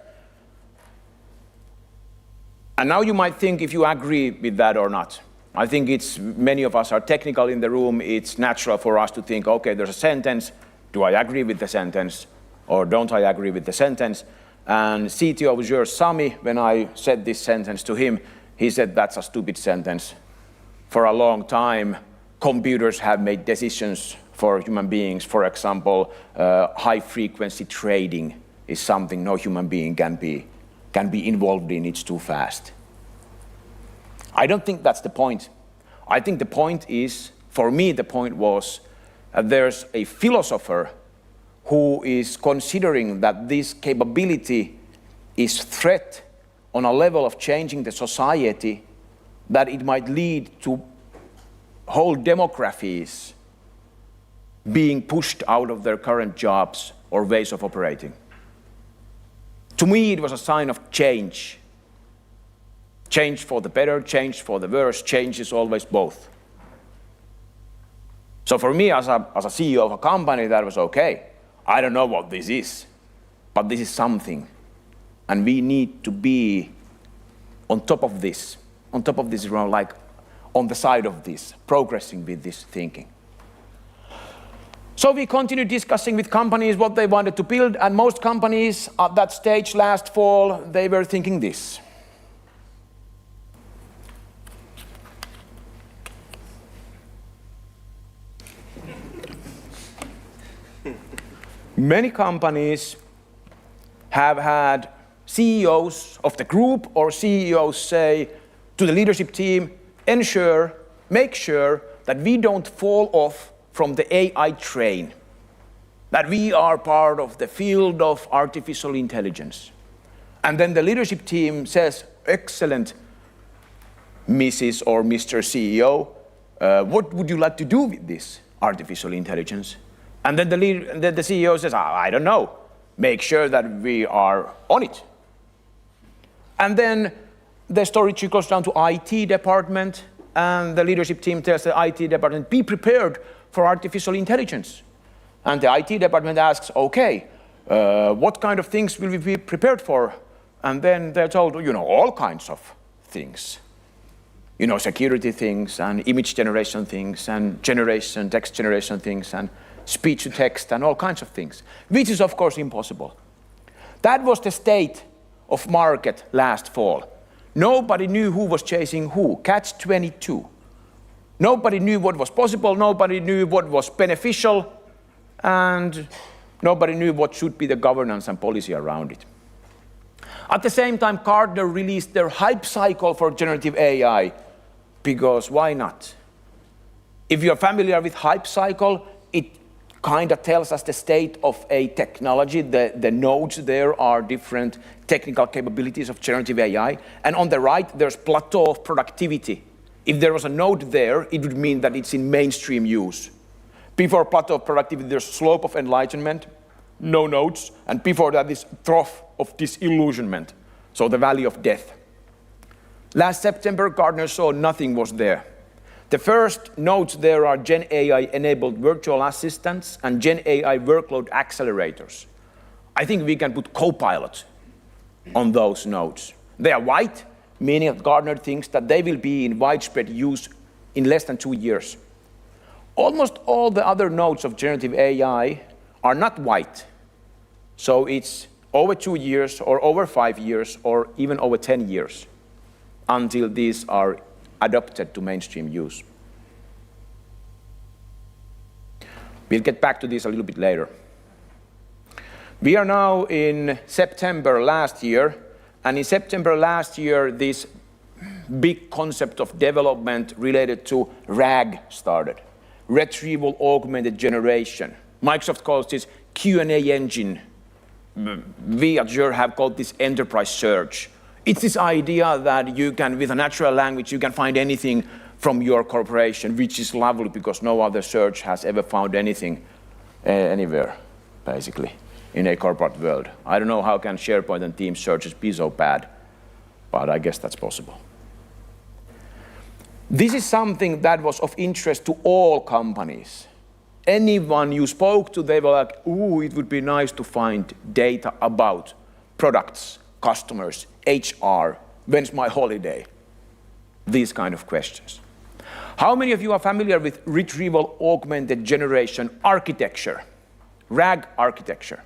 And now you might think if you agree with that or not. I think many of us are technical in the room. It's natural for us to think, okay, there's a sentence. Do I agree with the sentence or don't I agree with the sentence? And CTO of Azure, Sami, when I said this sentence to him, he said, that's a stupid sentence. For a long time, computers have made decisions for human beings. For example, high-frequency trading is something no human being can be involved in. It's too fast. I don't think that's the point. I think the point is, for me, the point was that there's a philosopher who is considering that this capability is threat on a level of changing the society, that it might lead to whole demographies being pushed out of their current jobs or ways of operating. To me, it was a sign of change. Change for the better, change for the worse, change is always both. So for me, as a CEO of a company, that was okay. I don't know what this is, but this is something. And we need to be on top of this, like on the side of this, progressing with this thinking. So we continued discussing with companies what they wanted to build, and most companies at that stage last fall, they were thinking this. Many companies have had CEOs of the group or CEOs say to the leadership team, make sure that we don't fall off from the AI train, that we are part of the field of artificial intelligence. And then the leadership team says, excellent, Mrs. or Mr. CEO, what would you like to do with this artificial intelligence? And then the CEO says, I don't know. Make sure that we are on it. And then the story trickles down to IT department, and the leadership team tells the IT department, be prepared for artificial intelligence. And the IT department asks, okay, what kind of things will we be prepared for? And then they're told, all kinds of things. Security things, and image generation things, and text generation things, and speech to text, and all kinds of things, which is of course impossible. That was the state of market last fall. Nobody knew who was chasing who, catch-22. Nobody knew what was possible, nobody knew what was beneficial, and nobody knew what should be the governance and policy around it. At the same time, Gartner released their hype cycle for generative AI, because why not? If you're familiar with hype cycle, it kind of tells us the state of a technology. The nodes there are different technical capabilities of generative AI. And on the right, there's plateau of productivity. If there was a node there, it would mean that it's in mainstream use. Before plateau of productivity, there's slope of enlightenment, no nodes, and before that is trough of disillusionment, so the valley of death. Last September, Gartner saw nothing was there. The first nodes there are Gen AI-enabled virtual assistants and Gen AI workload accelerators. I think we can put Copilot on those nodes. They are white, meaning that Gartner thinks that they will be in widespread use in less than 2 years. Almost all the other nodes of generative AI are not white. So it's over 2 years, or over 5 years, or even over 10 years until these are adopted to mainstream use. We'll get back to this a little bit later. We are now in September last year, and in September last year, this big concept of development related to RAG started, Retrieval Augmented Generation. Microsoft calls this Q&A engine. We at Azure have called this enterprise search. It's this idea that you can, with a natural language, you can find anything from your corporation, which is lovely because no other search has ever found anything anywhere, basically, in a corporate world. I don't know how can SharePoint and Teams searches be so bad, but I guess that's possible. This is something that was of interest to all companies. Anyone you spoke to, they were like, ooh, it would be nice to find data about products, customers, HR, when's my holiday? These kind of questions. How many of you are familiar with Retrieval Augmented Generation architecture, RAG architecture?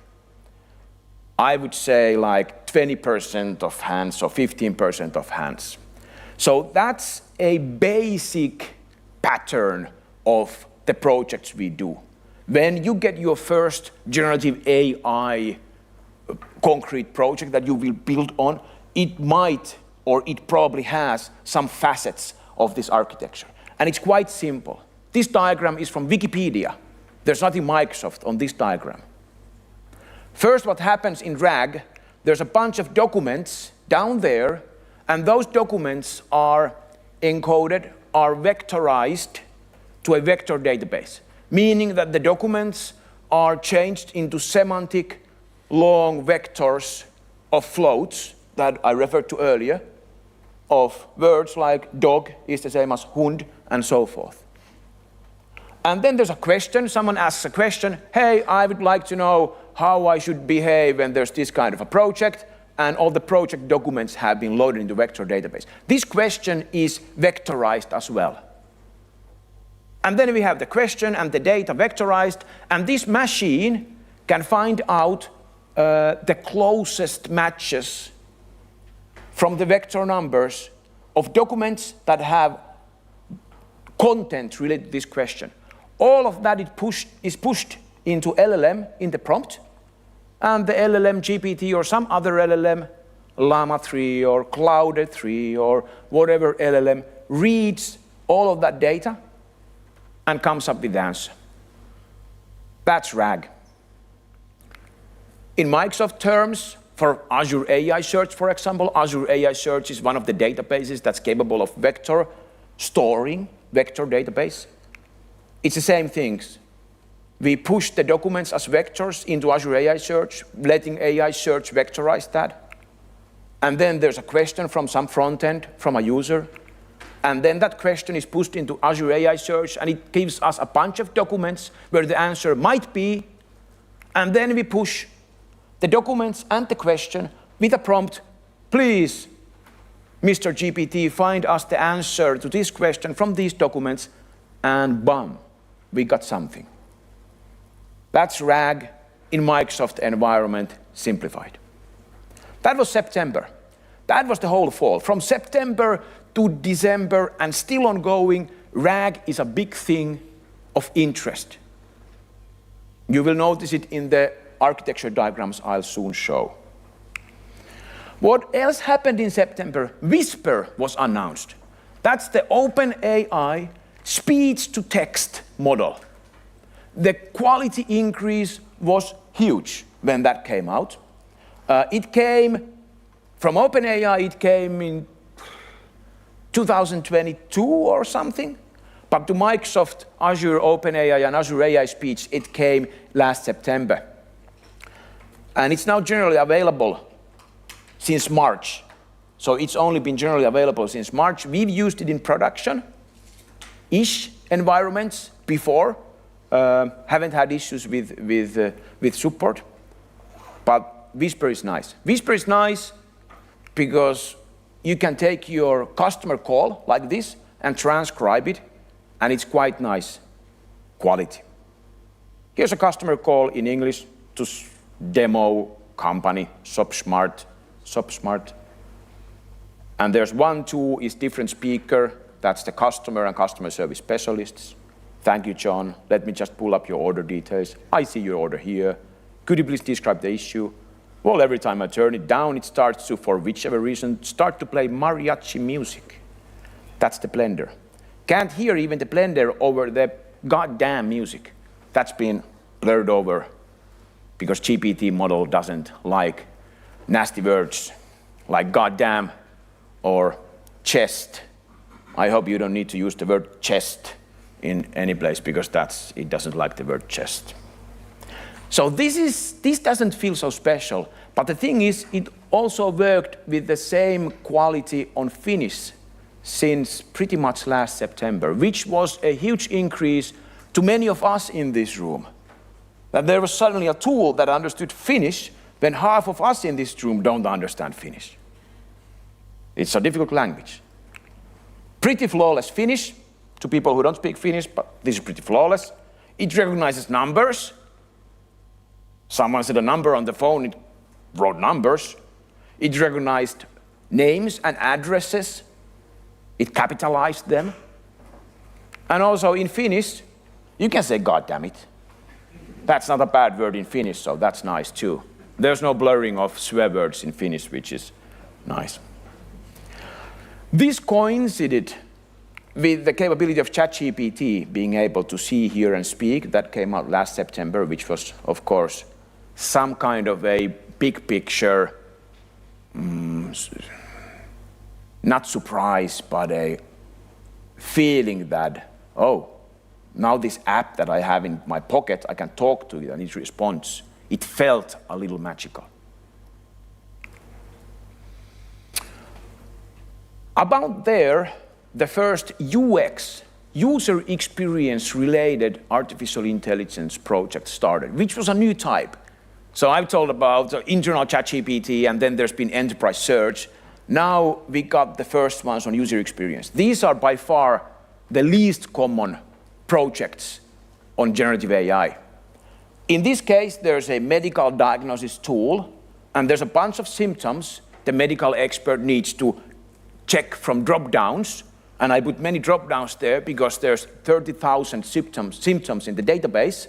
I would say like 20% of hands or 15% of hands. So that's a basic pattern of the projects we do. When you get your first generative AI concrete project that you will build on, it might, or it probably has, some facets of this architecture. And it's quite simple. This diagram is from Wikipedia. There's nothing Microsoft on this diagram. First, what happens in RAG, there's a bunch of documents down there, and those documents are encoded, are vectorized to a vector database, meaning that the documents are changed into semantic long vectors of floats that I referred to earlier, of words like dog is the same as hund, and so forth. And then there's a question, someone asks a question, hey, I would like to know how I should behave when there's this kind of a project, and all the project documents have been loaded into vector database. This question is vectorized as well. And then we have the question and the data vectorized, and this machine can find out the closest matches from the vector numbers of documents that have content related to this question. All of that is pushed into LLM in the prompt, and the LLM GPT or some other LLM, Llama 3 or Cloud 3 or whatever LLM, reads all of that data and comes up with the answer. That's RAG. In Microsoft terms, for Azure AI Search, for example, Azure AI Search is one of the databases that's capable of vector storing, vector database. It's the same things. We push the documents as vectors into Azure AI Search, letting AI Search vectorize that. And then there's a question from some front end, from a user. And then that question is pushed into Azure AI Search, and it gives us a bunch of documents where the answer might be. And then we push the documents and the question with a prompt, please, Mr. GPT, find us the answer to this question from these documents, and bam, we got something. That's RAG in Microsoft environment simplified. That was September. That was the whole fall. From September to December and still ongoing, RAG is a big thing of interest. You will notice it in the architecture diagrams I'll soon show. What else happened in September? Whisper was announced. That's the OpenAI speech-to-text model. The quality increase was huge when that came out. It came from OpenAI, it came in 2022 or something. But to Microsoft, Azure OpenAI and Azure AI Speech, it came last September. And it's now generally available since March. So it's only been generally available since March. We've used it in production-ish environments before. Haven't had issues with support. But Whisper is nice. Whisper is nice because you can take your customer call like this and transcribe it, and it's quite nice quality. Here's a customer call in English to demo company, ShopSmart. And there's 1, 2 is different speaker. That's the customer and customer service specialists. Thank you, John. Let me just pull up your order details. I see your order here. Could you please describe the issue? Well, every time I turn it down, it starts to, for whichever reason, start to play mariachi music. That's the blender. Can't hear even the blender over the goddamn music. That's been blurred over because GPT model doesn't like nasty words like goddamn or chest. I hope you don't need to use the word chest in any place because it doesn't like the word chest. So this doesn't feel so special, but the thing is, it also worked with the same quality on Finnish since pretty much last September, which was a huge increase to many of us in this room. That there was suddenly a tool that understood Finnish when half of us in this room don't understand Finnish. It's a difficult language. Pretty flawless Finnish to people who don't speak Finnish, but this is pretty flawless. It recognizes numbers. Someone said a number on the phone, it wrote numbers. It recognized names and addresses. It capitalized them. And also in Finnish, you can say God damn it. That's not a bad word in Finnish, so that's nice too. There's no blurring of swear words in Finnish, which is nice. This coincided with the capability of ChatGPT being able to see, hear, and speak. That came out last September, which was, of course, some kind of a big picture, not surprise, but a feeling that, oh, now this app that I have in my pocket, I can talk to it and it responds. It felt a little magical. About there, the first UX user experience related artificial intelligence project started, which was a new type. So I've told about internal ChatGPT, and then there's been enterprise search. Now we got the first ones on user experience. These are by far the least common projects on generative AI. In this case, there's a medical diagnosis tool, and there's a bunch of symptoms the medical expert needs to check from drop-downs. And I put many drop-downs there because there's 30,000 symptoms in the database.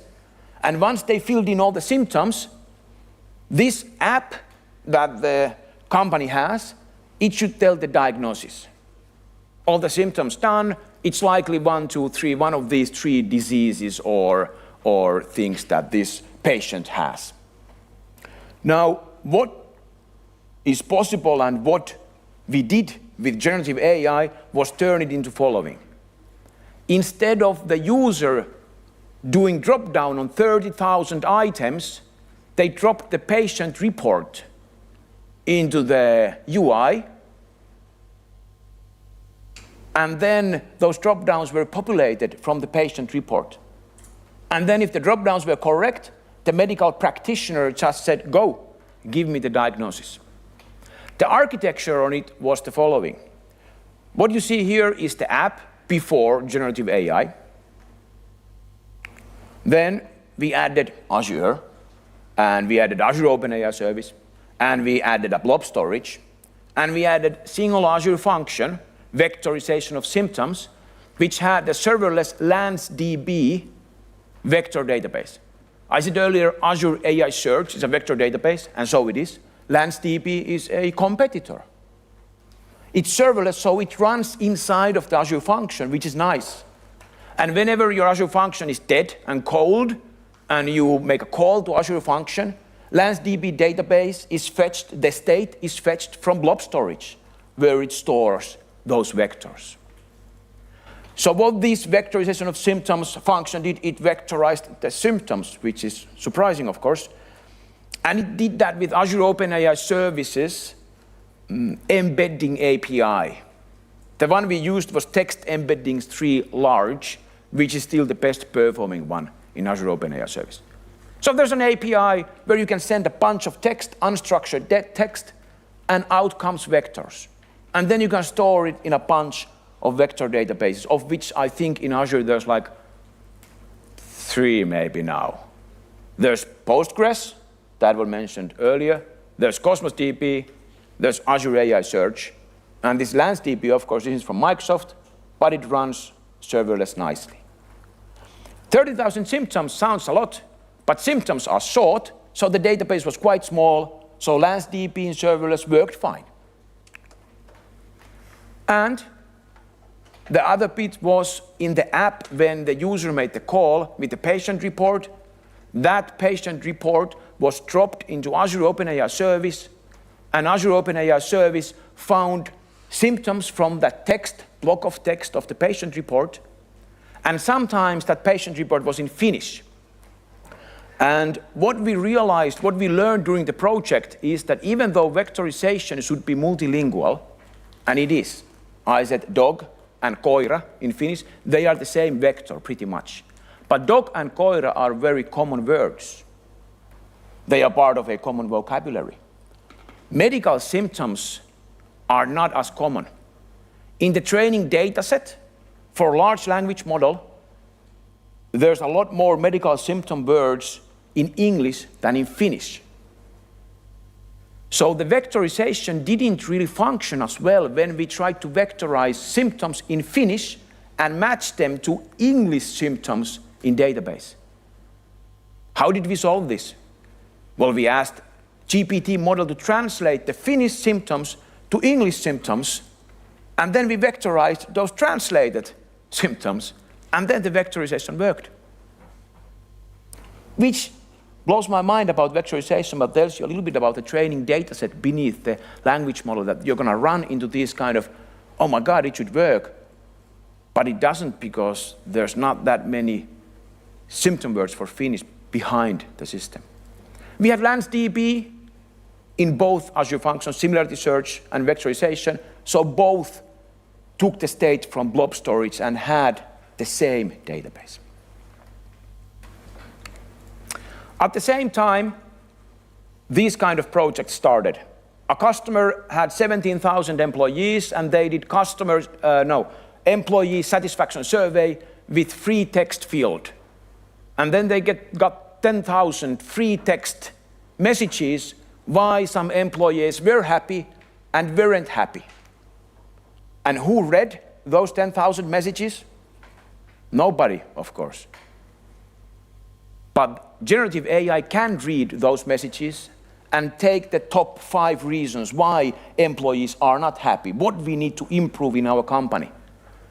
And once they filled in all the symptoms, this app that the company has, it should tell the diagnosis. All the symptoms done, it's likely one of these three diseases or things that this patient has. Now, what is possible and what we did with generative AI was turn it into following. Instead of the user doing drop-down on 30,000 items, they dropped the patient report into the UI, and then those drop-downs were populated from the patient report. And then if the drop-downs were correct, the medical practitioner just said, go, give me the diagnosis. The architecture on it was the following. What you see here is the app before generative AI. Then we added Azure, and we added Azure OpenAI service, and we added a blob storage, and we added single Azure function, vectorization of symptoms, which had the serverless LanceDB vector database. I said earlier, Azure AI Search is a vector database, and so it is. LanceDB is a competitor. It's serverless, so it runs inside of the Azure function, which is nice. And whenever your Azure function is dead and cold, and you make a call to Azure function, LanceDB database is fetched, the state is fetched from blob storage, where it stores those vectors. So what this vectorization of symptoms function did, it vectorized the symptoms, which is surprising, of course. And it did that with Azure OpenAI services embedding API. The one we used was Text Embeddings 3 Large, which is still the best performing one in Azure OpenAI service. So there's an API where you can send a bunch of text, unstructured text, and out comes vectors. And then you can store it in a bunch of vector databases, of which I think in Azure there's like 3 maybe now. There's Postgres, that was mentioned earlier. There's Cosmos DB, there's Azure AI Search, and this LanceDB, of course, this is from Microsoft, but it runs serverless nicely. 30,000 symptoms sounds a lot, but symptoms are short, so the database was quite small, so LanceDB in serverless worked fine. And the other bit was in the app when the user made the call with the patient report. That patient report was dropped into Azure OpenAI service, and Azure OpenAI service found symptoms from that text, block of text of the patient report, and sometimes that patient report was in Finnish. And what we realized, what we learned during the project is that even though vectorization should be multilingual, and it is, I said dog and koira in Finnish, they are the same vector pretty much. But dog and koira are very common words. They are part of a common vocabulary. Medical symptoms are not as common. In the training data set for large language model, there's a lot more medical symptom words in English than in Finnish. So the vectorization didn't really function as well when we tried to vectorize symptoms in Finnish and match them to English symptoms in database. How did we solve this? Well, we asked GPT model to translate the Finnish symptoms to English symptoms, and then we vectorized those translated symptoms, and then the vectorization worked. Which blows my mind about vectorization, but tells you a little bit about the training data set beneath the language model that you're going to run into this kind of, oh my God, it should work. But it doesn't because there's not that many symptom words for Finnish behind the system. We have LanceDB in both Azure functions, similarity search and vectorization. So both took the state from blob storage and had the same database. At the same time, these kind of projects started. A customer had 17,000 employees, and they did employee satisfaction survey with free text field. And then they got 10,000 free text messages why some employees were happy and weren't happy. And who read those 10,000 messages? Nobody, of course. But generative AI can read those messages and take the top 5 reasons why employees are not happy, what we need to improve in our company.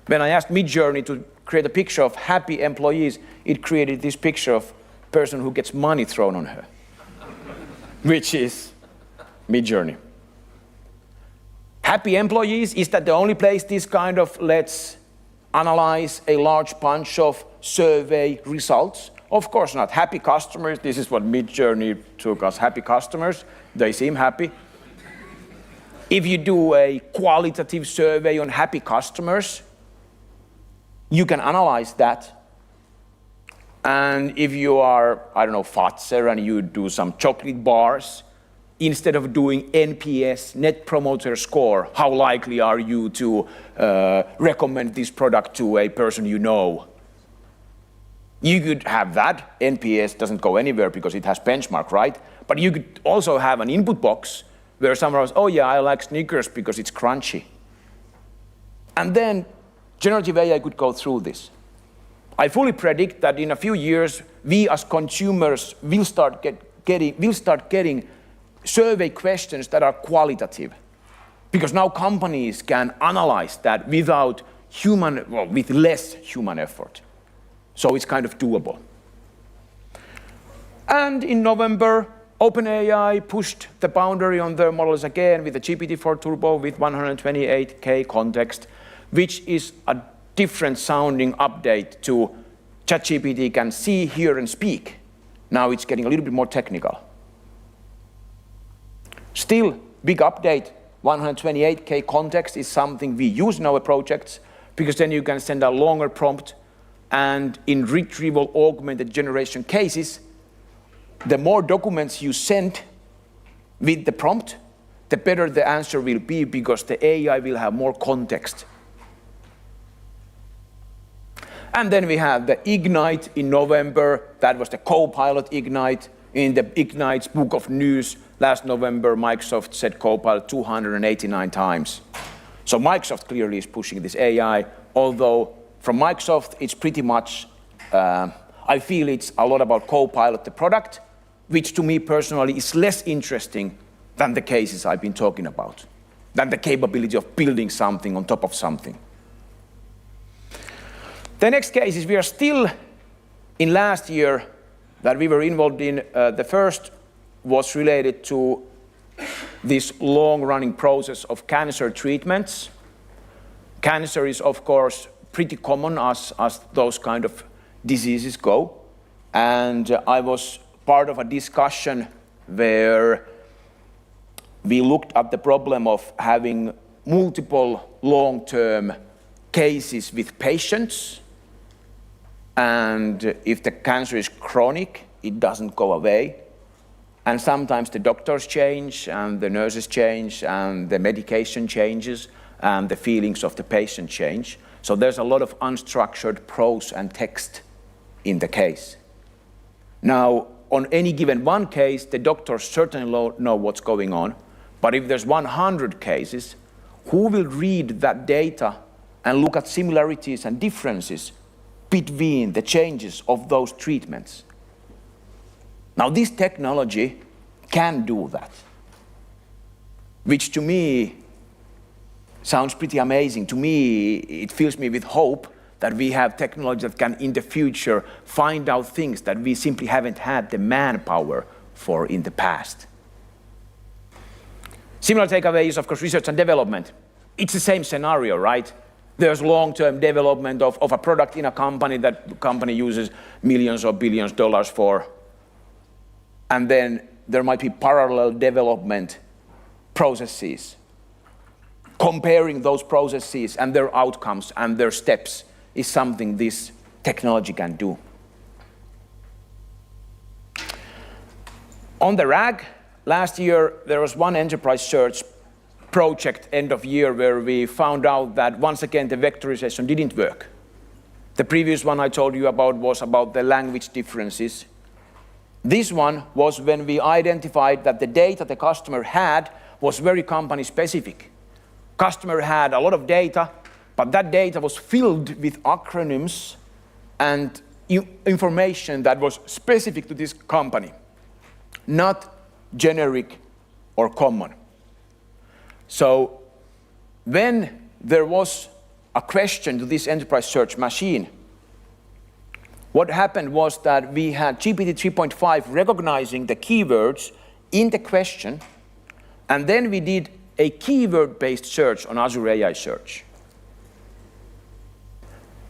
When I asked Midjourney to create a picture of happy employees, it created this picture of a person who gets money thrown on her, which is Midjourney. Happy employees, is that the only place this kind of let's analyze a large bunch of survey results? Of course not. Happy customers, this is what Midjourney took us, happy customers, they seem happy. If you do a qualitative survey on happy customers, you can analyze that. And if you are, I don't know, Fatser, and you do some chocolate bars, instead of doing NPS, Net Promoter Score, how likely are you to recommend this product to a person you know? You could have that. NPS doesn't go anywhere because it has benchmark, right? But you could also have an input box where someone says, oh yeah, I like Snickers because it's crunchy. And then generative AI could go through this. I fully predict that in a few years, we as consumers will start getting survey questions that are qualitative. Because now companies can analyze that with less human effort. So it's kind of doable. And in November, OpenAI pushed the boundary on their models again with the GPT-4 Turbo with 128K context, which is a different sounding update to ChatGPT can see, hear, and speak. Now it's getting a little bit more technical. Still, big update, 128K context is something we use in our projects because then you can send a longer prompt, and in retrieval augmented generation cases, the more documents you send with the prompt, the better the answer will be because the AI will have more context. And then we have the Ignite in November. That was the Copilot Ignite. In the Ignite's book of news last November, Microsoft said Copilot 289 times. So Microsoft clearly is pushing this AI, although from Microsoft, it's pretty much, I feel it's a lot about Copilot, the product, which to me personally is less interesting than the cases I've been talking about, than the capability of building something on top of something. The next case is we are still in last year that we were involved in. The first was related to this long-running process of cancer treatments. Cancer is, of course, pretty common as those kind of diseases go. And I was part of a discussion where we looked at the problem of having multiple long-term cases with patients. And if the cancer is chronic, it doesn't go away. And sometimes the doctors change, and the nurses change, and the medication changes, and the feelings of the patient change. So there's a lot of unstructured prose and text in the case. Now, on any given one case, the doctors certainly know what's going on. But if there's 100 cases, who will read that data and look at similarities and differences between the changes of those treatments? Now, this technology can do that, which to me sounds pretty amazing. To me, it fills me with hope that we have technology that can, in the future, find out things that we simply haven't had the manpower for in the past. Similar takeaway is, of course, research and development. It's the same scenario, right? There's long-term development of a product in a company that the company uses millions or billions of dollars for. And then there might be parallel development processes, comparing those processes and their outcomes and their steps is something this technology can do. On the RAG, last year there was one enterprise search project end of year where we found out that once again the vectorization didn't work. The previous one I told you about was about the language differences. This one was when we identified that the data the customer had was very company specific. Customer had a lot of data, but that data was filled with acronyms and information that was specific to this company, not generic or common. So when there was a question to this enterprise search machine, what happened was that we had GPT 3.5 recognizing the keywords in the question, and then we did a keyword-based search on Azure AI Search.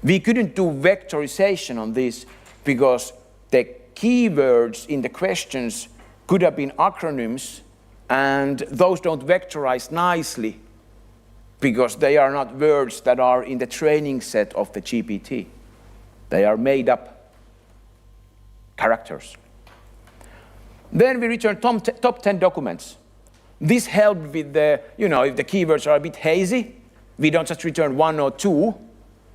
We couldn't do vectorization on this because the keywords in the questions could have been acronyms, and those don't vectorize nicely because they are not words that are in the training set of the GPT. They are made up characters. Then we returned top 10 documents. This helped with the, if the keywords are a bit hazy, we don't just return 1 or 2,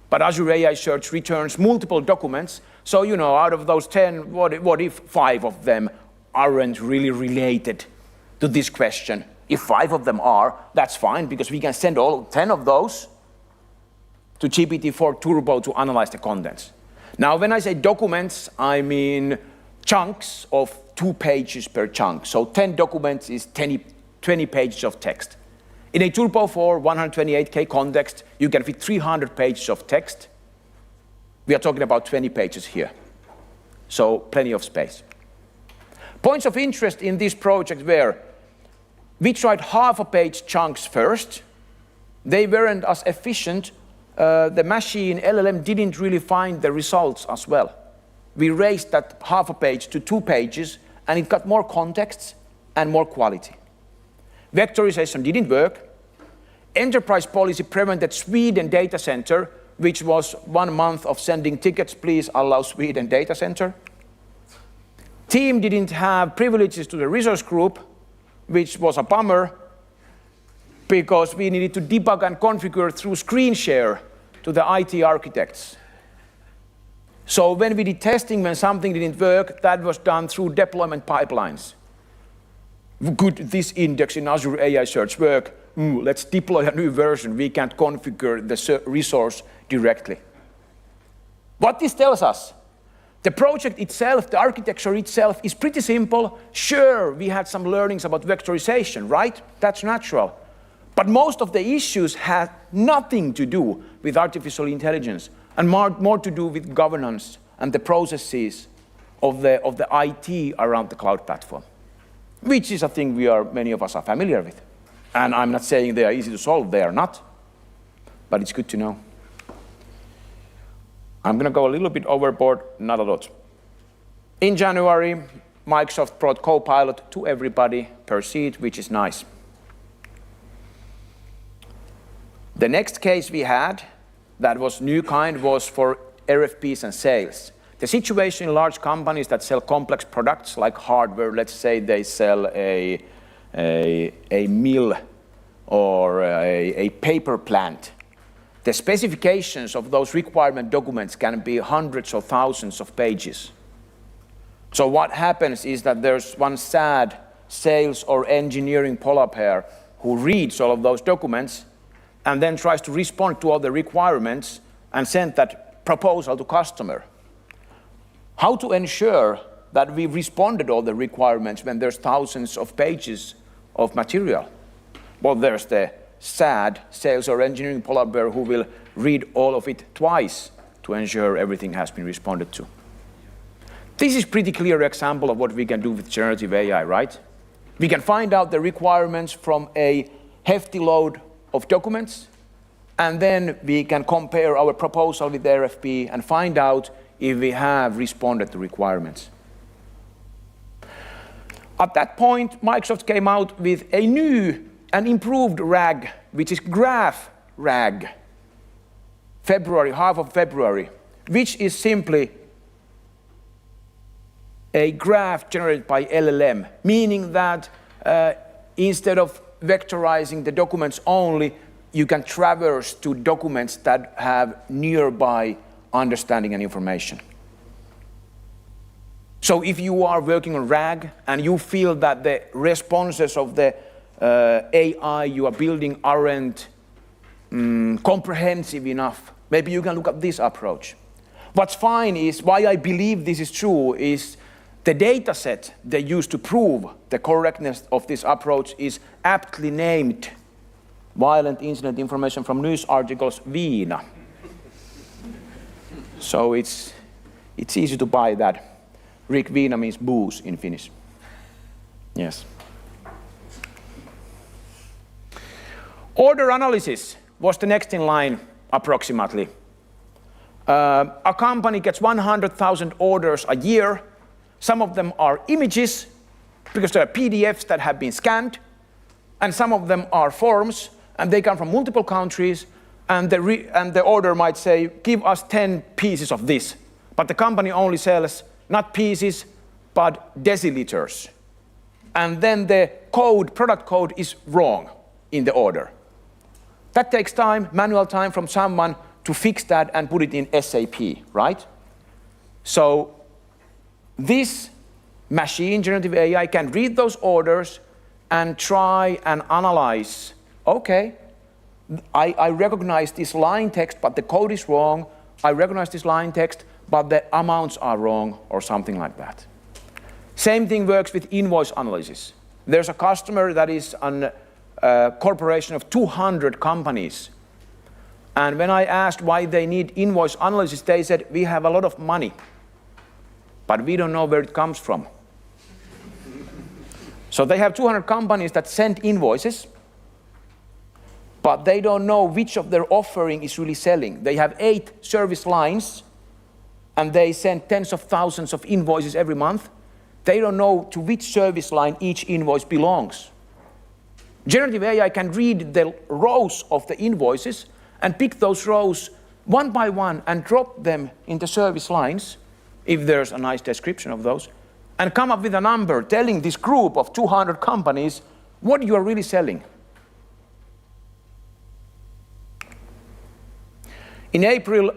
but Azure AI Search returns multiple documents. So, out of those 10, what if 5 of them aren't really related to this question? If 5 of them are, that's fine, because we can send all 10 of those to GPT-4 Turbo to analyze the contents. Now, when I say documents, I mean chunks of 2 pages per chunk. So 10 documents is 20 pages of text. In a Turbo 4 128K context, you can fit 300 pages of text. We are talking about 20 pages here. So plenty of space. Points of interest in this project were, we tried half a page chunks first. They weren't as efficient. The machine LLM didn't really find the results as well. We raised that half a page to 2 pages, and it got more context and more quality. Vectorization didn't work. Enterprise policy prevented Sweden data center, which was 1 month of sending tickets, please allow Sweden data center. Team didn't have privileges to the resource group, which was a bummer, because we needed to debug and configure through screen share to the IT architects. So when we did testing, when something didn't work, that was done through deployment pipelines. Could this index in Azure AI Search work? Let's deploy a new version. We can't configure the resource directly. What this tells us? The project itself, the architecture itself, is pretty simple. Sure, we had some learnings about vectorization, right? That's natural. But most of the issues had nothing to do with artificial intelligence, and more to do with governance and the processes of the IT around the cloud platform, which is a thing many of us are familiar with. And I'm not saying they are easy to solve, they are not, but it's good to know. I'm going to go a little bit overboard, not a lot. In January, Microsoft brought Copilot to everybody per seat, which is nice. The next case we had that was new kind was for RFPs and sales. The situation in large companies that sell complex products like hardware, let's say they sell a mill or a paper plant. The specifications of those requirement documents can be hundreds or thousands of pages. So what happens is that there's one sad sales or engineering polar bear who reads all of those documents and then tries to respond to all the requirements and send that proposal to customer. How to ensure that we responded all the requirements when there's thousands of pages of material? Well, there's the sad sales or engineering polar bear who will read all of it twice to ensure everything has been responded to. This is a pretty clear example of what we can do with generative AI, right? We can find out the requirements from a hefty load of documents, and then we can compare our proposal with the RFP and find out if we have responded to requirements. At that point, Microsoft came out with a new and improved RAG, which is Graph RAG. February, half of February, which is simply a graph generated by LLM, meaning that instead of vectorizing the documents only, you can traverse to documents that have nearby understanding and information. So if you are working on RAG and you feel that the responses of the AI you are building aren't comprehensive enough, maybe you can look at this approach. What's fine is, why I believe this is true, is the data set they use to prove the correctness of this approach is aptly named Violent Incident Information from News Articles Viina. So it's easy to buy that. Rick Viina means booze in Finnish. Yes. Order analysis was the next in line, approximately. A company gets 100,000 orders a year. Some of them are images, because they are PDFs that have been scanned, and some of them are forms, and they come from multiple countries, and the order might say, give us 10 pieces of this. But the company only sells not pieces, but deciliters. And then the code, product code, is wrong in the order. That takes time, manual time from someone to fix that and put it in SAP, right? So this machine, generative AI, can read those orders and try and analyze, okay, I recognize this line text, but the code is wrong. I recognize this line text, but the amounts are wrong, or something like that. Same thing works with invoice analysis. There's a customer that is a corporation of 200 companies. And when I asked why they need invoice analysis, they said, we have a lot of money, but we don't know where it comes from. So they have 200 companies that send invoices, but they don't know which of their offering is really selling. They have 8 service lines, and they send tens of thousands of invoices every month. They don't know to which service line each invoice belongs. Generative AI can read the rows of the invoices and pick those rows one by one and drop them in the service lines, if there's a nice description of those, and come up with a number telling this group of 200 companies what you are really selling. In April,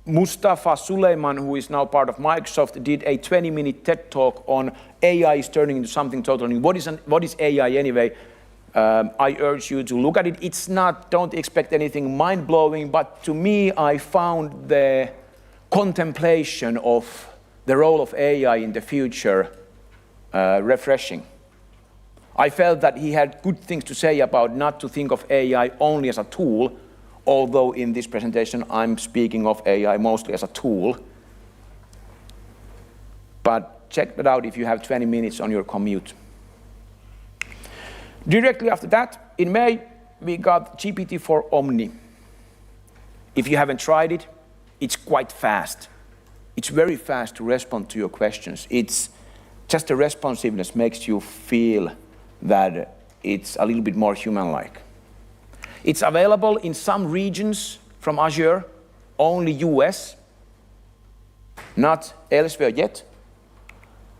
Mustafa Suleyman, who is now part of Microsoft, did a 20-minute TED Talk on AI is turning into something totally new. What is AI anyway? I urge you to look at it. It's not, don't expect anything mind-blowing, but to me, I found the contemplation of the role of AI in the future refreshing. I felt that he had good things to say about not to think of AI only as a tool, although in this presentation I'm speaking of AI mostly as a tool. But check that out if you have 20 minutes on your commute. Directly after that, in May, we got GPT-4 Omni. If you haven't tried it, it's quite fast. It's very fast to respond to your questions. It's just the responsiveness makes you feel that it's a little bit more human-like. It's available in some regions from Azure, only US, not elsewhere yet.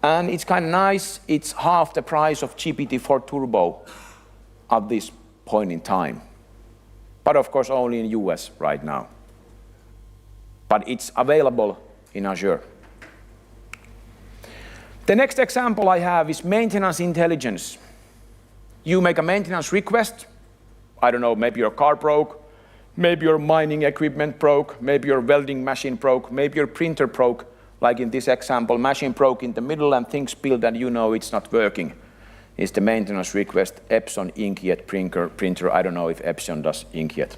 And it's kind of nice, it's half the price of GPT-4 Turbo at this point in time. But of course only in US right now. But it's available in Azure. The next example I have is maintenance intelligence. You make a maintenance request. I don't know, maybe your car broke, maybe your mining equipment broke, maybe your welding machine broke, maybe your printer broke, like in this example, machine broke in the middle and things spilled and you know it's not working. It's the maintenance request, Epson inkjet printer. I don't know if Epson does inkjet.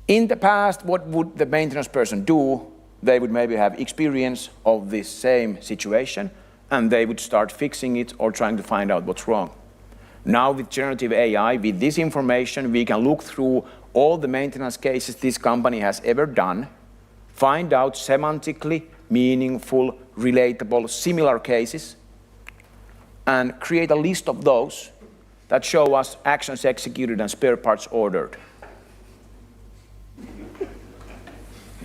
In the past, what would the maintenance person do? They would maybe have experience of this same situation and they would start fixing it or trying to find out what's wrong. Now with generative AI, with this information, we can look through all the maintenance cases this company has ever done, find out semantically meaningful, relatable, similar cases, and create a list of those that show us actions executed and spare parts ordered.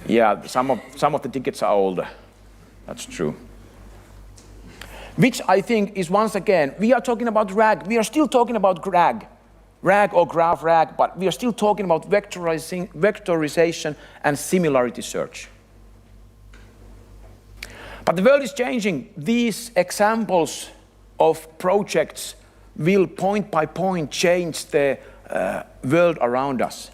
Yeah, some of the tickets are older. That's true. Which I think is, once again, we are talking about RAG. We are still talking about RAG or graph RAG, but we are still talking about vectorization and similarity search. But the world is changing. These examples of projects will point by point change the world around us.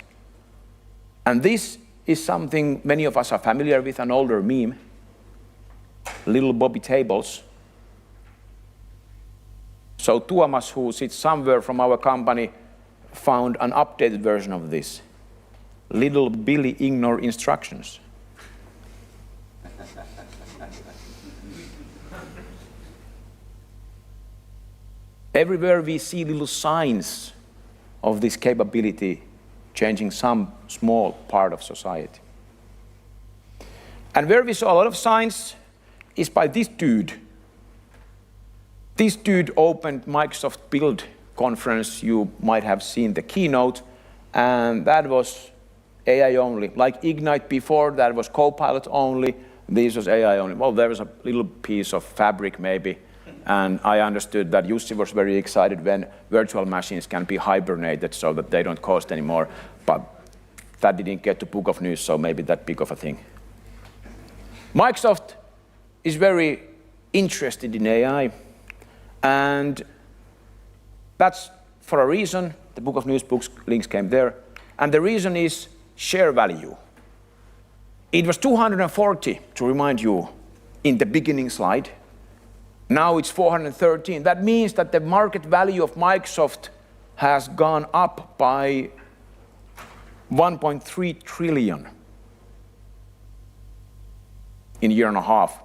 And this is something many of us are familiar with, an older meme, little Bobby tables. So Tuomas, who sits somewhere from our company, found an updated version of this. Little Billy ignore instructions. Everywhere we see little signs of this capability changing some small part of society. And where we saw a lot of signs is by this dude. This dude opened Microsoft Build conference. You might have seen the keynote, and that was AI only. Like Ignite before, that was Copilot only. This was AI only. Well, there was a little piece of fabric maybe, and I understood that Jussi was very excited when virtual machines can be hibernated so that they don't cost anymore, but that didn't get to Book of News, so maybe that big of a thing. Microsoft is very interested in AI, and that's for a reason. The Book of News books links came there, and the reason is share value. It was 240, to remind you, in the beginning slide. Now it's 413. That means that the market value of Microsoft has gone up by 1.3 trillion in a year and a half.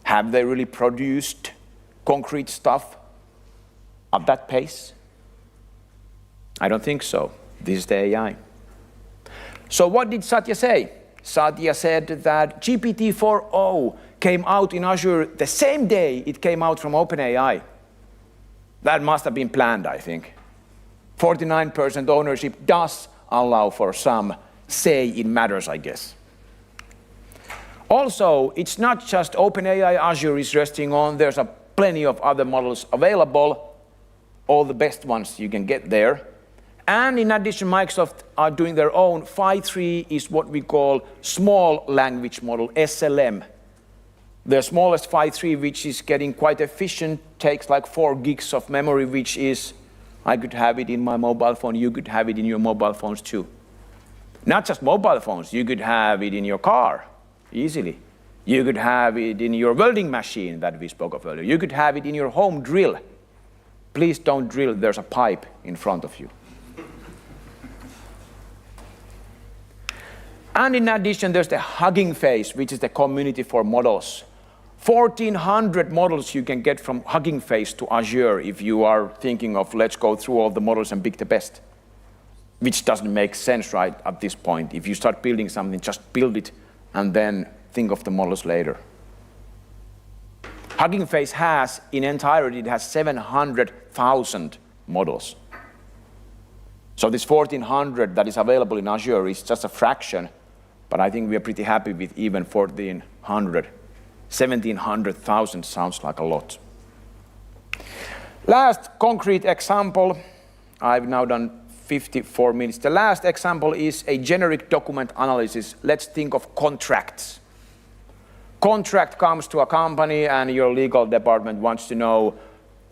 Have they really produced concrete stuff at that pace? I don't think so. This is the AI. So what did Satya say? Satya said that GPT-4o came out in Azure the same day it came out from OpenAI. That must have been planned, I think. 49% ownership does allow for some say in matters, I guess. Also, it's not just OpenAI Azure is resting on. There's plenty of other models available, all the best ones you can get there. And in addition, Microsoft are doing their own. Phi 3 is what we call small language model, SLM. The smallest Phi 3, which is getting quite efficient, takes like 4 gigs of memory, which is, I could have it in my mobile phone, you could have it in your mobile phones too. Not just mobile phones, you could have it in your car, easily. You could have it in your welding machine that we spoke of earlier. You could have it in your home drill. Please don't drill, there's a pipe in front of you. And in addition, there's the Hugging Face, which is the community for models. 1,400 models you can get from Hugging Face to Azure if you are thinking of let's go through all the models and pick the best, which doesn't make sense right at this point. If you start building something, just build it and then think of the models later. Hugging Face has, in entirety, it has 700,000 models. So this 1,400 that is available in Azure is just a fraction, but I think we are pretty happy with even 1,400. 1,700,000 sounds like a lot. Last concrete example, I've now done 54 minutes. The last example is a generic document analysis. Let's think of contracts. Contract comes to a company and your legal department wants to know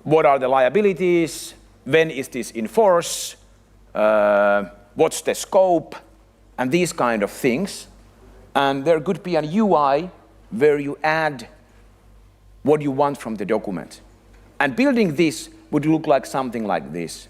what are the liabilities, when is this in force, what's the scope, and these kind of things. And there could be an UI where you add what you want from the document. And building this would look like something like this.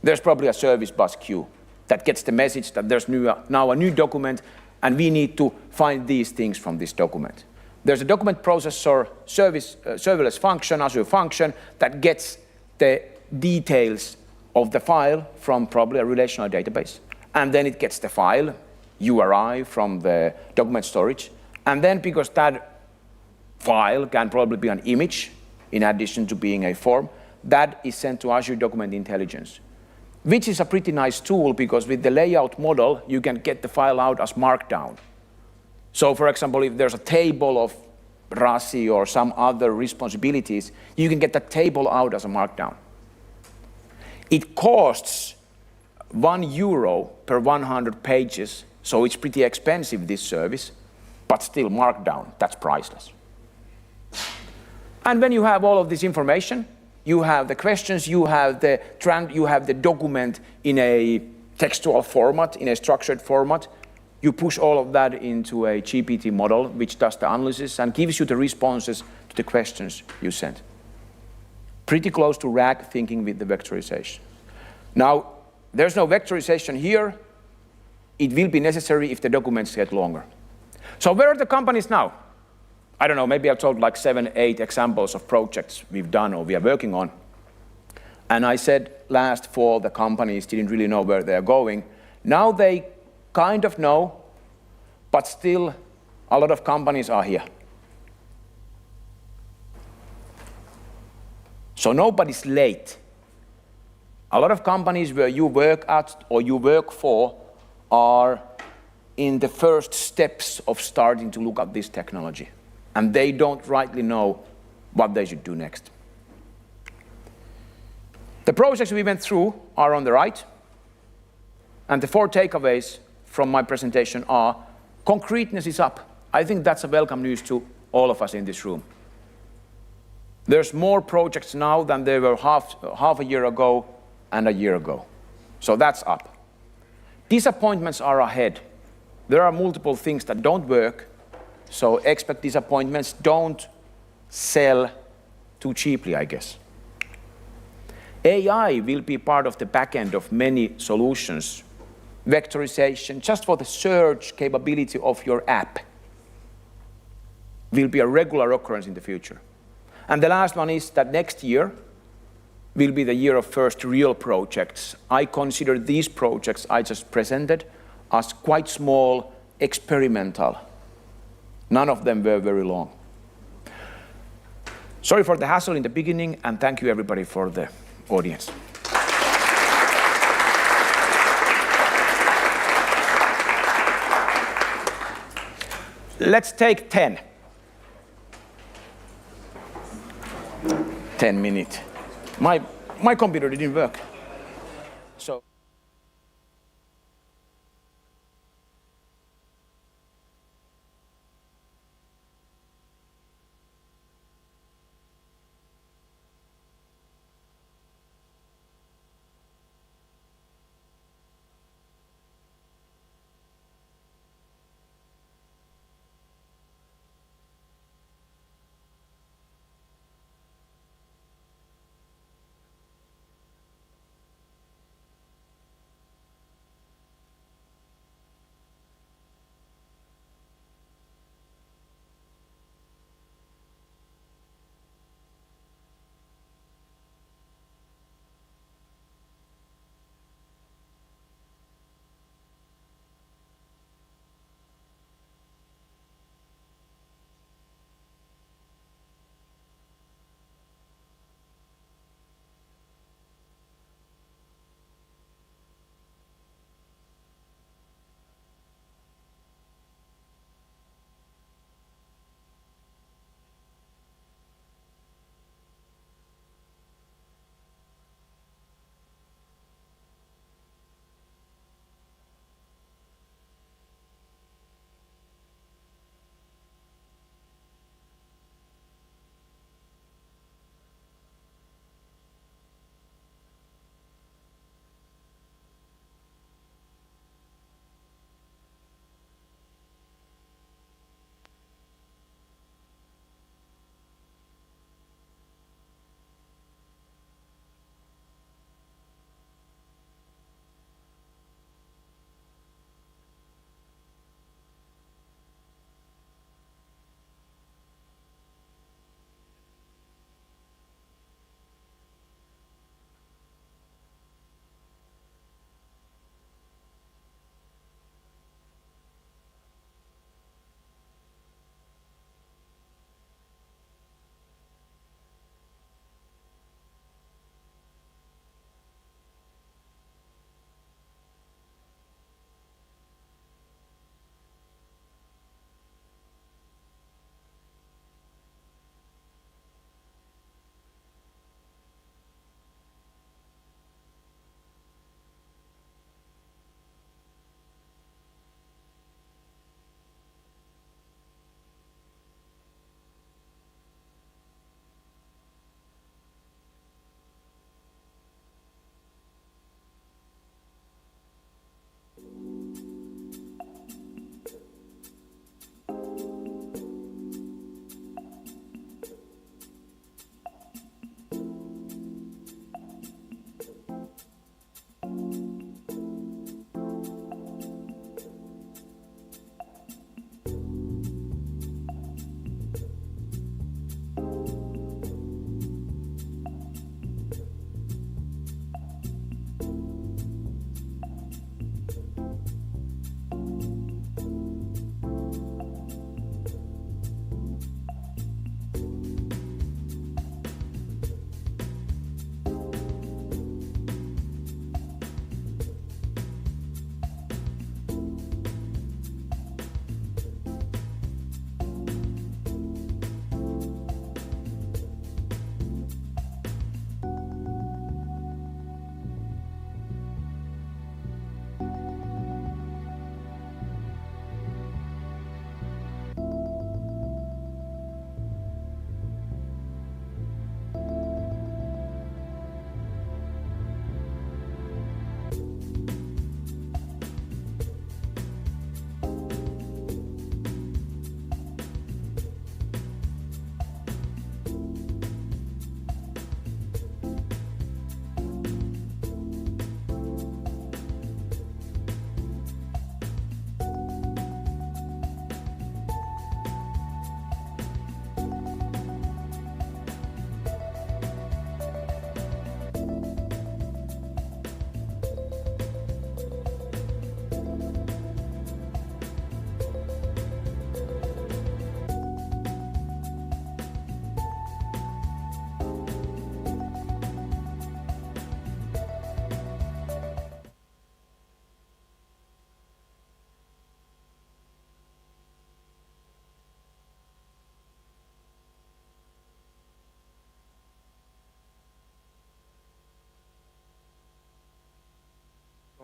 There's probably a service bus queue that gets the message that there's now a new document and we need to find these things from this document. There's a document processor serverless function, Azure function, that gets the details of the file from probably a relational database. And then it gets the file, URI, from the document storage. And then because that file can probably be an image, in addition to being a form, that is sent to Azure Document Intelligence, which is a pretty nice tool because with the layout model, you can get the file out as Markdown. So for example, if there's a table of RASI or some other responsibilities, you can get that table out as a markdown. It costs €1 per 100 pages, so it's pretty expensive, this service, but still markdown, that's priceless. And when you have all of this information, you have the questions, you have the document in a textual format, in a structured format. You push all of that into a GPT model, which does the analysis and gives you the responses to the questions you sent. Pretty close to RAG thinking with the vectorization. Now, there's no vectorization here. It will be necessary if the documents get longer. So where are the companies now? I don't know, maybe I've told like 7, 8 examples of projects we've done or we are working on. And I said last fall the companies didn't really know where they're going. Now they kind of know, but still a lot of companies are here. So nobody's late. A lot of companies where you work at or you work for are in the first steps of starting to look at this technology. And they don't rightly know what they should do next. The projects we went through are on the right. And the 4 takeaways from my presentation are: concreteness is up. I think that's a welcome news to all of us in this room. There's more projects now than there were half a year ago and a year ago. So that's up. Disappointments are ahead. There are multiple things that don't work, so expect disappointments. Don't sell too cheaply, I guess. AI will be part of the back end of many solutions. Vectorization, just for the search capability of your app, will be a regular occurrence in the future. And the last one is that next year will be the year of first real projects. I consider these projects I just presented as quite small, experimental. None of them were very long. Sorry for the hassle in the beginning, and thank you everybody for the audience. Let's take 10 minutes. My computer didn't work. So.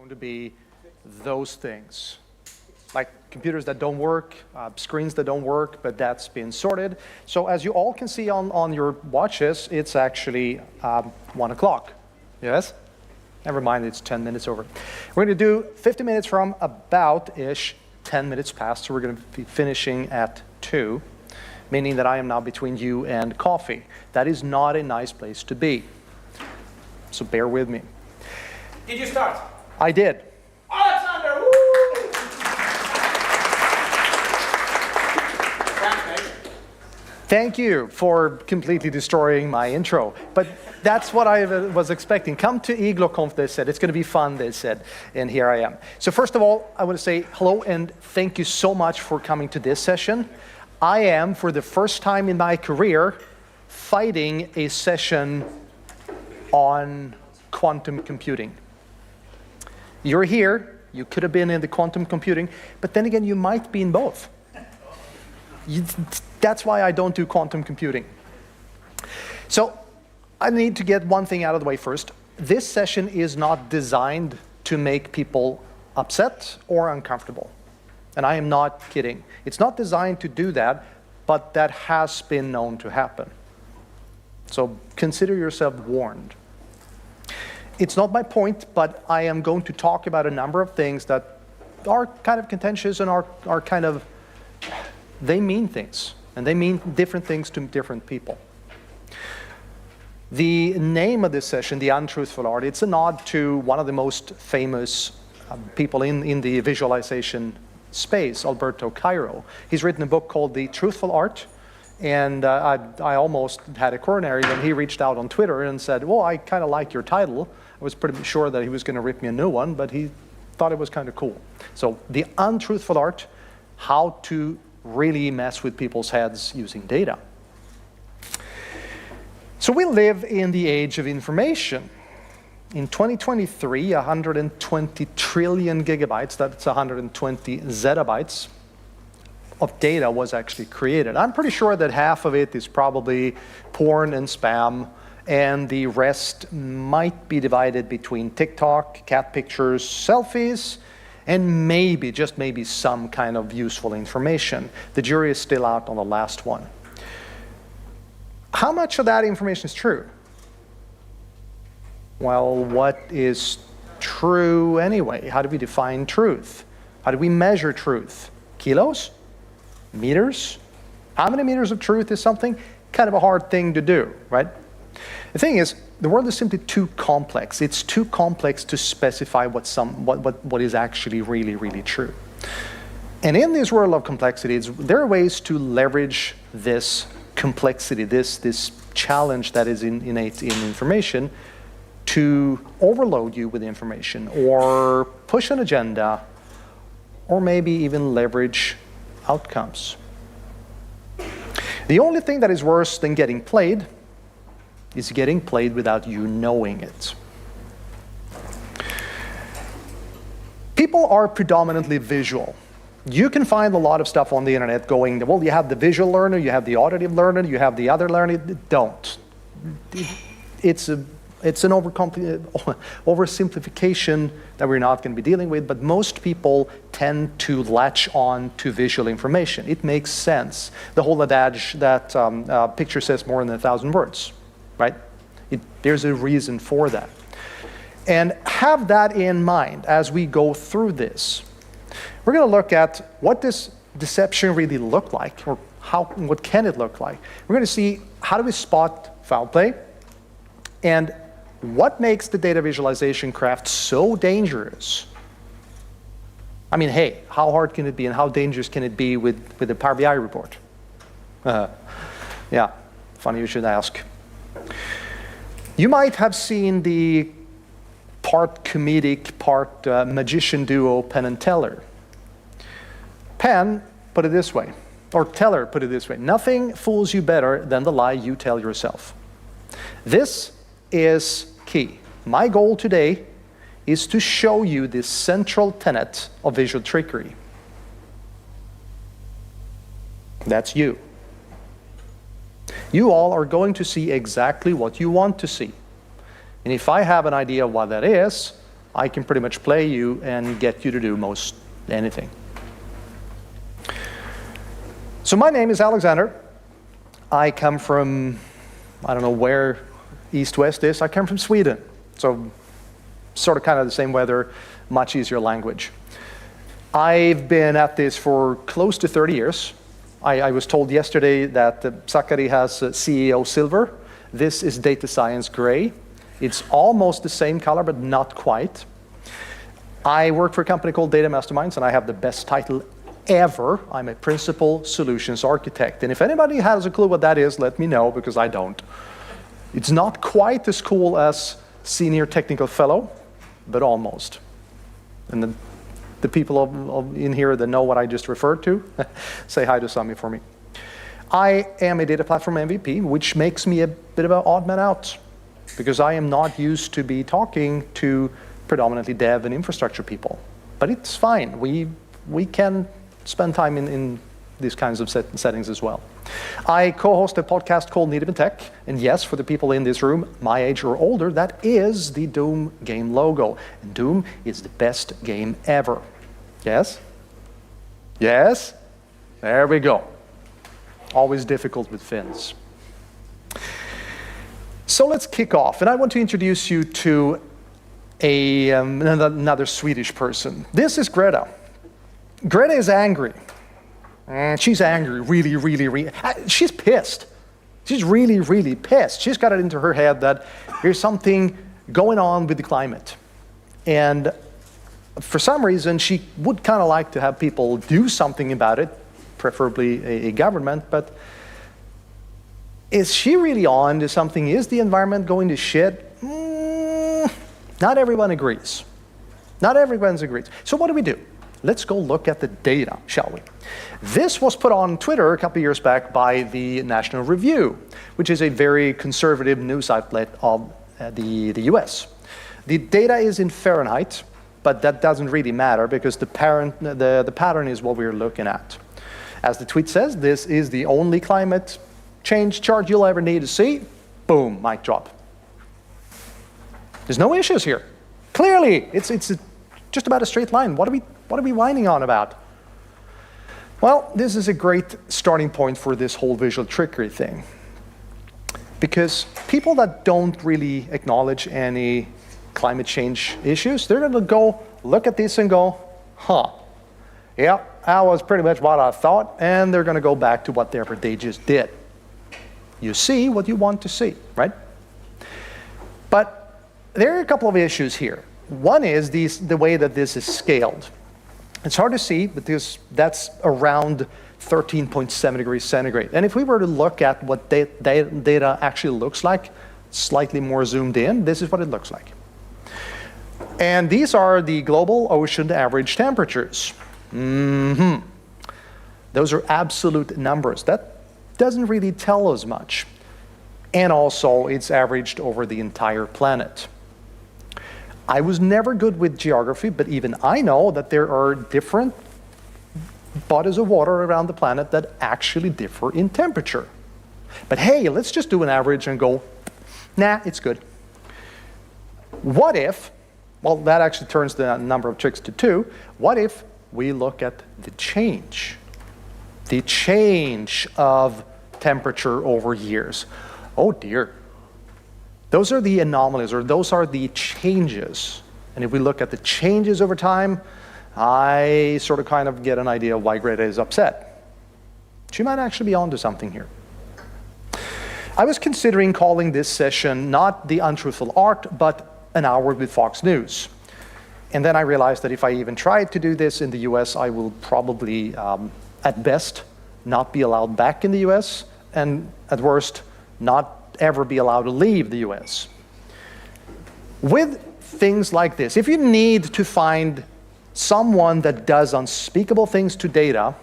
going to be those things. Like computers that don't work, screens that don't work, but that's been sorted. So as you all can see on your watches, it's actually 1 o'clock. Yes? Never mind, it's 10 minutes over. We're going to do 50 minutes from about-ish 10 minutes past, so we're going to be finishing at 2, meaning that I am now between you and coffee. That is not a nice place to be. So bear with me. Did you start? I did. Alexander, woo! Thank you for completely destroying my intro. But that's what I was expecting. Come to Iglooconf, they said. It's going to be fun, they said. And here I am. So first of all, I want to say hello and thank you so much for coming to this session. I am, for the first time in my career, fighting a session on quantum computing. You're here. You could have been in the quantum computing. But then again, you might be in both. That's why I don't do quantum computing. So I need to get one thing out of the way first. This session is not designed to make people upset or uncomfortable. And I am not kidding. It's not designed to do that, but that has been known to happen. So consider yourself warned. It's not my point, but I am going to talk about a number of things that are kind of contentious and are kind of, they mean things. And they mean different things to different people. The name of this session, The Untruthful Art, it's a nod to one of the most famous people in the visualization space, Alberto Cairo. He's written a book called The Truthful Art, and I almost had a coronary when he reached out on Twitter and said, well, I kind of like your title. I was pretty sure that he was going to rip me a new one, but he thought it was kind of cool. So, The Untruthful Art, how to really mess with people's heads using data. So we live in the age of information. In 2023, 120 trillion gigabytes, that's 120 zettabytes, of data was actually created. I'm pretty sure that half of it is probably porn and spam, and the rest might be divided between TikTok, cat pictures, selfies, and maybe, just maybe, some kind of useful information. The jury is still out on the last one. How much of that information is true? Well, what is true anyway? How do we define truth? How do we measure truth? Kilos? Meters? How many meters of truth is something? Kind of a hard thing to do, right? The thing is, the world is simply too complex. It's too complex to specify what is actually really, really true. And in this world of complexity, there are ways to leverage this complexity, this challenge that is innate in information, to overload you with information, or push an agenda, or maybe even leverage outcomes. The only thing that is worse than getting played is getting played without you knowing it. People are predominantly visual. You can find a lot of stuff on the internet going, well, you have the visual learner, you have the auditive learner, you have the other learner. Don't. It's an oversimplification that we're not going to be dealing with, but most people tend to latch on to visual information. It makes sense. The whole adage that picture says more than 1,000 words. Right? There's a reason for that. And have that in mind as we go through this. We're going to look at what does deception really look like, or what can it look like. We're going to see how do we spot foul play, and what makes the data visualization craft so dangerous. I mean, hey, how hard can it be and how dangerous can it be with a Power BI report? Yeah, funny you should ask. You might have seen the part comedic, part magician duo Penn and Teller. Penn put it this way, or Teller put it this way: nothing fools you better than the lie you tell yourself. This is key. My goal today is to show you this central tenet of visual trickery. That's you. You all are going to see exactly what you want to see. And if I have an idea of what that is, I can pretty much play you and get you to do most anything. So my name is Alexander. I come from, I don't know where east-west is. I come from Sweden. So sort of kind of the same weather, much easier language. I've been at this for close to 30 years. I was told yesterday that Zachary has CEO silver. This is data science gray. It's almost the same color, but not quite. I work for a company called Data Masterminds, and I have the best title ever. I'm a principal solutions architect. And if anybody has a clue what that is, let me know, because I don't. It's not quite as cool as senior technical fellow, but almost. And the people in here that know what I just referred to, say hi to Sami for me. I am a data platform MVP, which makes me a bit of an odd man out, because I am not used to be talking to predominantly dev and infrastructure people. But it's fine. We can spend time in these kinds of settings as well. I co-host a podcast called Need Even Tech, and yes, for the people in this room, my age or older, that is the Doom game logo. And Doom is the best game ever. Yes? Yes? There we go. Always difficult with Finns. So let's kick off, and I want to introduce you to another Swedish person. This is Greta. Greta is angry. She's angry, really. She's pissed. She's really pissed. She's got it into her head that there's something going on with the climate. And for some reason, she would kind of like to have people do something about it, preferably a government, but is she really on to something? Is the environment going to shit? Not everyone agrees. Not everyone agrees. So what do? Let's go look at the data, shall we? This was put on Twitter a couple of years back by the National Review, which is a very conservative news outlet of the US. The data is in Fahrenheit, but that doesn't really matter because the pattern is what we're looking at. As the tweet says, this is the only climate change chart you'll ever need to see. Boom, mic drop. There's no issues here. Clearly, it's just about a straight line. What are we whining on about? Well, this is a great starting point for this whole visual trickery thing. Because people that don't really acknowledge any climate change issues, they're going to go look at this and go, yeah, that was pretty much what I thought, and they're going to go back to whatever they just did. You see what you want to see, right? But there are a couple of issues here. One is the way that this is scaled. It's hard to see, but that's around 13.7 degrees centigrade. And if we were to look at what data actually looks like, slightly more zoomed in, this is what it looks like. And these are the global ocean average temperatures. Those are absolute numbers. That doesn't really tell us much. And also, it's averaged over the entire planet. I was never good with geography, but even I know that there are different bodies of water around the planet that actually differ in temperature. But hey, let's just do an average and go, nah, it's good. What if, well, that actually turns the number of tricks to 2. What if we look at the change of temperature over years? Oh dear. Those are the anomalies, or those are the changes. And if we look at the changes over time, I sort of kind of get an idea of why Greta is upset. She might actually be onto something here. I was considering calling this session not the untruthful art, but an hour with Fox News. And then I realized that if I even tried to do this in the US, I will probably, at best, not be allowed back in the US, and at worst, not ever be allowed to leave the US. With things like this, if you need to find someone that does unspeakable things to data,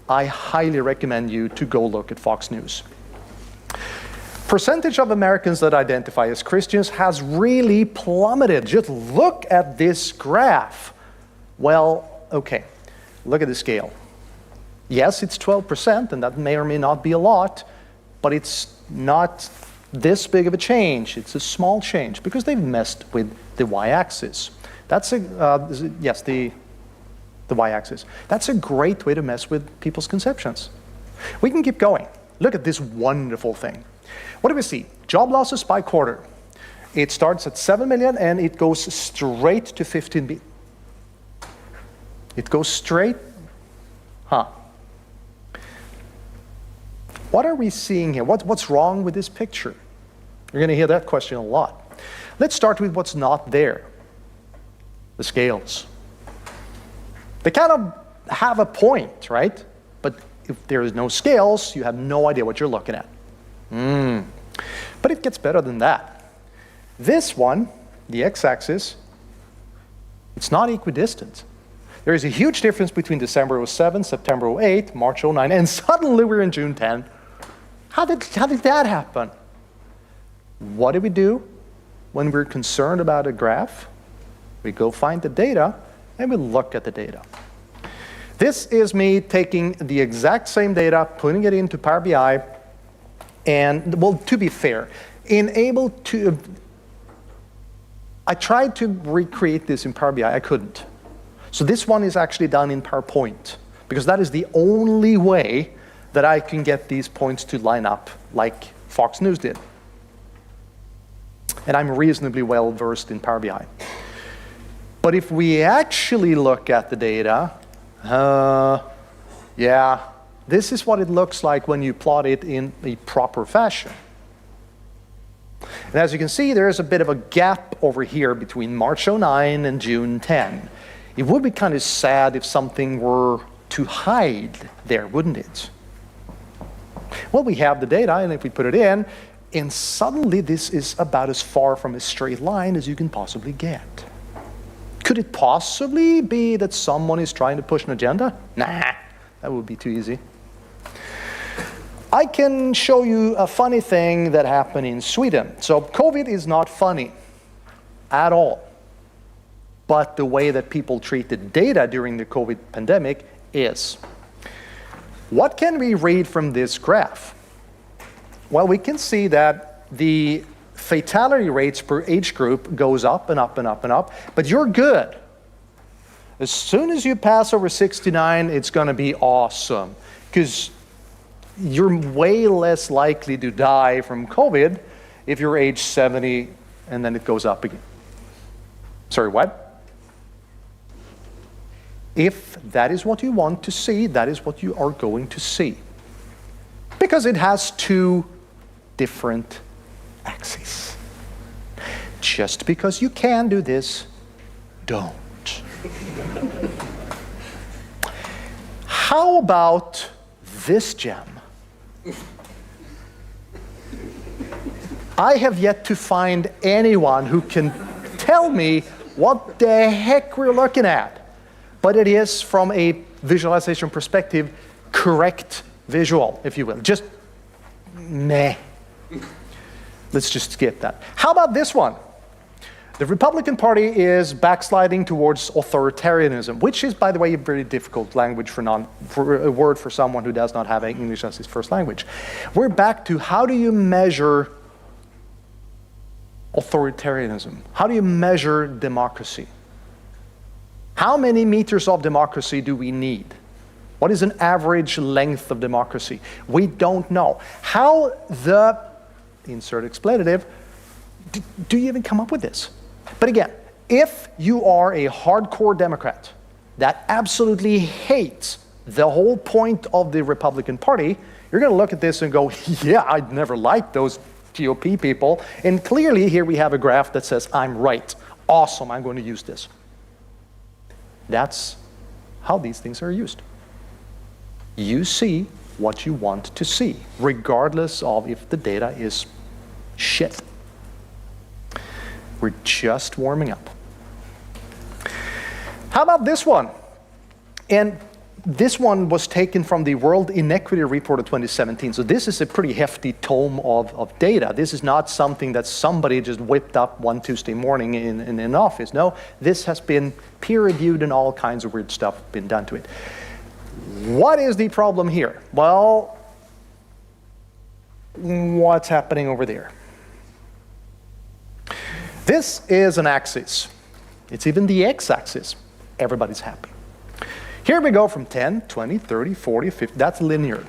I highly recommend you to go look at Fox News. Percentage of Americans that identify as Christians has really plummeted. Just look at this graph. Well, okay, look at the scale. Yes, it's 12%, and that may or may not be a lot, but it's not this big of a change. It's a small change because they've messed with the y-axis. That's yes, the y-axis. That's a great way to mess with people's conceptions. We can keep going. Look at this wonderful thing. What do we see? Job losses by quarter. It starts at 7 million and it goes straight to 15 million. It goes straight, What are we seeing here? What's wrong with this picture? You're going to hear that question a lot. Let's start with what's not there. The scales. They kind of have a point, right? But if there is no scales, you have no idea what you're looking at. But it gets better than that. This one, the x-axis, it's not equidistant. There is a huge difference between December 07, September 08, March 09, and suddenly we're in June 10. How did that happen? What do we do when we're concerned about a graph? We go find the data and we look at the data. This is me taking the exact same data, putting it into Power BI, and, well, to be fair, I tried to recreate this in Power BI, I couldn't. So this one is actually done in PowerPoint, because that is the only way that I can get these points to line up like Fox News did. And I'm reasonably well versed in Power BI. But if we actually look at the data, yeah, this is what it looks like when you plot it in a proper fashion. And as you can see, there is a bit of a gap over here between March 09 and June 10. It would be kind of sad if something were to hide there, wouldn't it? Well, we have the data, and if we put it in, and suddenly this is about as far from a straight line as you can possibly get. Could it possibly be that someone is trying to push an agenda? Nah, that would be too easy. I can show you a funny thing that happened in Sweden. So COVID is not funny at all. But the way that people treated data during the COVID pandemic is. What can we read from this graph? Well, we can see that the fatality rates per age group goes up and up and up and up, but you're good. As soon as you pass over 69, it's going to be awesome, because you're way less likely to die from COVID if you're age 70 and then it goes up again. Sorry, what? If that is what you want to see, that is what you are going to see. Because it has two different axes. Just because you can do this, don't. How about this gem? I have yet to find anyone who can tell me what the heck we're looking at. But it is, from a visualization perspective, correct visual, if you will. Just meh. Let's just skip that. How about this one? The Republican Party is backsliding towards authoritarianism, which is, by the way, a very difficult language for a word for someone who does not have English as his first language. We're back to, how do you measure authoritarianism? How do you measure democracy? How many meters of democracy do we need? What is an average length of democracy? We don't know. How the, insert explanative, do you even come up with this? But again, if you are a hardcore Democrat that absolutely hates the whole point of the Republican Party, you're going to look at this and go, yeah, I'd never liked those GOP people. And clearly here we have a graph that says, I'm right. Awesome, I'm going to use this. That's how these things are used. You see what you want to see, regardless of if the data is shit. We're just warming up. How about this one? And this one was taken from the World Inequity Report of 2017. So this is a pretty hefty tome of data. This is not something that somebody just whipped up one Tuesday morning in an office. No, this has been peer-reviewed and all kinds of weird stuff been done to it. What is the problem here? Well, what's happening over there? This is an axis. It's even the x-axis. Everybody's happy. Here we go from 10, 20, 30, 40, 50. That's linear.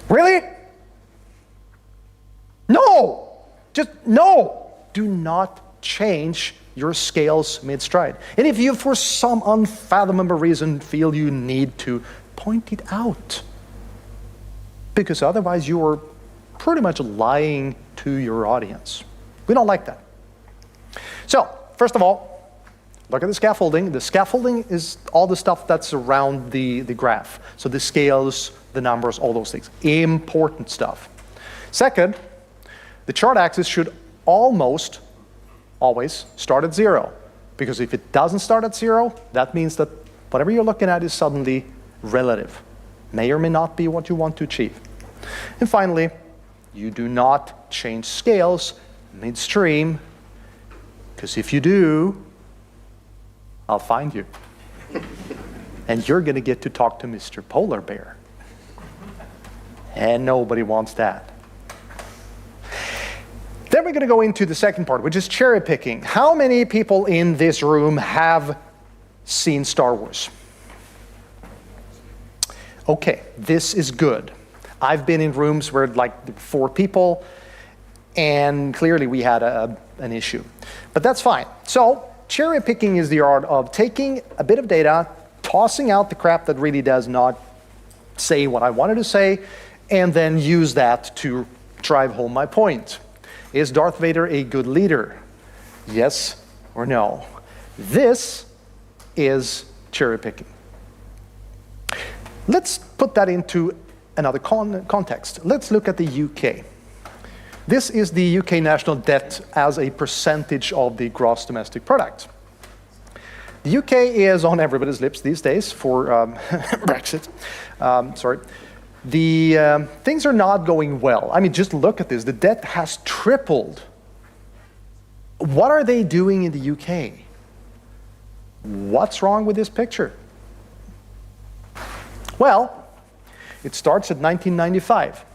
Really? No! Just no! Do not change your scales mid-stride. And if you, for some unfathomable reason, feel you need to, point it out. Because otherwise you are pretty much lying to your audience. We don't like that. So, first of all, look at the scaffolding. The scaffolding is all the stuff that's around the graph. So the scales, the numbers, all those things. Important stuff. Second, the chart axis should almost always start at 0. Because if it doesn't start at 0, that means that whatever you're looking at is suddenly relative. May or may not be what you want to achieve. And finally, you do not change scales midstream, because if you do, I'll find you. And you're going to get to talk to Mr. Polar Bear. And nobody wants that. Then we're going to go into the second part, which is cherry picking. How many people in this room have seen Star Wars? Okay, this is good. I've been in rooms where like 4 people, and clearly we had an issue. But that's fine. So cherry picking is the art of taking a bit of data, tossing out the crap that really does not say what I wanted to say, and then use that to drive home my point. Is Darth Vader a good leader? Yes or no? This is cherry picking. Let's put that into another context. Let's look at the UK. This is the UK national debt as a percentage of the gross domestic product. The UK is on everybody's lips these days for Brexit. The things are not going well. I mean, just look at this. The debt has tripled. What are they doing in the UK? What's wrong with this picture? Well, it starts at 1995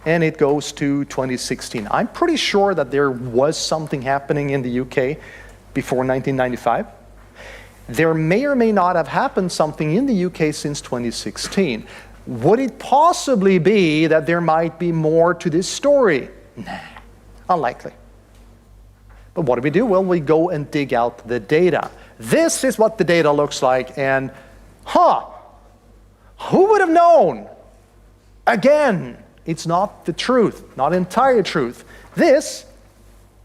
and it goes to 2016. I'm pretty sure that there was something happening in the UK before 1995. There may or may not have happened something in the UK since 2016. Would it possibly be that there might be more to this story? Nah, unlikely. But what do? Well, we go and dig out the data. This is what the data looks like, and who would have known? Again, it's not the truth, not entire truth. This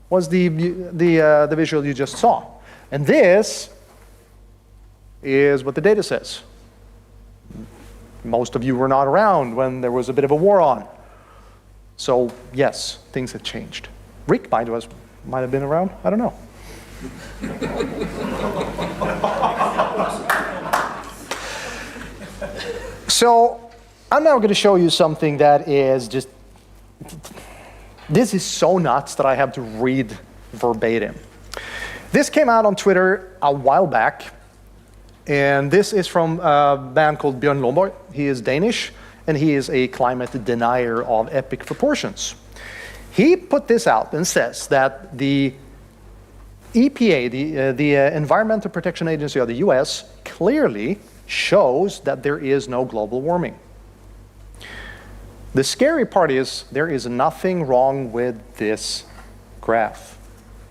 was the visual you just saw. And this is what the data says. Most of you were not around when there was a bit of a war on. So yes, things have changed. Rick might have been around, I don't know. So I'm now going to show you something that is just, this is so nuts that I have to read verbatim. This came out on Twitter a while back, and this is from a man called Björn Lomborg. He is Danish, and he is a climate denier of epic proportions. He put this out and says that the EPA, the Environmental Protection Agency of the US, clearly shows that there is no global warming. The scary part is there is nothing wrong with this graph.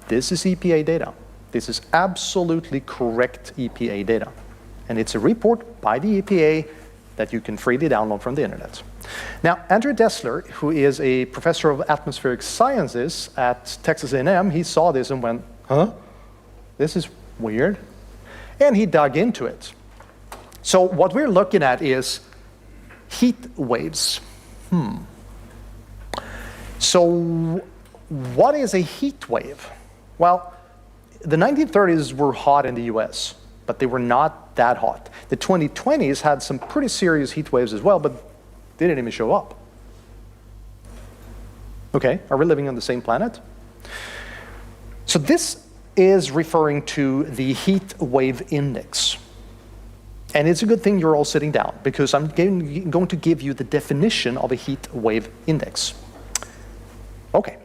This is EPA data. This is absolutely correct EPA data. And it's a report by the EPA that you can freely download from the internet. Now, Andrew Dessler, who is a professor of atmospheric sciences at Texas A&M, he saw this and went, huh? This is weird. And he dug into it. So what we're looking at is heat waves. So what is a heat wave? Well, the 1930s were hot in the US, but they were not that hot. The 2020s had some pretty serious heat waves as well, but they didn't even show up. Okay, are we living on the same planet? So this is referring to the heat wave index. And it's a good thing you're all sitting down, because I'm going to give you the definition of a heat wave index. Okay.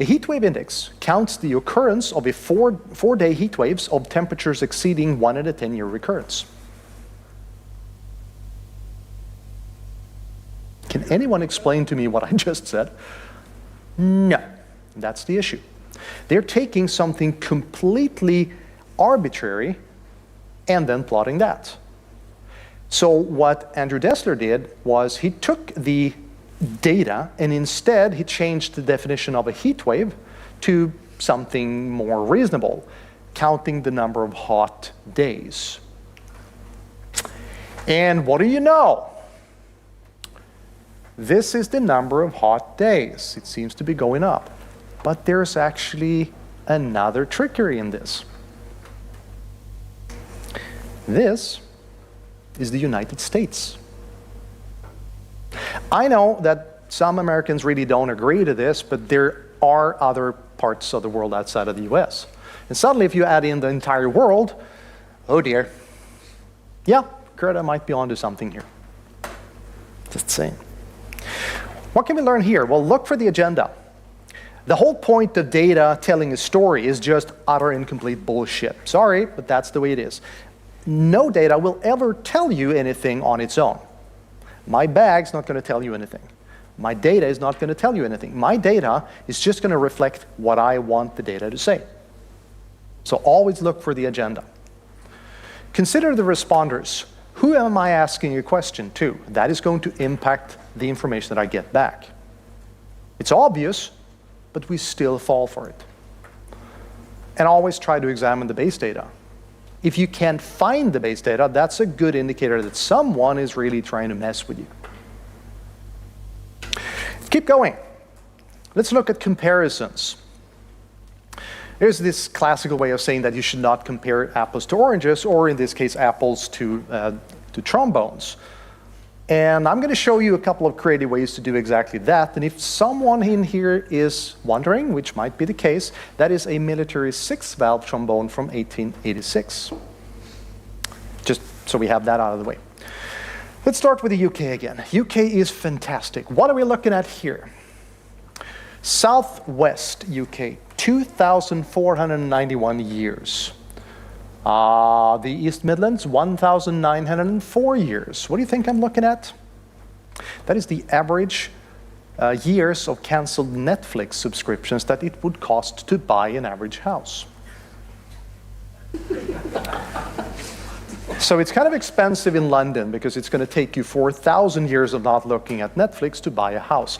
A heat wave index counts the occurrence of a four-day heat waves of temperatures exceeding 1 in a 10-year recurrence. Can anyone explain to me what I just said? No. That's the issue. They're taking something completely arbitrary and then plotting that. So what Andrew Dessler did was he took the data and instead he changed the definition of a heat wave to something more reasonable, counting the number of hot days. And what do you know? This is the number of hot days. It seems to be going up. But there's actually another trickery in this. This is the United States. I know that some Americans really don't agree to this, but there are other parts of the world outside of the US. And suddenly if you add in the entire world, oh dear. Yeah, Greta might be onto something here. Just saying. What can we learn here? Well, look for the agenda. The whole point of data telling a story is just utter incomplete bullshit. Sorry, but that's the way it is. No data will ever tell you anything on its own. My bag's not going to tell you anything. My data is not going to tell you anything. My data is just going to reflect what I want the data to say. So always look for the agenda. Consider the responders. Who am I asking a question to? That is going to impact the information that I get back. It's obvious, but we still fall for it. And always try to examine the base data. If you can't find the base data, that's a good indicator that someone is really trying to mess with you. Keep going. Let's look at comparisons. There's this classical way of saying that you should not compare apples to oranges, or in this case, apples to trombones. And I'm going to show you a couple of creative ways to do exactly that. And if someone in here is wondering, which might be the case, that is a military 6-valve trombone from 1886. Just so we have that out of the way. Let's start with the UK again. UK is fantastic. What are we looking at here? Southwest UK, 2,491 years. The East Midlands, 1,904 years. What do you think I'm looking at? That is the average years of canceled Netflix subscriptions that it would cost to buy an average house. So it's kind of expensive in London because it's going to take you 4,000 years of not looking at Netflix to buy a house.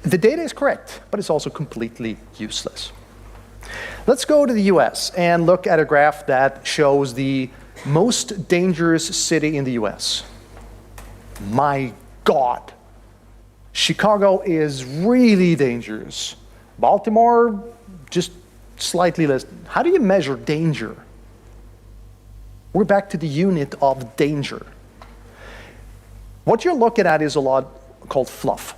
The data is correct, but it's also completely useless. Let's go to the US and look at a graph that shows the most dangerous city in the US. My God. Chicago is really dangerous. Baltimore, just slightly less. How do you measure danger? We're back to the unit of danger. What you're looking at is a lot called fluff.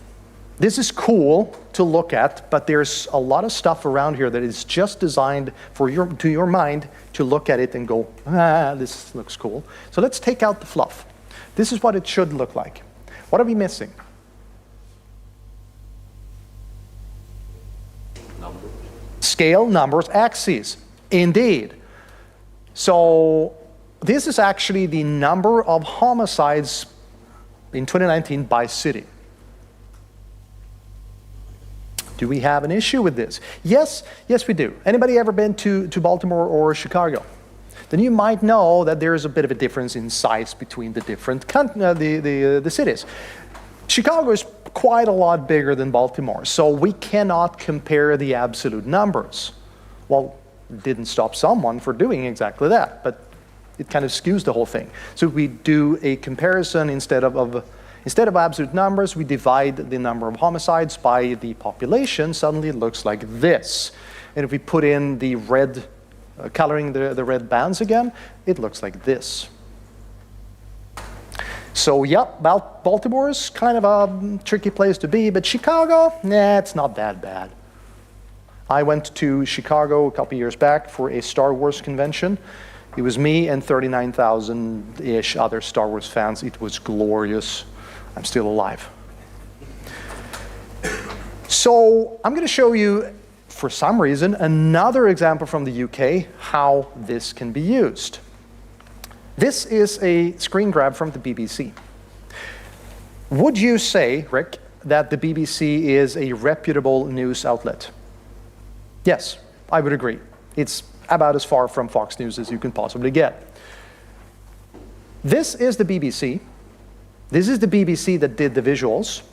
This is cool to look at, but there's a lot of stuff around here that is just designed for your mind to look at it and go, ah, this looks cool. So let's take out the fluff. This is what it should look like. What are we missing? Numbers. Scale, numbers, axes. Indeed. So this is actually the number of homicides in 2019 by city. Do we have an issue with this? Yes, we do. Anybody ever been to Baltimore or Chicago? Then you might know that there is a bit of a difference in size between the different the cities. Chicago is quite a lot bigger than Baltimore, so we cannot compare the absolute numbers. Well, it didn't stop someone for doing exactly that, but it kind of skews the whole thing. So we do a comparison instead of absolute numbers, we divide the number of homicides by the population. Suddenly it looks like this. And if we put in the red, coloring the red bands again, it looks like this. So yep, Baltimore's kind of a tricky place to be, but Chicago, nah, it's not that bad. I went to Chicago a couple years back for a Star Wars convention. It was me and 39,000-ish other Star Wars fans. It was glorious. I'm still alive. So I'm going to show you, for some reason, another example from the UK how this can be used. This is a screen grab from the BBC. Would you say, Rick, that the BBC is a reputable news outlet? Yes, I would agree. It's about as far from Fox News as you can possibly get. This is the BBC. This is the BBC that did the visuals.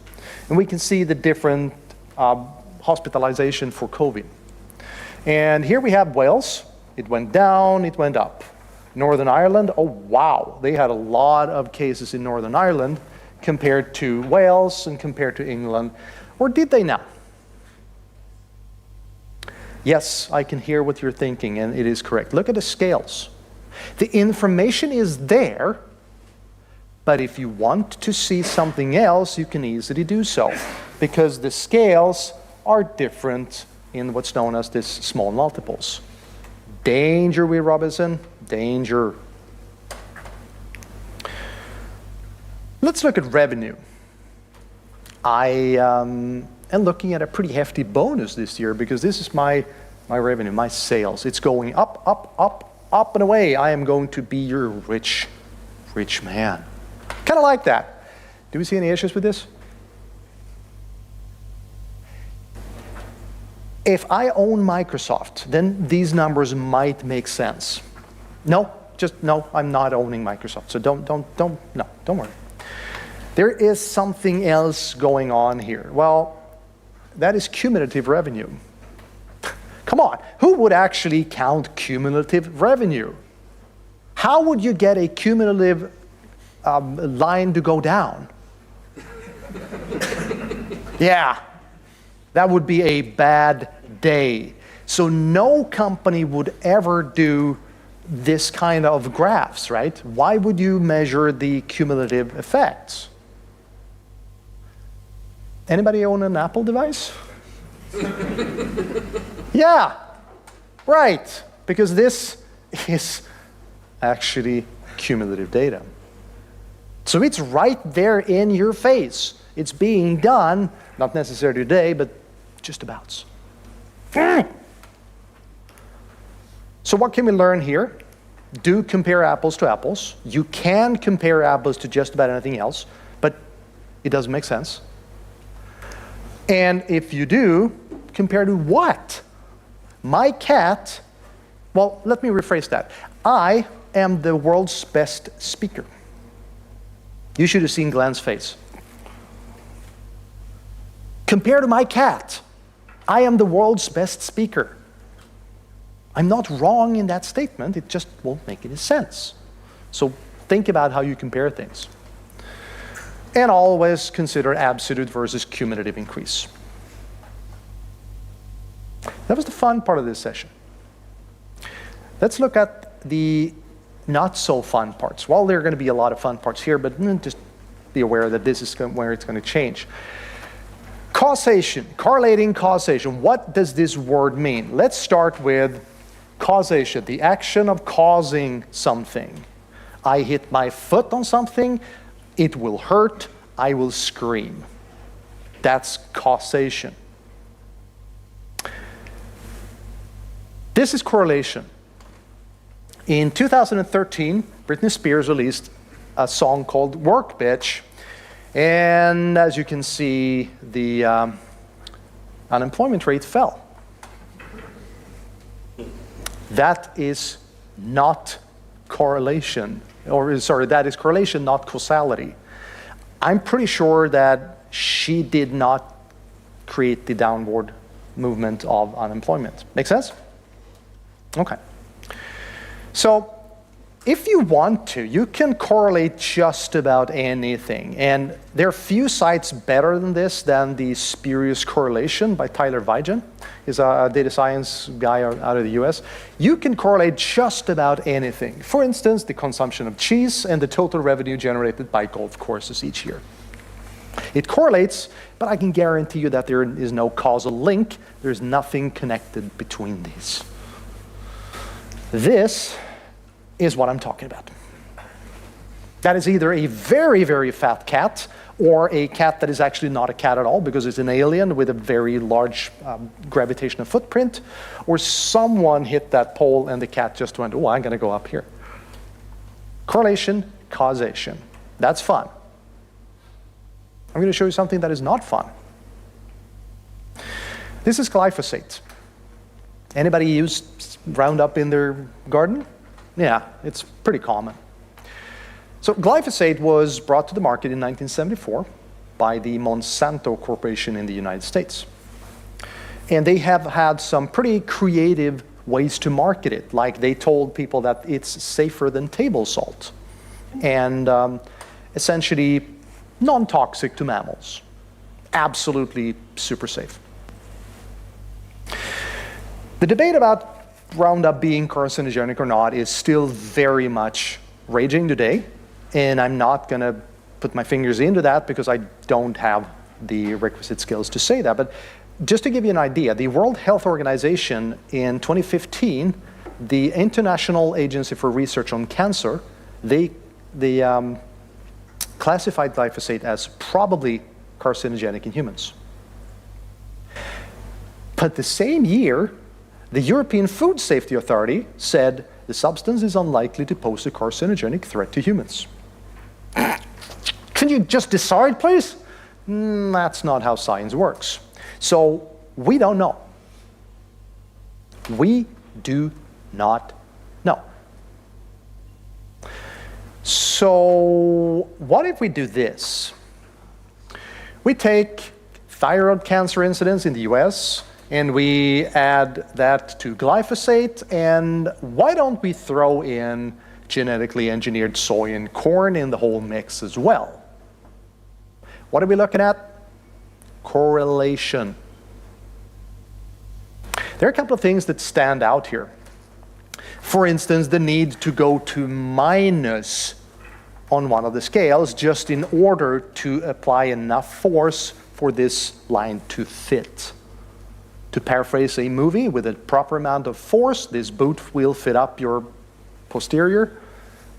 And we can see the different hospitalization for COVID. And here we have Wales. It went down, it went up. Northern Ireland, oh wow, they had a lot of cases in Northern Ireland compared to Wales and compared to England. Or did they now? Yes, I can hear what you're thinking, and it is correct. Look at the scales. The information is there, but if you want to see something else, you can easily do so, because the scales are different in what's known as this small multiples. Danger, Will Robinson, danger. Let's look at revenue. I am looking at a pretty hefty bonus this year because this is my revenue, my sales. It's going up, up, up, up and away. I am going to be your rich, rich man. Kind of like that. Do we see any issues with this? If I own Microsoft, then these numbers might make sense. No, I'm not owning Microsoft. So don't worry. There is something else going on here. Well, that is cumulative revenue. Come on, who would actually count cumulative revenue? How would you get a cumulative line to go down? Yeah, that would be a bad day. So no company would ever do this kind of graphs, right? Why would you measure the cumulative effects? Anybody own an Apple device? Yeah, right, because this is actually cumulative data. So it's right there in your face. It's being done, not necessarily today, but just about. So what can we learn here? Do compare apples to apples. You can compare apples to just about anything else, but it doesn't make sense. And if you do, compare to what? My cat, well, let me rephrase that. I am the world's best speaker. You should have seen Glenn's face. Compared to my cat, I am the world's best speaker. I'm not wrong in that statement, it just won't make any sense. So think about how you compare things. And always consider absolute versus cumulative increase. That was the fun part of this session. Let's look at the not so fun parts. Well, there are going to be a lot of fun parts here, but just be aware that this is where it's going to change. Causation, correlating causation. What does this word mean? Let's start with causation, the action of causing something. I hit my foot on something, it will hurt, I will scream. That's causation. This is correlation. In 2013, Britney Spears released a song called Work Bitch. And as you can see, the unemployment rate fell. That is not correlation, that is correlation, not causality. I'm pretty sure that she did not create the downward movement of unemployment. Make sense? Okay. So if you want to, you can correlate just about anything. And there are few sites better than this than the Spurious Correlation by Tyler Vigen. He's a data science guy out of the US. You can correlate just about anything. For instance, the consumption of cheese and the total revenue generated by golf courses each year. It correlates, but I can guarantee you that there is no causal link. There's nothing connected between these. This is what I'm talking about. That is either a very, very fat cat or a cat that is actually not a cat at all because it's an alien with a very large gravitational footprint, or someone hit that pole and the cat just went, oh, I'm going to go up here. Correlation, causation. That's fun. I'm going to show you something that is not fun. This is glyphosate. Anybody use Roundup in their garden? Yeah, it's pretty common. So glyphosate was brought to the market in 1974 by the Monsanto Corporation in the United States. And they have had some pretty creative ways to market it. Like they told people that it's safer than table salt and essentially non-toxic to mammals. Absolutely super safe. The debate about Roundup being carcinogenic or not is still very much raging today. And I'm not going to put my fingers into that because I don't have the requisite skills to say that. But just to give you an idea, the World Health Organization in 2015, the International Agency for Research on Cancer, they classified glyphosate as probably carcinogenic in humans. But the same year, the European Food Safety Authority said the substance is unlikely to pose a carcinogenic threat to humans. Can you just decide, please? That's not how science works. So we don't know. We do not know. So what if we do this? We take thyroid cancer incidence in the US and we add that to glyphosate, and why don't we throw in genetically engineered soy and corn in the whole mix as well? What are we looking at? Correlation. There are a couple of things that stand out here. For instance, the need to go to minus on one of the scales just in order to apply enough force for this line to fit. To paraphrase a movie, with a proper amount of force, this boot will fit up your posterior.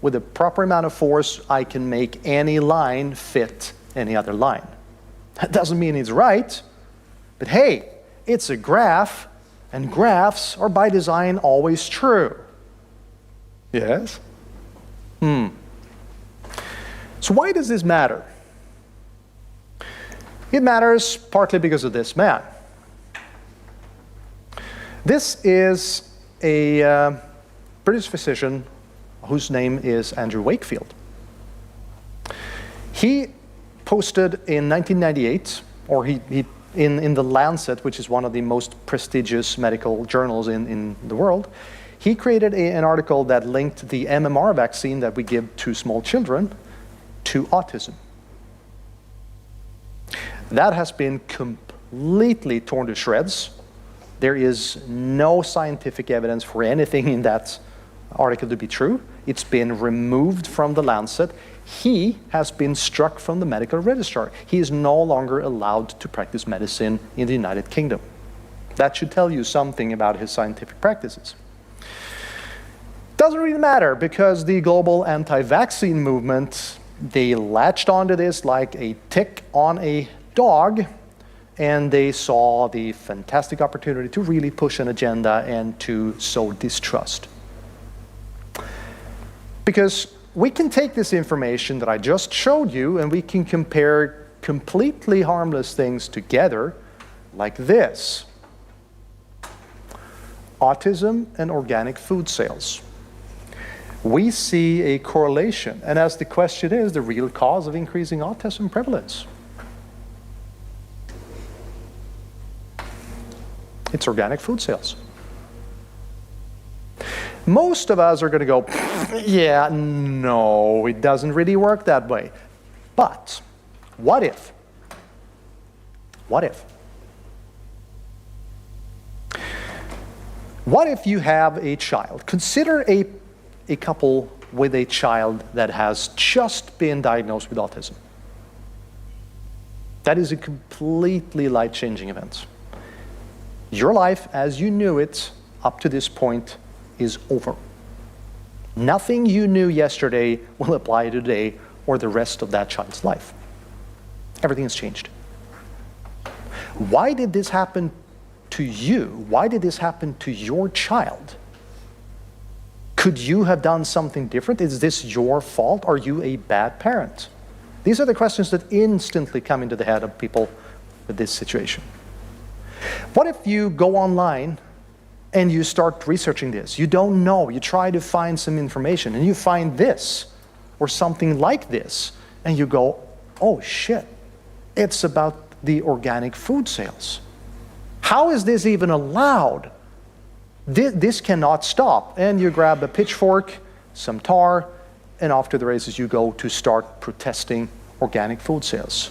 With a proper amount of force, I can make any line fit any other line. That doesn't mean it's right, but hey, it's a graph, and graphs are by design always true. Yes? So why does this matter? It matters partly because of this man. This is a British physician whose name is Andrew Wakefield. He posted in 1998, or in the Lancet, which is one of the most prestigious medical journals in the world, he created an article that linked the MMR vaccine that we give to small children to autism. That has been completely torn to shreds. There is no scientific evidence for anything in that article to be true. It's been removed from the Lancet. He has been struck from the medical registrar. He is no longer allowed to practice medicine in the United Kingdom. That should tell you something about his scientific practices. Doesn't really matter, because the global anti-vaccine movement, they latched onto this like a tick on a dog, and they saw the fantastic opportunity to really push an agenda and to sow distrust. Because we can take this information that I just showed you and we can compare completely harmless things together like this. Autism and organic food sales. We see a correlation, and as the question is, the real cause of increasing autism prevalence. It's organic food sales. Most of us are going to go, yeah, no, it doesn't really work that way. But what if? What if? What if you have a child? Consider a couple with a child that has just been diagnosed with autism. That is a completely life-changing event. Your life as you knew it up to this point is over. Nothing you knew yesterday will apply today or the rest of that child's life. Everything has changed. Why did this happen to you? Why did this happen to your child? Could you have done something different? Is this your fault? Are you a bad parent? These are the questions that instantly come into the head of people with this situation. What if you go online and you start researching this? You don't know. You try to find some information and you find this or something like this and you go, oh shit, it's about the organic food sales. How is this even allowed? This cannot stop. And you grab a pitchfork, some tar, and off to the races you go to start protesting organic food sales.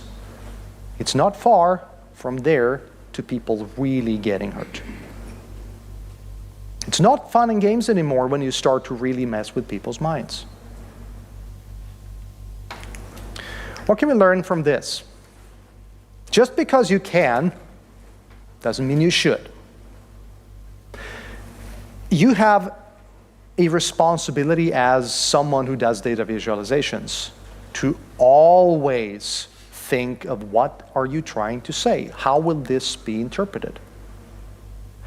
It's not far from there to people really getting hurt. It's not fun and games anymore when you start to really mess with people's minds. What can we learn from this? Just because you can doesn't mean you should. You have a responsibility as someone who does data visualizations to always think of what are you trying to say? How will this be interpreted?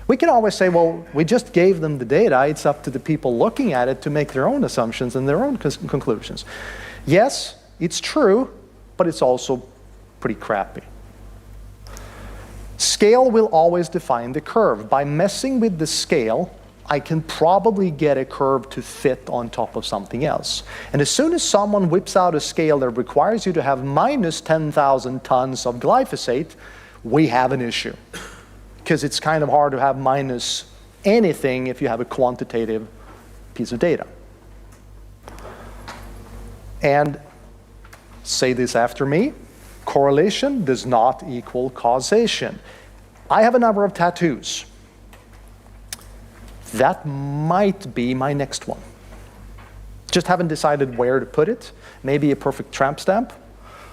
We can always say, well, we just gave them the data. It's up to the people looking at it to make their own assumptions and their own conclusions. Yes, it's true, but it's also pretty crappy. Scale will always define the curve. By messing with the scale, I can probably get a curve to fit on top of something else. And as soon as someone whips out a scale that requires you to have minus 10,000 tons of glyphosate, we have an issue. Because it's kind of hard to have minus anything if you have a quantitative piece of data. And say this after me, correlation does not equal causation. I have a number of tattoos. That might be my next one. Just haven't decided where to put it. Maybe a perfect tramp stamp,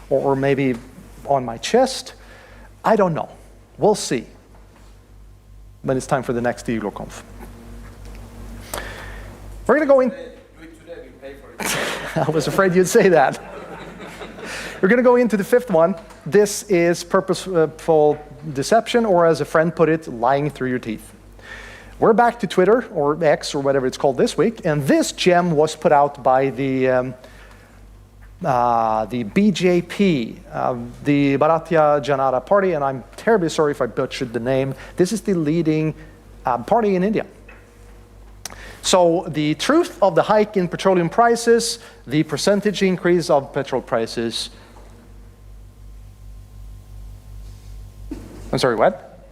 or maybe on my chest. I don't know. We'll see when it's time for the next Iglooconf. We're going to go in. Do it today, we pay for it. I was afraid you'd say that. We're going to go into the fifth one. This is purposeful deception, or as a friend put it, lying through your teeth. We're back to Twitter, or X, or whatever it's called this week, and this gem was put out by the BJP, the Bharatiya Janata Party, and I'm terribly sorry if I butchered the name. This is the leading party in India. So the truth of the hike in petroleum prices, the percentage increase of petrol prices. I'm sorry, what?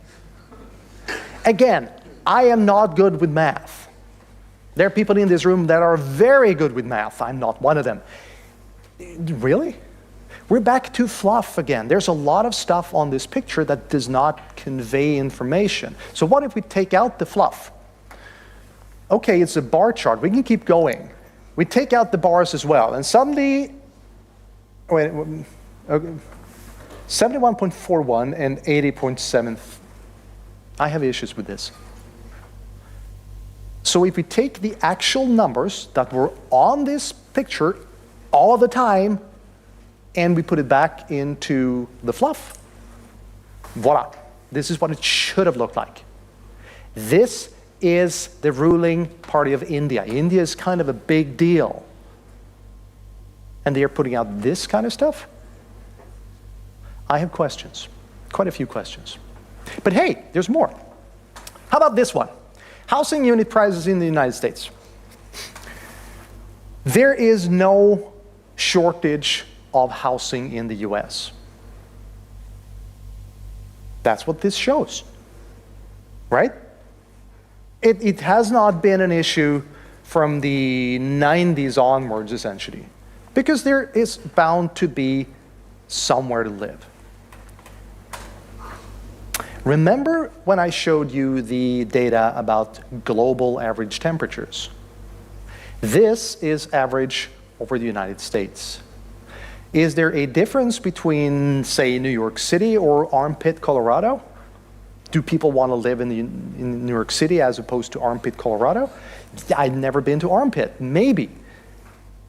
Again, I am not good with math. There are people in this room that are very good with math. I'm not one of them. Really? We're back to fluff again. There's a lot of stuff on this picture that does not convey information. So what if we take out the fluff? Okay, it's a bar chart. We can keep going. We take out the bars as well. And suddenly, 71.41 and 80.7. I have issues with this. So if we take the actual numbers that were on this picture all the time, and we put it back into the fluff, voila. This is what it should have looked like. This is the ruling party of India. India is kind of a big deal. And they are putting out this kind of stuff? I have questions, quite a few questions. But hey, there's more. How about this one? Housing unit prices in the United States. There is no shortage of housing in the US. That's what this shows, right? It has not been an issue from the 90s onwards, essentially, because there is bound to be somewhere to live. Remember when I showed you the data about global average temperatures? This is average over the United States. Is there a difference between, say, New York City or Armpit, Colorado? Do people want to live in New York City as opposed to Armpit, Colorado? I've never been to Armpit, maybe.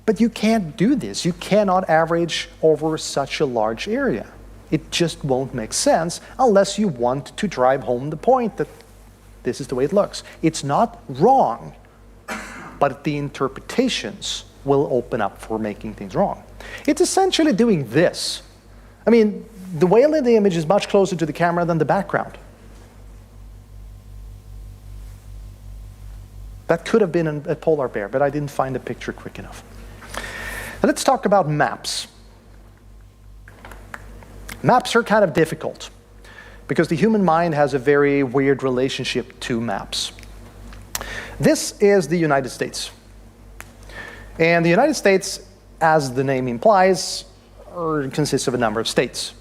But you can't do this. You cannot average over such a large area. It just won't make sense unless you want to drive home the point that this is the way it looks. It's not wrong, but the interpretations will open up for making things wrong. It's essentially doing this. I mean, the whale in the image is much closer to the camera than the background. That could have been a polar bear, but I didn't find the picture quick enough. Now let's talk about maps. Maps are kind of difficult because the human mind has a very weird relationship to maps. This is the United States. And the United States, as the name implies, consists of a number of states.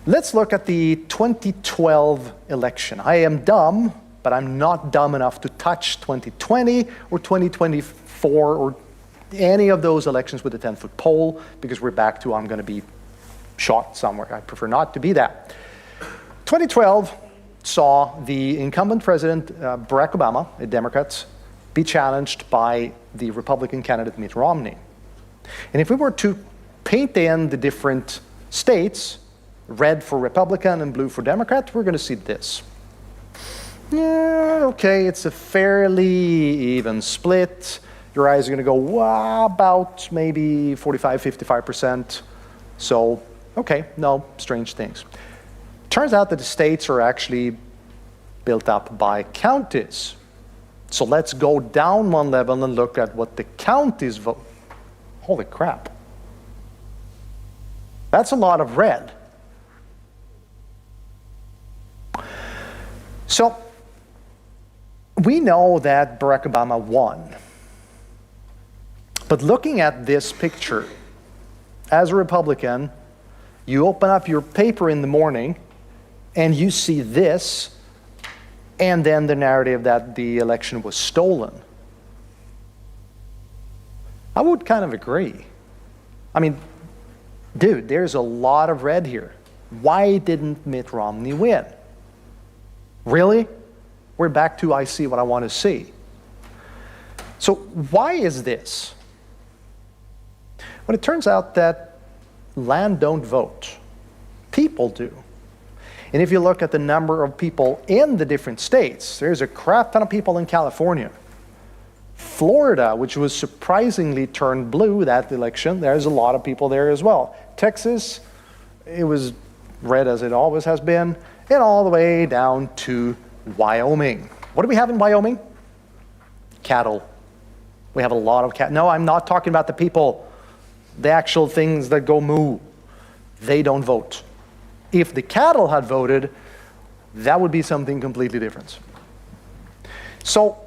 Let's look at the 2012 election. I am dumb, but I'm not dumb enough to touch 2020 or 2024 or any of those elections with a 10-foot pole because we're back to I'm going to be shot somewhere. I prefer not to be that. 2012 saw the incumbent president, Barack Obama, a Democrat, be challenged by the Republican candidate Mitt Romney. And if we were to paint in the different states, red for Republican and blue for Democrat, we're going to see this. Yeah, okay, it's a fairly even split. Your eyes are going to go, wow, about maybe 45, 55%. So, okay, no strange things. Turns out that the states are actually built up by counties. So let's go down one level and look at what the counties vote. Holy crap. That's a lot of red. So, we know that Barack Obama won. But looking at this picture, as a Republican, you open up your paper in the morning and you see this, and then the narrative that the election was stolen. I would kind of agree. I mean, dude, there's a lot of red here. Why didn't Mitt Romney win? Really? We're back to I see what I want to see. So why is this? Well, it turns out that land don't vote. People do. And if you look at the number of people in the different states, there's a crap ton of people in California. Florida, which was surprisingly turned blue that election, there's a lot of people there as well. Texas, it was red as it always has been, and all the way down to Wyoming. What do we have in Wyoming? Cattle. We have a lot of cattle. No, I'm not talking about the people, the actual things that go moo. They don't vote. If the cattle had voted, that would be something completely different. So,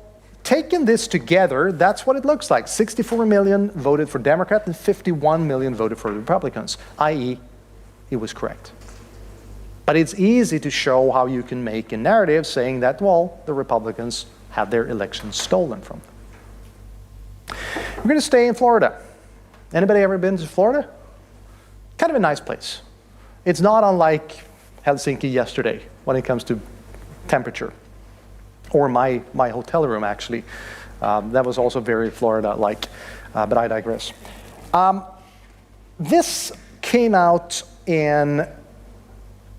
taking this together, that's what it looks like. 64 million voted for Democrat and 51 million voted for Republicans, i.e., it was correct. But it's easy to show how you can make a narrative saying that, well, the Republicans had their elections stolen from them. We're going to stay in Florida. Anybody ever been to Florida? Kind of a nice place. It's not unlike Helsinki yesterday when it comes to temperature. Or my hotel room, actually. That was also very Florida-like, but I digress. This came out in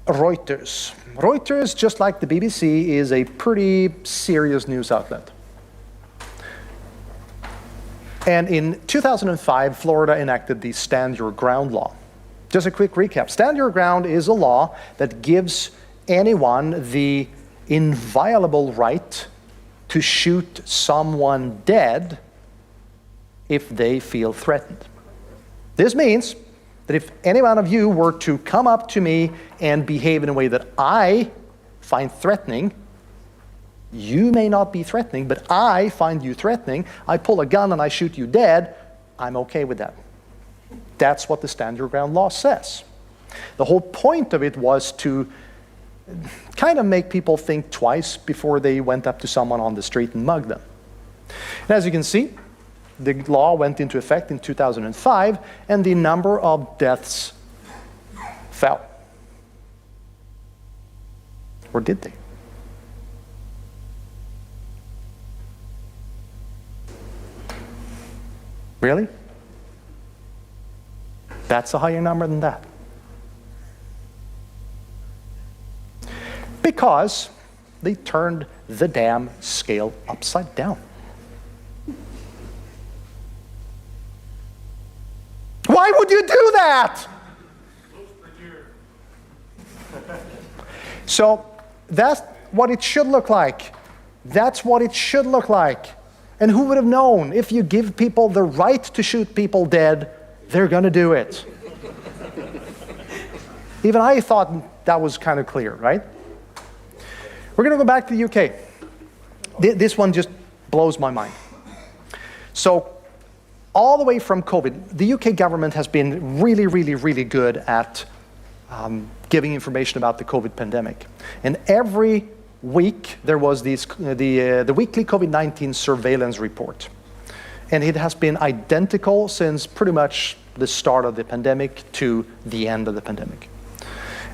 Reuters. Reuters, just like the BBC, is a pretty serious news outlet. And in 2005, Florida enacted the Stand Your Ground law. Just a quick recap. Stand Your Ground is a law that gives anyone the inviolable right to shoot someone dead if they feel threatened. This means that if any one of you were to come up to me and behave in a way that I find threatening, you may not be threatening, but I find you threatening, I pull a gun and I shoot you dead, I'm okay with that. That's what the Stand Your Ground law says. The whole point of it was to kind of make people think twice before they went up to someone on the street and mugged them. And as you can see, the law went into effect in 2005, and the number of deaths fell. Or did they? Really? That's a higher number than that. Because they turned the damn scale upside down. Why would you do that? So that's what it should look like. That's what it should look like. And who would have known? If you give people the right to shoot people dead, they're going to do it. Even I thought that was kind of clear, right? We're going to go back to the UK. This one just blows my mind. So, all the way from COVID, the UK government has been really, really, really good at giving information about the COVID pandemic. And every week there was the weekly COVID-19 surveillance report. And it has been identical since pretty much the start of the pandemic to the end of the pandemic.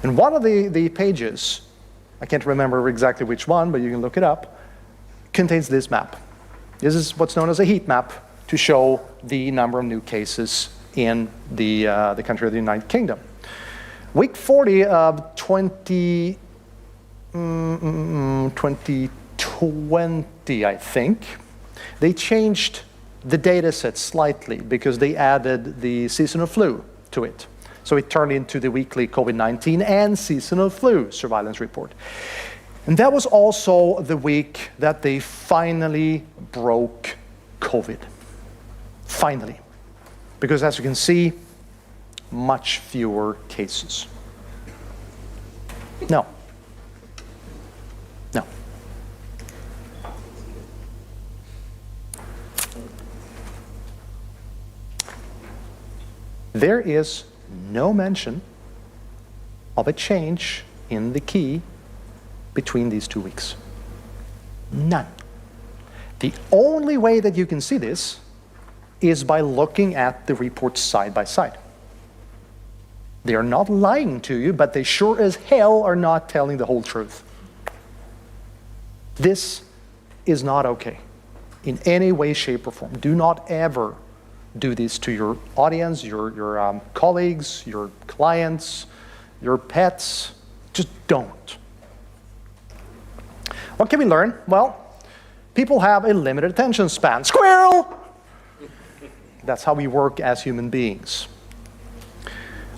And one of the pages, I can't remember exactly which one, but you can look it up, contains this map. This is what's known as a heat map to show the number of new cases in the country of the United Kingdom. Week 40 of 2020, I think, they changed the data set slightly because they added the seasonal flu to it. So it turned into the weekly COVID-19 and seasonal flu surveillance report. And that was also the week that they finally broke COVID. Finally. Because as you can see, much fewer cases. No. No. There is no mention of a change in the key between these 2 weeks. None. The only way that you can see this is by looking at the reports side by side. They are not lying to you, but they sure as hell are not telling the whole truth. This is not okay in any way, shape, or form. Do not ever do this to your audience, your colleagues, your clients, your pets. Just don't. What can we learn? Well, people have a limited attention span. Squirrel! That's how we work as human beings.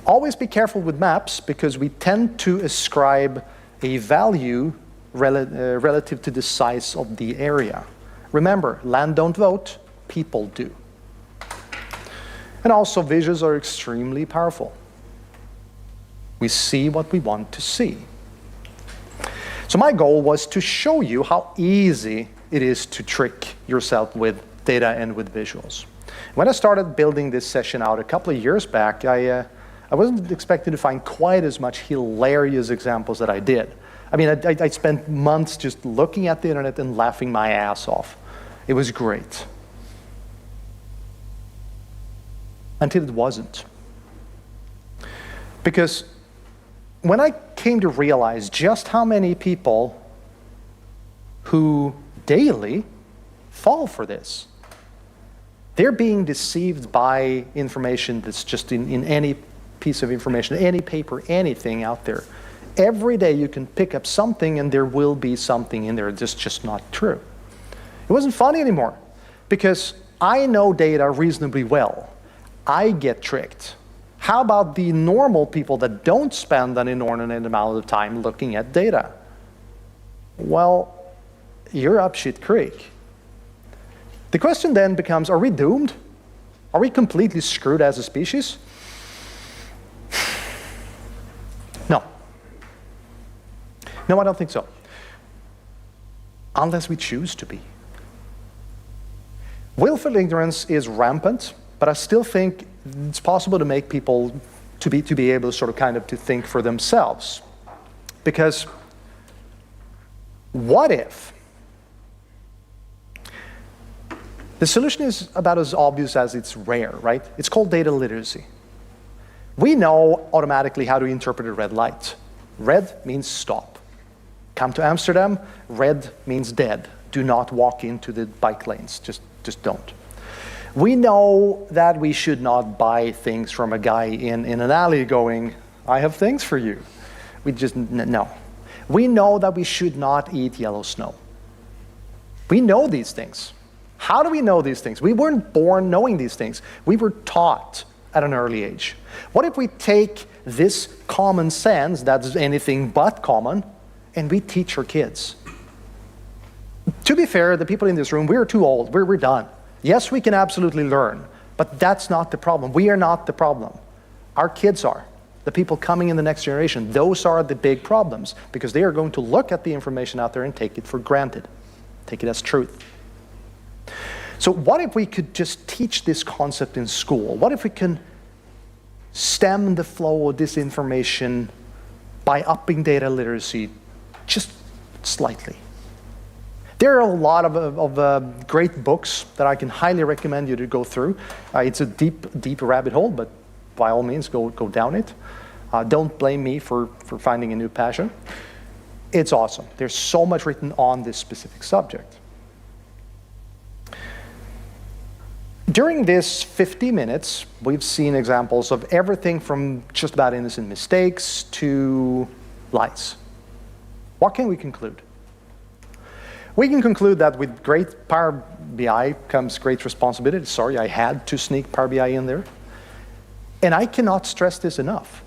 Always be careful with maps because we tend to ascribe a value relative to the size of the area. Remember, land don't vote, people do. And also, visuals are extremely powerful. We see what we want to see. So my goal was to show you how easy it is to trick yourself with data and with visuals. When I started building this session out a couple of years back, I wasn't expecting to find quite as much hilarious examples that I did. I mean, I spent months just looking at the internet and laughing my ass off. It was great. Until it wasn't. Because when I came to realize just how many people who daily fall for this, they're being deceived by information that's just in any piece of information, any paper, anything out there. Every day you can pick up something and there will be something in there that's just not true. It wasn't funny anymore because I know data reasonably well. I get tricked. How about the normal people that don't spend an inordinate amount of time looking at data? Well, you're up shit creek. The question then becomes, are we doomed? Are we completely screwed as a species? No. No, I don't think so. Unless we choose to be. Willful ignorance is rampant, but I still think it's possible to make people to be able to sort of kind of to think for themselves. Because what if the solution is about as obvious as it's rare, right? It's called data literacy. We know automatically how to interpret a red light. Red means stop. Come to Amsterdam, red means dead. Do not walk into the bike lanes, just don't. We know that we should not buy things from a guy in an alley going, I have things for you. We just, no. We know that we should not eat yellow snow. We know these things. How do we know these things? We weren't born knowing these things. We were taught at an early age. What if we take this common sense, that's anything but common, and we teach our kids? To be fair, the people in this room, we're too old. We're done. Yes, we can absolutely learn, but that's not the problem. We are not the problem. Our kids are. The people coming in the next generation, those are the big problems, because they are going to look at the information out there and take it for granted, take it as truth. So what if we could just teach this concept in school? What if we can stem the flow of this information by upping data literacy just slightly? There are a lot of great books that I can highly recommend you to go through. It's a deep rabbit hole, but by all means, go down it. Don't blame me for finding a new passion. It's awesome. There's so much written on this specific subject. During this 50 minutes, we've seen examples of everything from just about innocent mistakes to lies. What can we conclude? We can conclude that with great Power BI comes great responsibility. Sorry, I had to sneak Power BI in there. And I cannot stress this enough.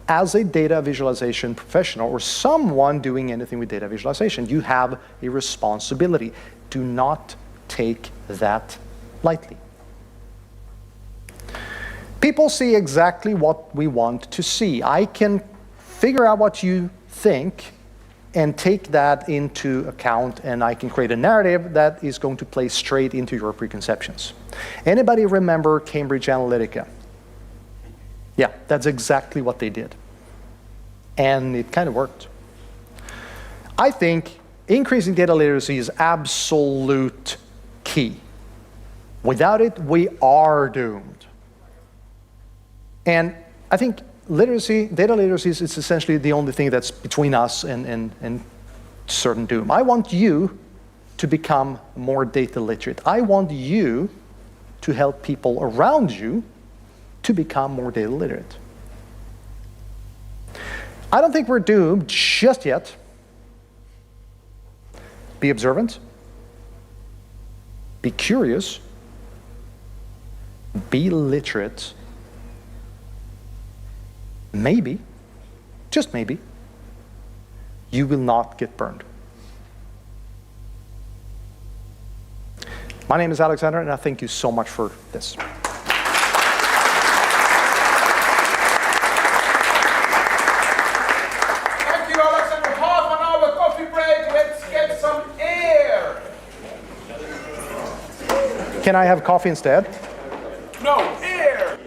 As a data visualization professional or someone doing anything with data visualization, you have a responsibility. Do not take that lightly. People see exactly what we want to see. I can figure out what you think and take that into account, and I can create a narrative that is going to play straight into your preconceptions. Anybody remember Cambridge Analytica? Yeah, that's exactly what they did. And it kind of worked. I think increasing data literacy is absolute key. Without it, we are doomed. And I think data literacy is essentially the only thing that's between us and certain doom. I want you to become more data literate. I want you to help people around you to become more data literate. I don't think we're doomed just yet. Be observant. Be curious. Be literate. Maybe, just maybe, you will not get burned. My name is Alexander, and I thank you so much for this. Thank you, Alexander. Half an hour coffee break. Let's get some air. Can I have coffee instead? No, air.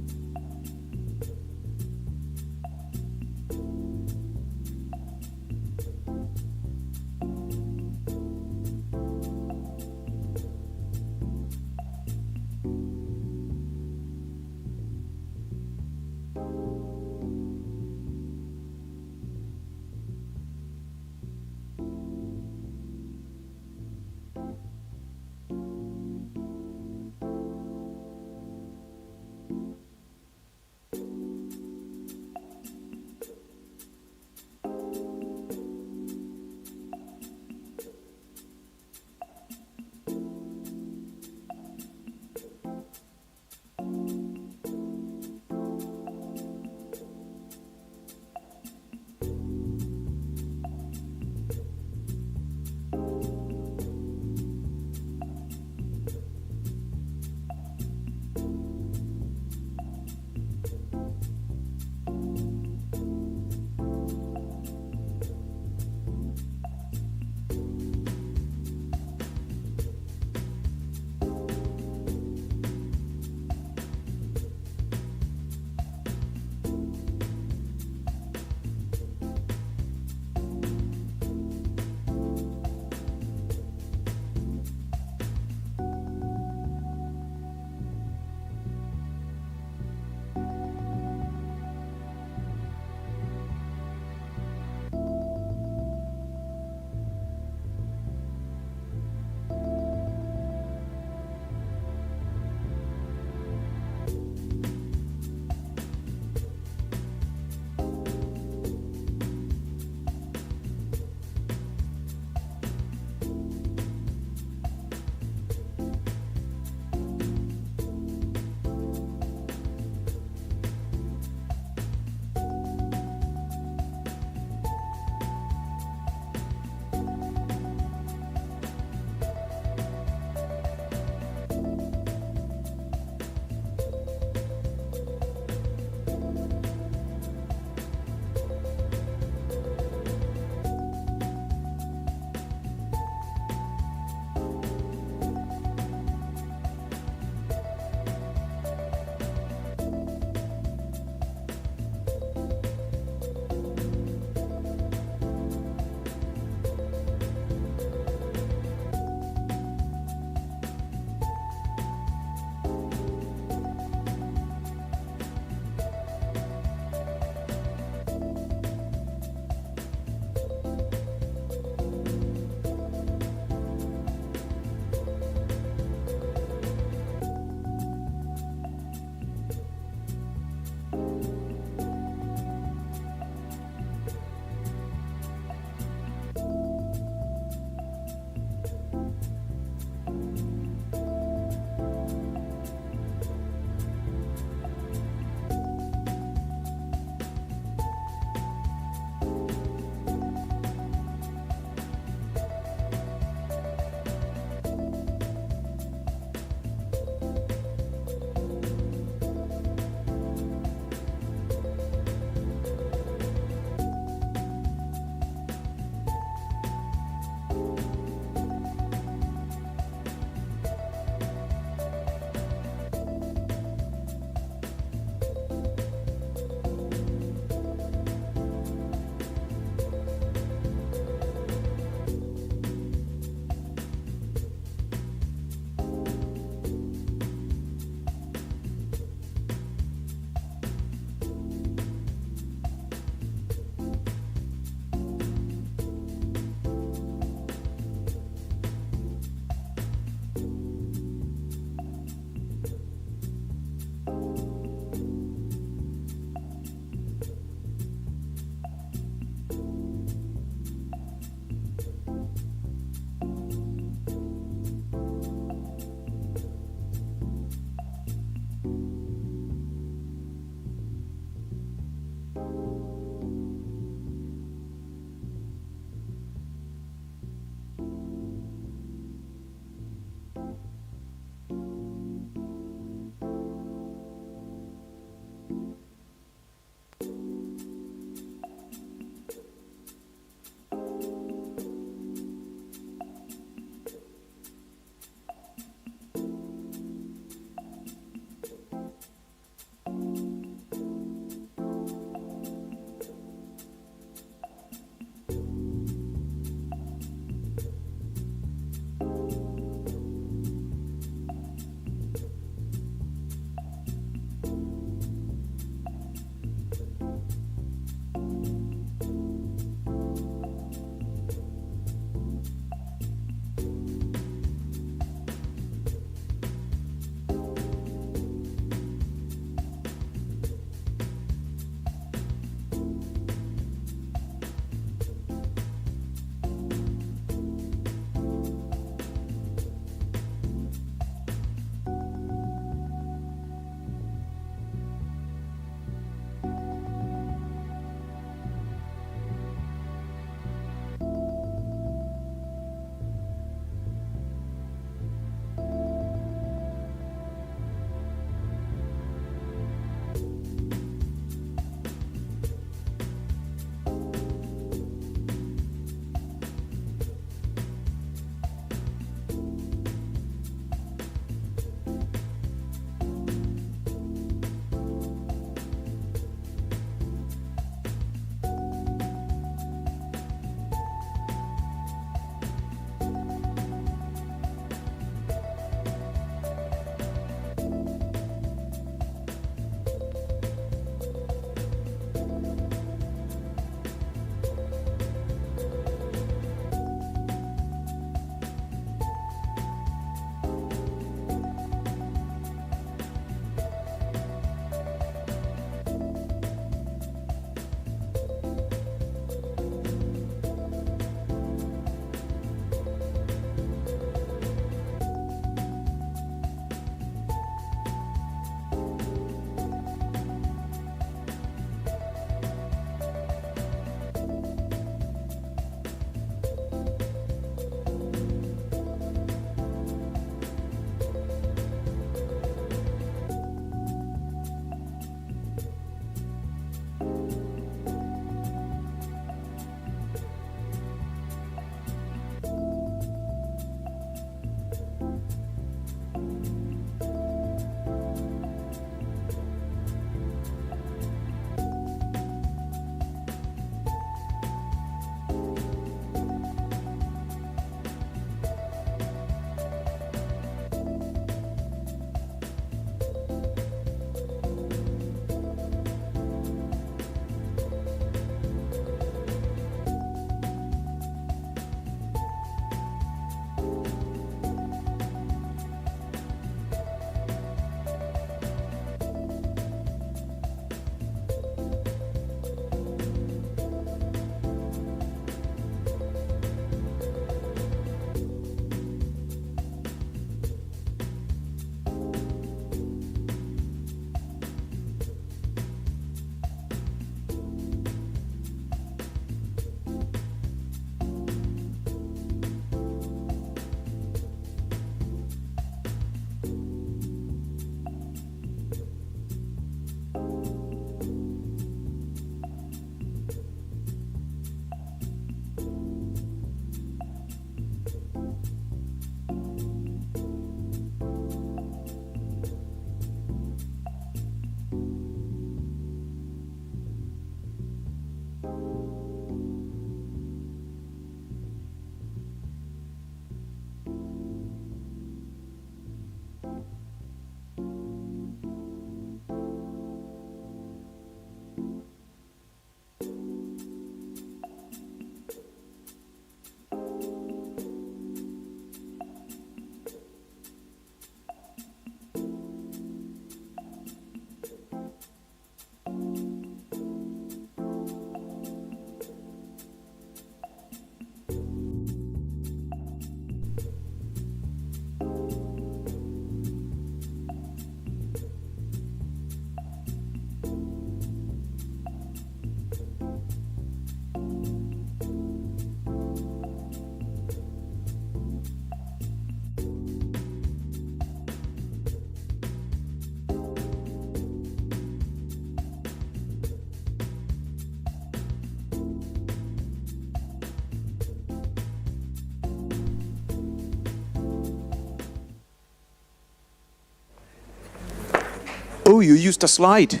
Oh, you used a slide.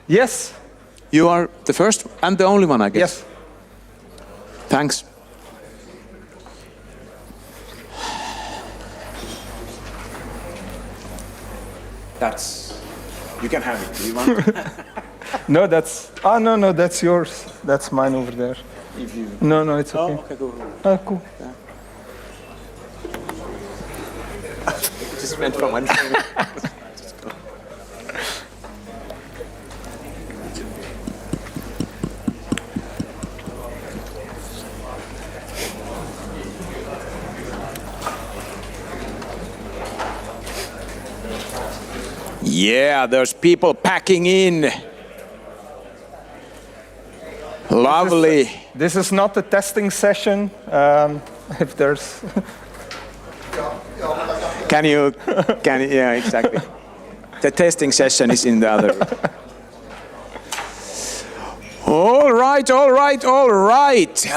Yes. You are the first and the only one, I guess. Yes. Thanks. That's... You can have it. Do you want? No, that's... Oh, no, that's yours. That's mine over there. If you... No, it's okay. Oh, okay, cool. Oh, cool. Yeah. Just went from one thing. Yeah, there's people packing in. Lovely. This is not a testing session. If there's... Can you, yeah, exactly. The testing session is in the other room. All right.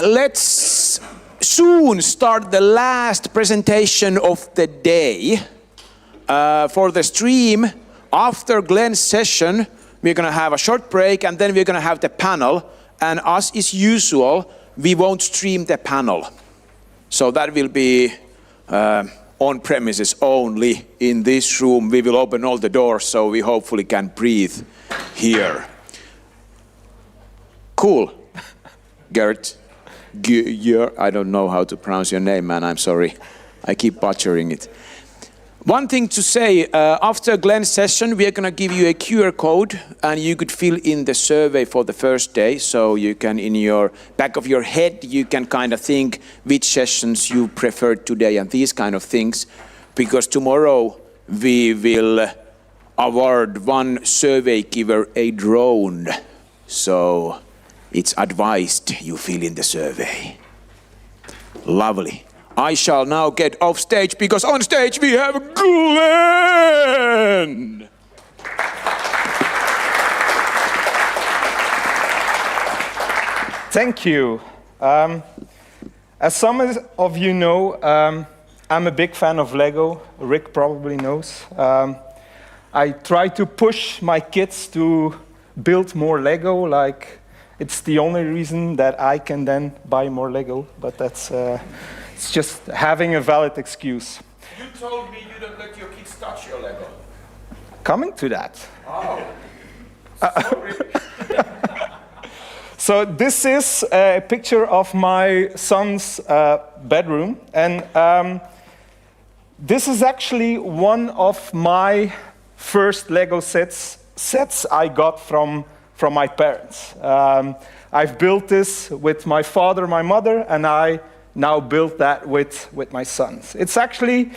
Let's soon start the last presentation of the day. For the stream, after Glenn's session, we're going to have a short break and then we're going to have the panel. And as is usual, we won't stream the panel. So that will be on premises only. In this room, we will open all the doors so we hopefully can breathe here. Cool. Gert, I don't know how to pronounce your name, man, I'm sorry. I keep butchering it. One thing to say, after Glenn's session, we are going to give you a QR code and you could fill in the survey for the first day. So you can, in your back of your head, you can kind of think which sessions you preferred today and these kind of things. Because tomorrow we will award one survey giver a drone. So it's advised you fill in the survey. Lovely. I shall now get off stage because on stage we have Glenn! Thank you. As some of you know, I'm a big fan of Lego. Rick probably knows. I try to push my kids to build more Lego, like it's the only reason that I can then buy more Lego, but that's... It's just having a valid excuse. You told me you don't let your kids touch your Lego. Coming to that. Oh. Sorry. So this is a picture of my son's bedroom. And this is actually one of my first Lego sets I got from my parents. I've built this with my father, my mother, and I now built that with my sons. It's actually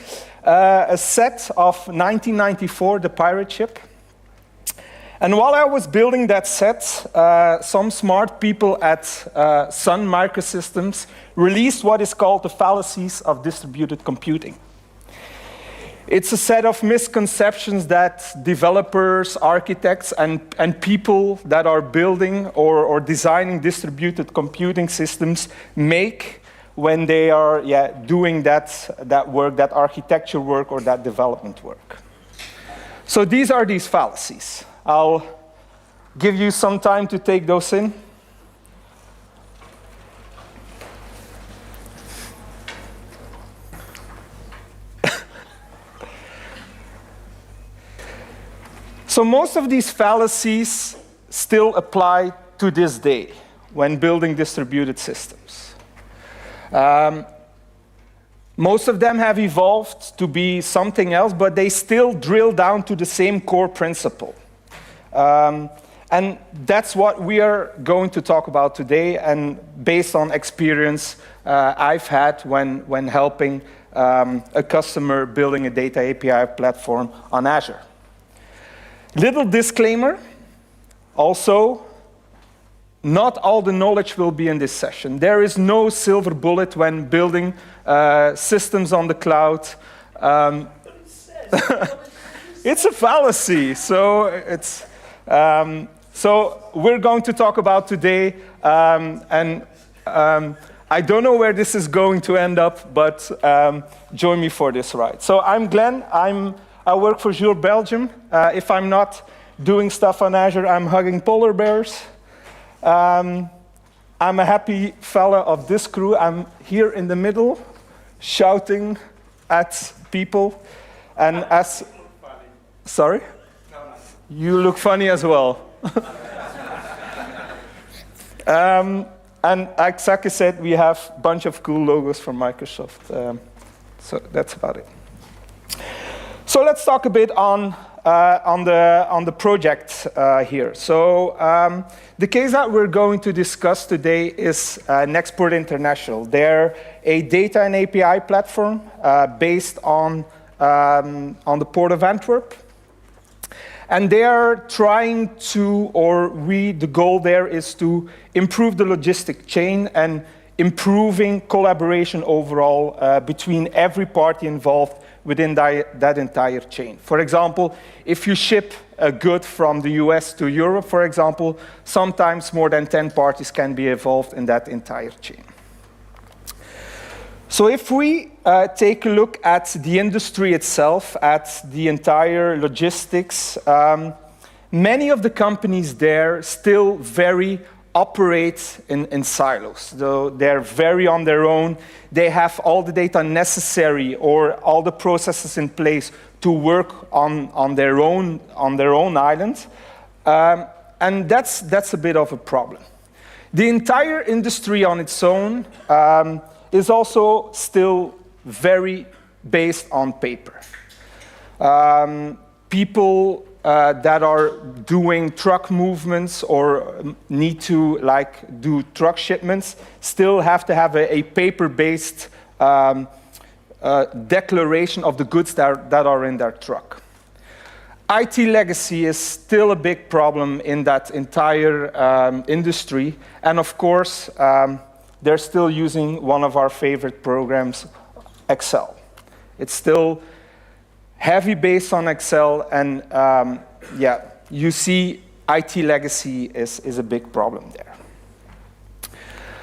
a set of 1994, the pirate ship. And while I was building that set, some smart people at Sun Microsystems released what is called the fallacies of distributed computing. It's a set of misconceptions that developers, architects, and people that are building or designing distributed computing systems make when they are doing that work, that architecture work or that development work. So these are these fallacies. I'll give you some time to take those in. So most of these fallacies still apply to this day when building distributed systems. Most of them have evolved to be something else, but they still drill down to the same core principle. And that's what we are going to talk about today, and based on experience I've had when helping a customer building a data API platform on Azure. Little disclaimer, also, not all the knowledge will be in this session. There is no silver bullet when building systems on the cloud. It's a fallacy, so it's... So we're going to talk about today, and I don't know where this is going to end up, but join me for this ride. So I'm Glenn. I work for Azure Belgium. If I'm not doing stuff on Azure, I'm hugging polar bears. I'm a happy fella of this crew. I'm here in the middle, shouting at people, and as... Sorry? You look funny as well. And like Saki said, we have a bunch of cool logos from Microsoft. So that's about it. So let's talk a bit on the project here. So the case that we're going to discuss today is Nexport International. They're a data and API platform based on the Port of Antwerp. And they are trying to, the goal there is to improve the logistic chain and improving collaboration overall between every party involved within that entire chain. For example, if you ship a good from the US to Europe, for example, sometimes more than 10 parties can be involved in that entire chain. So if we take a look at the industry itself, at the entire logistics, many of the companies there still operate in silos. So they're very on their own. They have all the data necessary or all the processes in place to work on their own island. And that's a bit of a problem. The entire industry on its own is also still very based on paper. People that are doing truck movements or need to do truck shipments still have to have a paper-based declaration of the goods that are in their truck. IT legacy is still a big problem in that entire industry, and of course, they're still using one of our favorite programs, Excel. It's still heavy based on Excel, and you see IT legacy is a big problem there.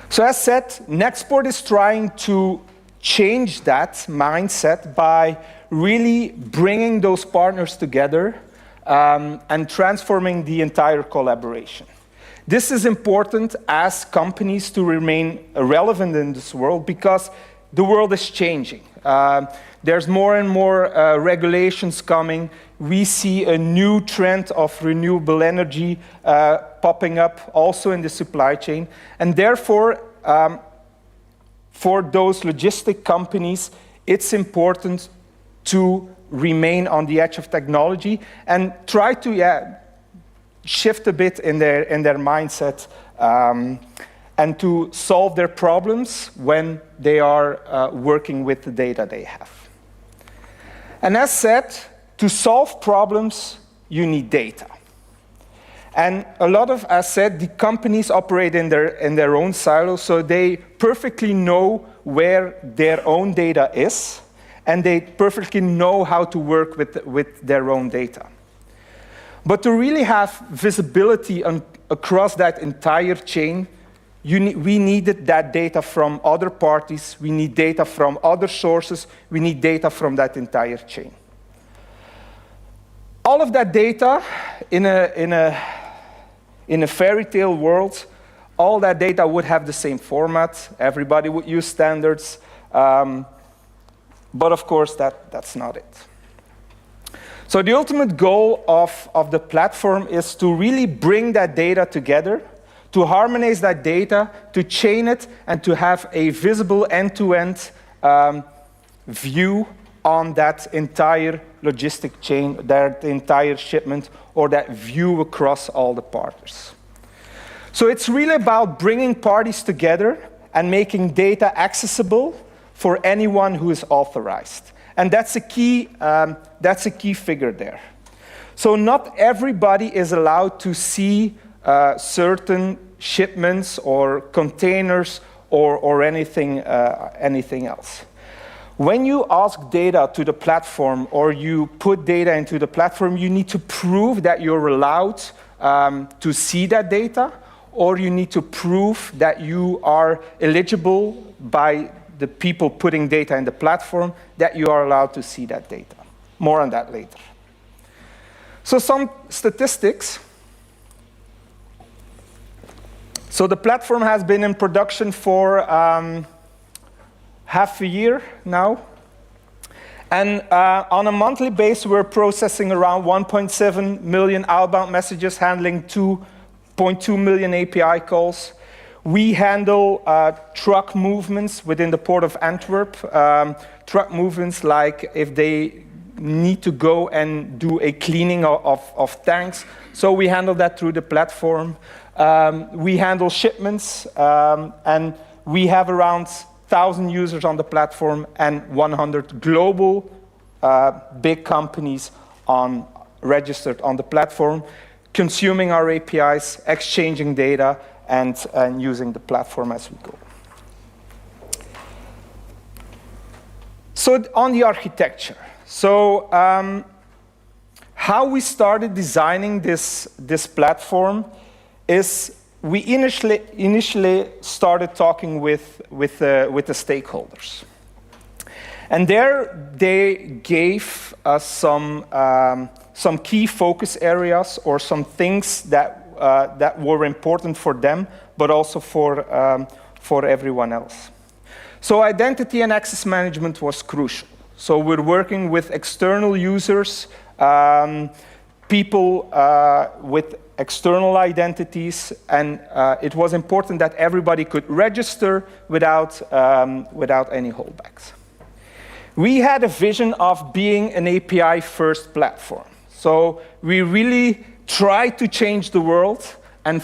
So as said, Nexport is trying to change that mindset by really bringing those partners together and transforming the entire collaboration. This is important as companies to remain relevant in this world because the world is changing. There's more and more regulations coming. We see a new trend of renewable energy popping up also in the supply chain. And therefore, for those logistic companies, it's important to remain on the edge of technology and try to shift a bit in their mindset and to solve their problems when they are working with the data they have. And as said, to solve problems, you need data. And a lot of, as said, the companies operate in their own silos, so they perfectly know where their own data is, and they perfectly know how to work with their own data. But to really have visibility across that entire chain, we needed that data from other parties, we need data from other sources, we need data from that entire chain. All of that data in a fairy tale world, all that data would have the same format, everybody would use standards, but of course that's not it. So the ultimate goal of the platform is to really bring that data together, to harmonize that data, to chain it, and to have a visible end-to-end view on that entire logistic chain, that entire shipment, or that view across all the partners. So it's really about bringing parties together and making data accessible for anyone who is authorized. And that's a key figure there. So not everybody is allowed to see certain shipments or containers or anything else. When you ask data to the platform or you put data into the platform, you need to prove that you're allowed to see that data, or you need to prove that you are eligible by the people putting data in the platform, that you are allowed to see that data. More on that later. So some statistics. So the platform has been in production for half a year now. And on a monthly basis, we're processing around 1.7 million outbound messages, handling 2.2 million API calls. We handle truck movements within the port of Antwerp. Truck movements like if they need to go and do a cleaning of tanks. So we handle that through the platform. We handle shipments, and we have around 1,000 users on the platform and 100 global big companies registered on the platform, consuming our APIs, exchanging data, and using the platform as we go. So on the architecture. So how we started designing this platform is we initially started talking with the stakeholders. And there they gave us some key focus areas or some things that were important for them, but also for everyone else. So identity and access management was crucial. So we're working with external users, people with external identities, and it was important that everybody could register without any holdbacks. We had a vision of being an API-first platform. So we really tried to change the world and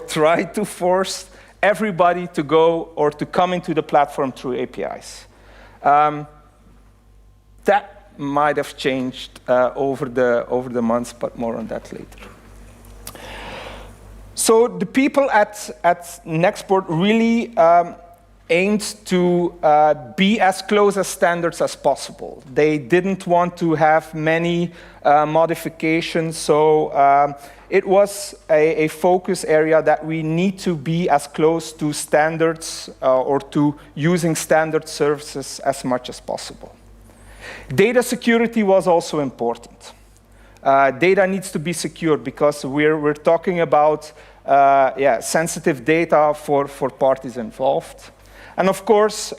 tried to force everybody to go or to come into the platform through APIs. That might have changed over the months, but more on that later. So the people at Nextport really aimed to be as close as standards as possible. They didn't want to have many modifications, so it was a focus area that we need to be as close to standards or to using standard services as much as possible. Data security was also important. Data needs to be secure because we're talking about sensitive data for parties involved. And of course,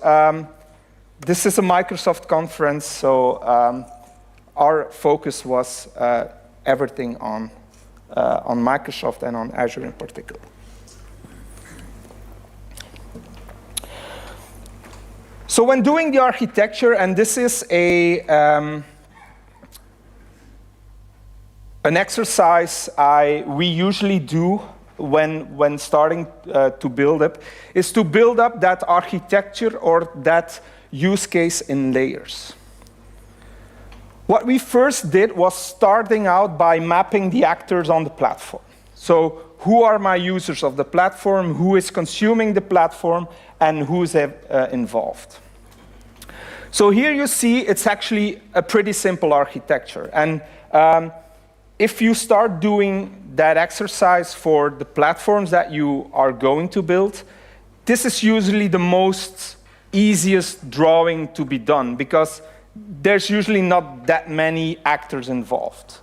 this is a Microsoft conference, so our focus was everything on Microsoft and on Azure in particular. So when doing the architecture, and this is an exercise we usually do when starting to build up, is to build up that architecture or that use case in layers. What we first did was starting out by mapping the actors on the platform. So who are my users of the platform, who is consuming the platform, and who's involved. So here you see it's actually a pretty simple architecture. And if you start doing that exercise for the platforms that you are going to build, this is usually the most easiest drawing to be done because there's usually not that many actors involved.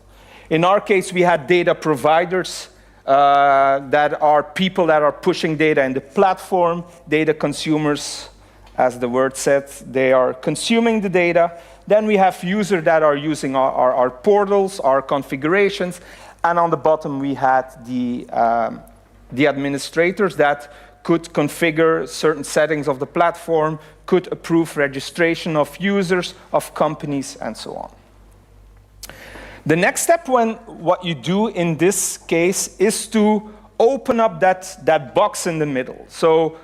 In our case, we had data providers that are people that are pushing data in the platform, data consumers, as the word said, they are consuming the data, Then we have users that are using our portals, our configurations, and on the bottom we had the administrators that could configure certain settings of the platform, could approve registration of users, of companies, and so on. The next step, what you do in this case, is to open up that box in the middle. So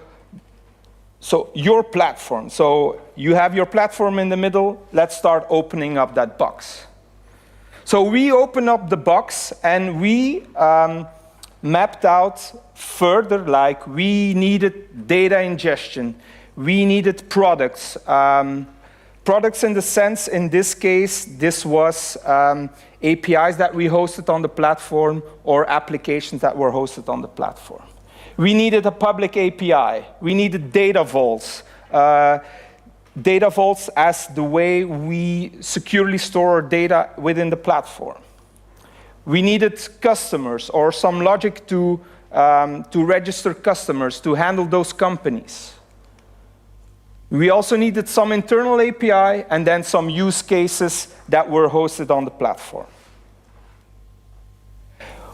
your platform. So you have your platform in the middle. Let's start opening up that box. So we open up the box, and we mapped out further, like we needed data ingestion. We needed products. Products in the sense, in this case, this was APIs that we hosted on the platform or applications that were hosted on the platform. We needed a public API. We needed data vaults. Data vaults as the way we securely store our data within the platform. We needed customers or some logic to register customers, to handle those companies. We also needed some internal API and then some use cases that were hosted on the platform.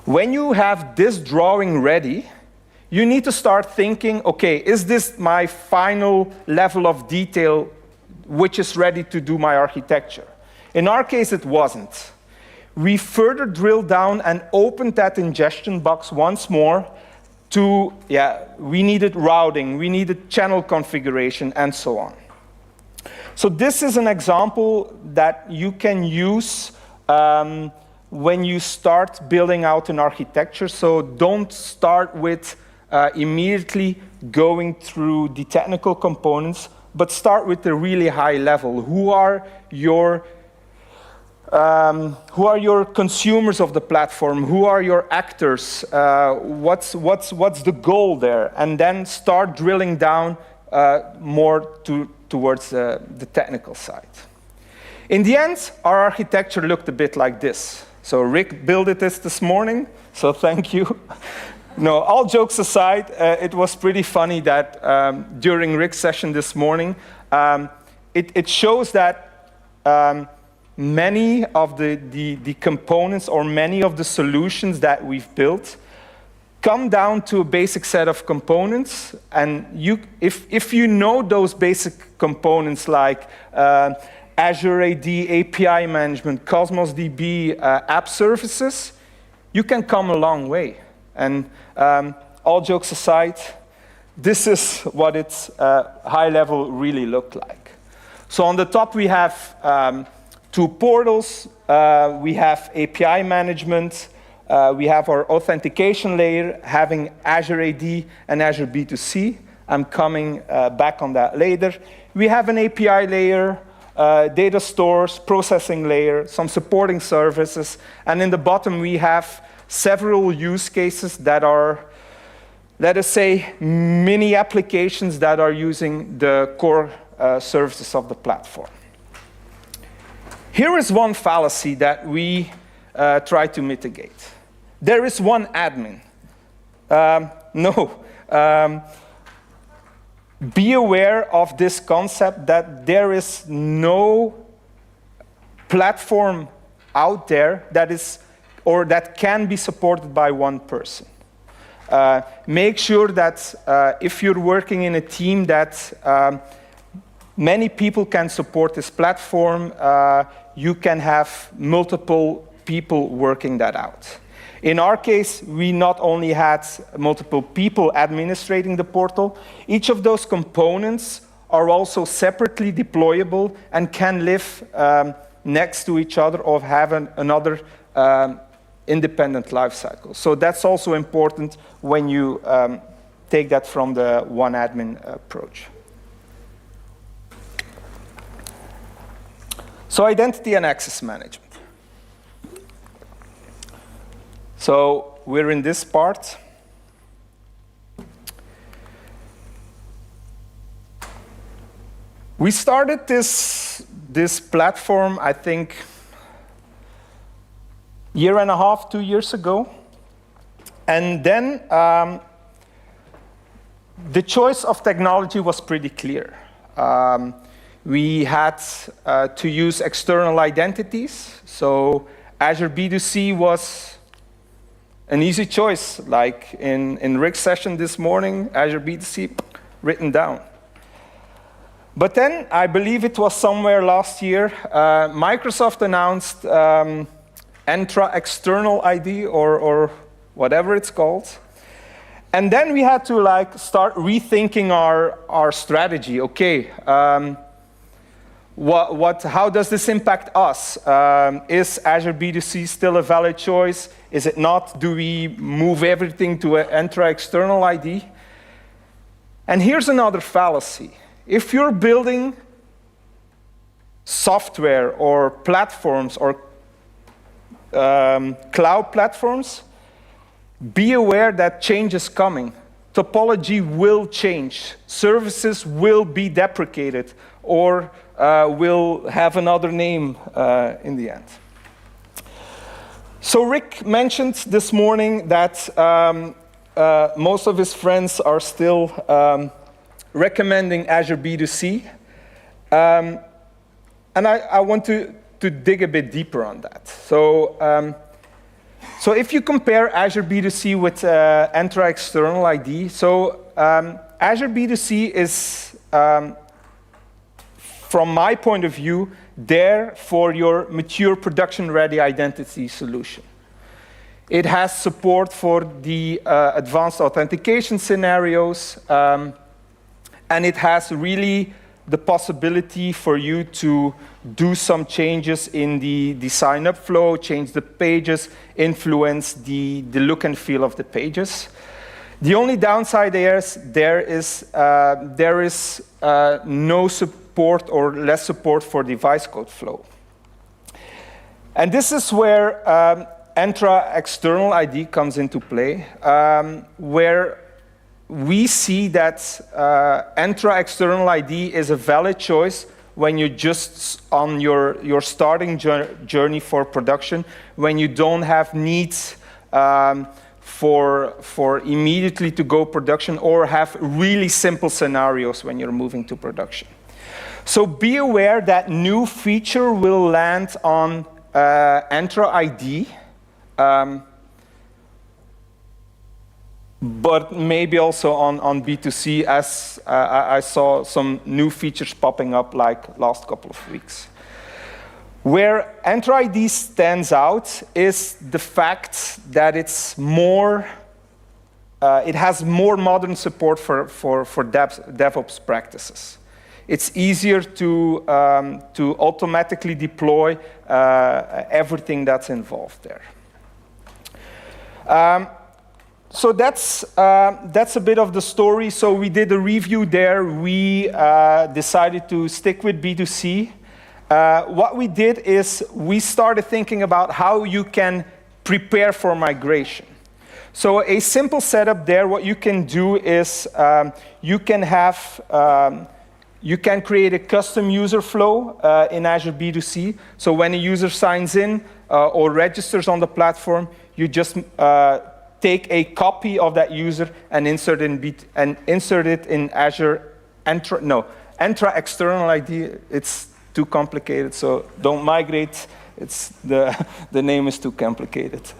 When you have this drawing ready, you need to start thinking, okay, is this my final level of detail which is ready to do my architecture? In our case, it wasn't. We further drilled down and opened that ingestion box once more to, we needed routing, we needed channel configuration, and so on. So this is an example that you can use when you start building out an architecture. So don't start with immediately going through the technical components, but start with the really high level. Who are your consumers of the platform? Who are your actors? What's the goal there? And then start drilling down more towards the technical side. In the end, our architecture looked a bit like this. So Rick built it this morning, so thank you. No, all jokes aside, it was pretty funny that during Rick's session this morning, it shows that many of the components or many of the solutions that we've built come down to a basic set of components. And if you know those basic components like Azure AD, API management, Cosmos DB, app services, you can come a long way. And all jokes aside, this is what its high level really looked like. So on the top we have 2 portals, we have API management, we have our authentication layer, having Azure AD and Azure B2C. I'm coming back on that later. We have an API layer, data stores, processing layer, some supporting services, and in the bottom we have several use cases that are, let us say, mini applications that are using the core services of the platform. Here is one fallacy that we try to mitigate. There is one admin. No. Be aware of this concept that there is no platform out there that is or that can be supported by one person. Make sure that if you're working in a team that many people can support this platform, you can have multiple people working that out. In our case, we not only had multiple people administrating the portal, each of those components are also separately deployable and can live next to each other or have another independent lifecycle. So that's also important when you take that from the one admin approach. So identity and access management. So we're in this part. We started this platform, I think, year and a half, 2 years ago. And then the choice of technology was pretty clear. we had to use external identities. So Azure B2C was an easy choice. Like in Rick's session this morning, Azure B2C written down. But then, I believe it was somewhere last year, Microsoft announced Entra External ID or whatever it's called. And then we had to start rethinking our strategy. Okay, how does this impact us? Is Azure B2C still a valid choice? Is it not? Do we move everything to Entra External ID? And here's another fallacy. If you're building software or platforms or cloud platforms, be aware that change is coming. Topology will change. Services will be deprecated or will have another name in the end. So Rick mentioned this morning that most of his friends are still recommending Azure B2C. And I want to dig a bit deeper on that. So if you compare Azure B2C with Entra External ID, so Azure B2C is, from my point of view, there for your mature production-ready identity solution. It has support for the advanced authentication scenarios, and it has really the possibility for you to do some changes in the sign-up flow, change the pages, influence the look and feel of the pages. The only downside there is no support or less support for device code flow. And this is where Entra External ID comes into play, where we see that Entra External ID is a valid choice when you're just on your starting journey for production, when you don't have needs for immediately to go production or have really simple scenarios when you're moving to production. So be aware that new feature will land on Entra ID, but maybe also on B2C, as I saw some new features popping up like last couple of weeks. Where Entra ID stands out is the fact that it's more, it has more modern support for DevOps practices. It's easier to automatically deploy everything that's involved there. So that's a bit of the story. So we did a review there. We decided to stick with B2C. What we did is we started thinking about how you can prepare for migration. So a simple setup there, what you can do is you can create a custom user flow in Azure B2C. So when a user signs in or registers on the platform, you just take a copy of that user and insert it in Azure Entra External ID. It's too complicated, so don't migrate. The name is too complicated.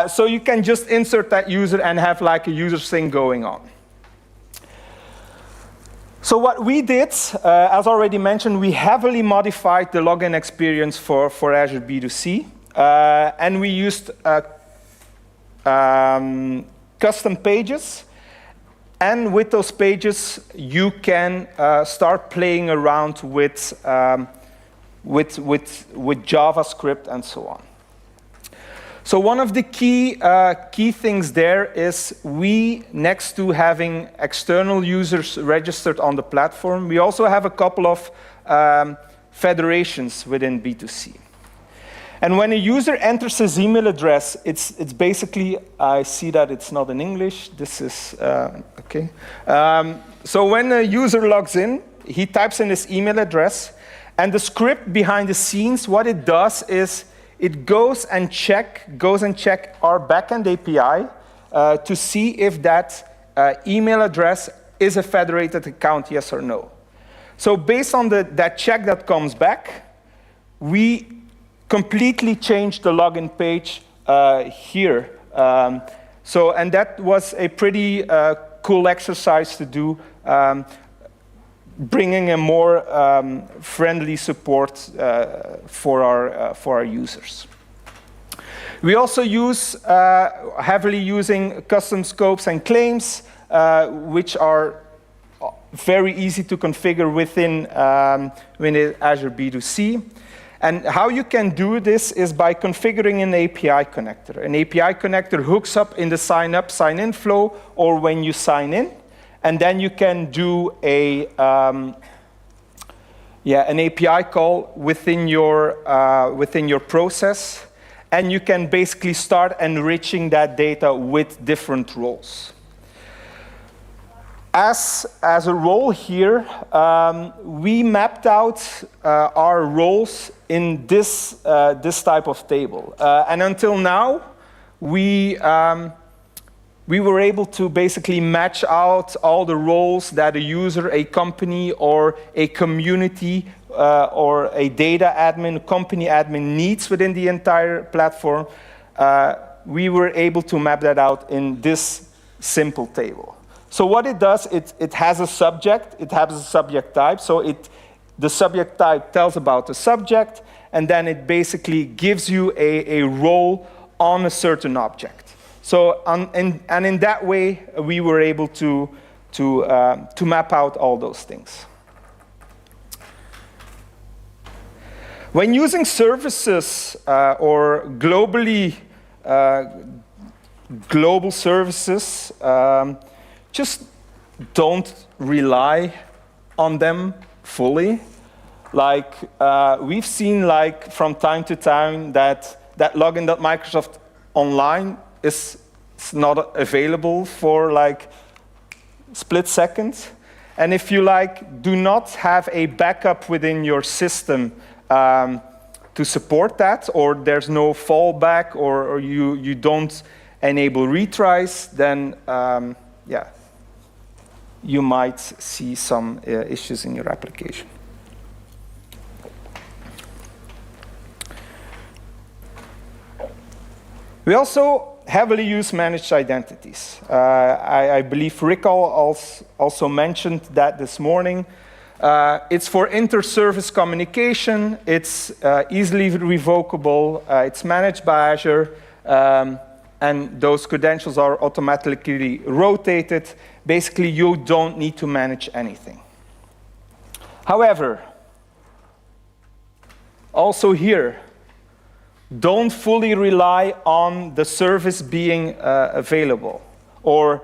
So you can just insert that user and have like a user thing going on. So what we did, as already mentioned, we heavily modified the login experience for Azure B2C, and we used custom pages, and with those pages you can start playing around with JavaScript and so on. So one of the key things there is we, next to having external users registered on the platform, we also have a couple of federations within B2C. And when a user enters his email address, it's basically, I see that it's not in English. This is, okay. So when a user logs in, he types in his email address, and the script behind the scenes, what it does is it goes and check our backend API to see if that email address is a federated account, yes or no. So based on that check that comes back, we completely changed the login page here. And that was a pretty cool exercise to do, bringing a more friendly support for our users. We also use heavily using custom scopes and claims, which are very easy to configure within Azure B2C. And how you can do this is by configuring an API connector. An API connector hooks up in the sign up, sign in flow, or when you sign in. And then you can do an API call within your process. And you can basically start enriching that data with different roles. As a role here, we mapped out our roles in this type of table. And until now, we were able to basically match out all the roles that a user, a company, or a community, or a data admin, company admin needs within the entire platform. We were able to map that out in this simple table. So what it does, it has a subject, it has a subject type. So the subject type tells about the subject, and then it basically gives you a role on a certain object. So and in that way, we were able to map out all those things. When using services or global services, just don't rely on them fully. Like we've seen, like from time to time, that login.microsoft online is not available for like split seconds. And if you do not have a backup within your system to support that, or there's no fallback, or you don't enable retries, then you might see some issues in your application. We also heavily use managed identities. I believe Rick also mentioned that this morning. It's for inter-service communication. It's easily revocable. It's managed by Azure. And those credentials are automatically rotated. Basically, you don't need to manage anything. However, also here, don't fully rely on the service being available, or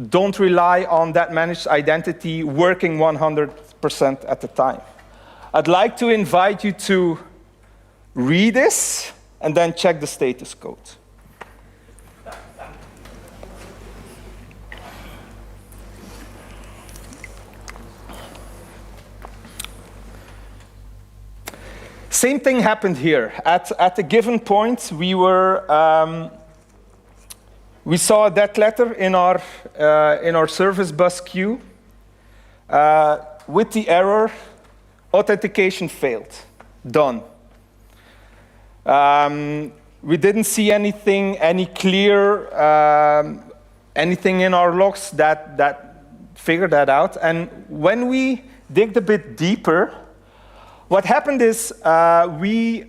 don't rely on that managed identity working 100% at the time. I'd like to invite you to read this and then check the status code. Same thing happened here. At a given point, we saw that letter in our service bus queue with the error, authentication failed. Done. We didn't see anything, anything in our logs that figured that out. And when we digged a bit deeper, what happened is we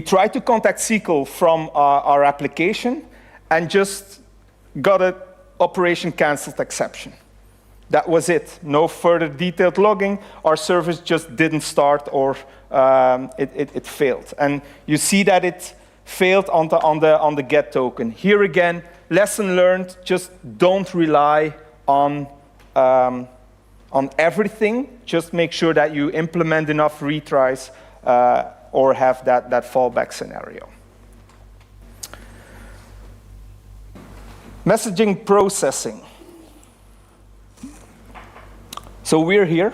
tried to contact SQL from our application and just got an operation canceled exception. That was it. No further detailed logging. Our service just didn't start, or it failed. And you see that it failed on the get token. Here again, lesson learned: just don't rely on everything. Just make sure that you implement enough retries or have that fallback scenario. Messaging processing. So we're here.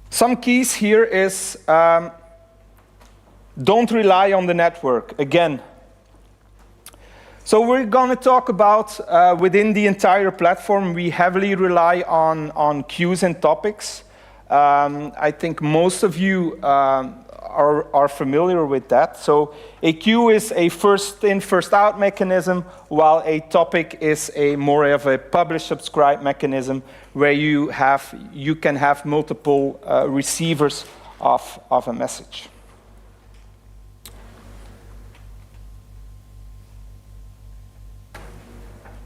Some keys here is don't rely on the network. Again, So we're going to talk about, within the entire platform, we heavily rely on queues and topics. I think most of you are familiar with that. So a queue is a first in, first out mechanism, while a topic is a more of a publish subscribe mechanism where you can have multiple receivers of a message.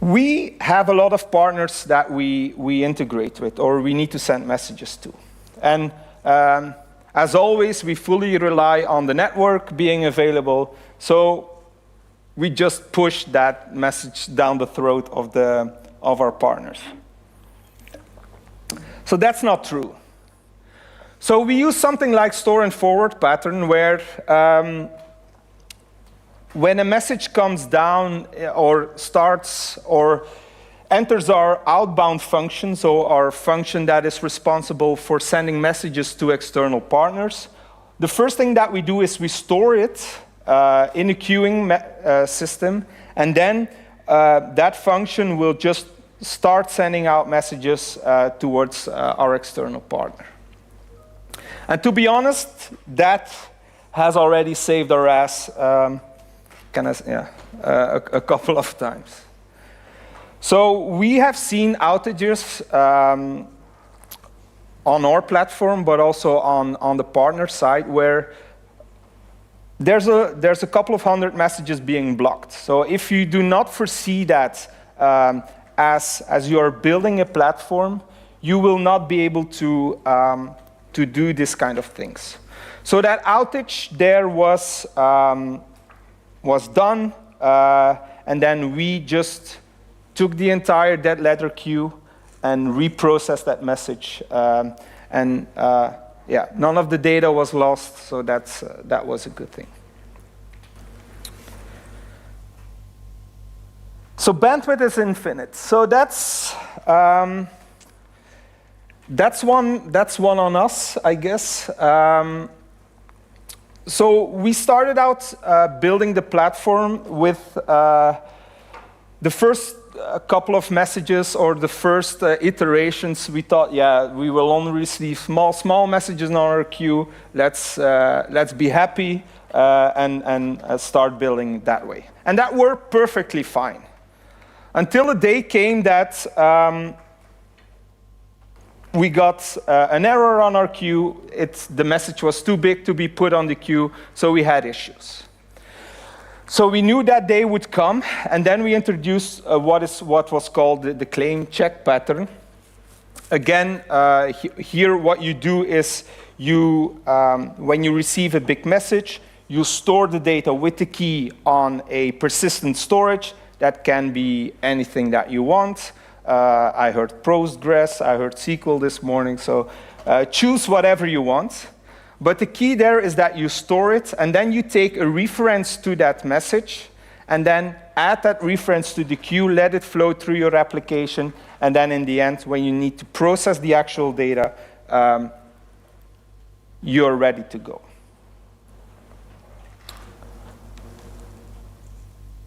We have a lot of partners that we integrate with or we need to send messages to. And as always, we fully rely on the network being available, so we just push that message down the throat of our partners. So that's not true. So we use something like store and forward pattern where when a message comes down or starts or enters our outbound function, so our function that is responsible for sending messages to external partners, the first thing that we do is we store it in a queuing system, and then that function will just start sending out messages towards our external partner. And to be honest, that has already saved our ass a couple of times. So we have seen outages on our platform, but also on the partner side, where there's a couple of hundred messages being blocked. So if you do not foresee that as you are building a platform, you will not be able to do this kind of things. So that outage there was done, and then we just took the entire dead letter queue and reprocessed that message. None of the data was lost, so that was a good thing. So bandwidth is infinite. So that's one on us, I guess. So we started out building the platform with the first couple of messages or the first iterations. We thought, we will only receive small messages in our queue. Let's be happy and start building that way. And that worked perfectly fine. Until a day came that we got an error on our queue. The message was too big to be put on the queue, so we had issues. So we knew that day would come, and then we introduced what was called the claim check pattern. Again, here what you do is when you receive a big message, you store the data with the key on a persistent storage. That can be anything that you want. I heard Postgres, I heard SQL this morning, so choose whatever you want. But the key there is that you store it, and then you take a reference to that message, and then add that reference to the queue, let it flow through your application, and then in the end, when you need to process the actual data, you're ready to go.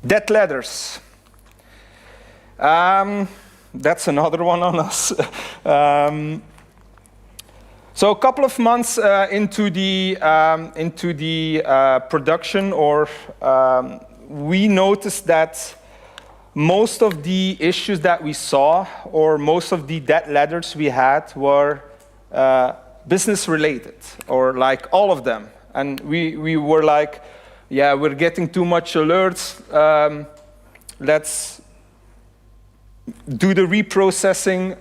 Dead letters. That's another one on us. So a couple of months into the production, we noticed that most of the issues that we saw, or most of the dead letters we had, were business related, or like all of them. And we were like, we're getting too much alerts. Let's do the reprocessing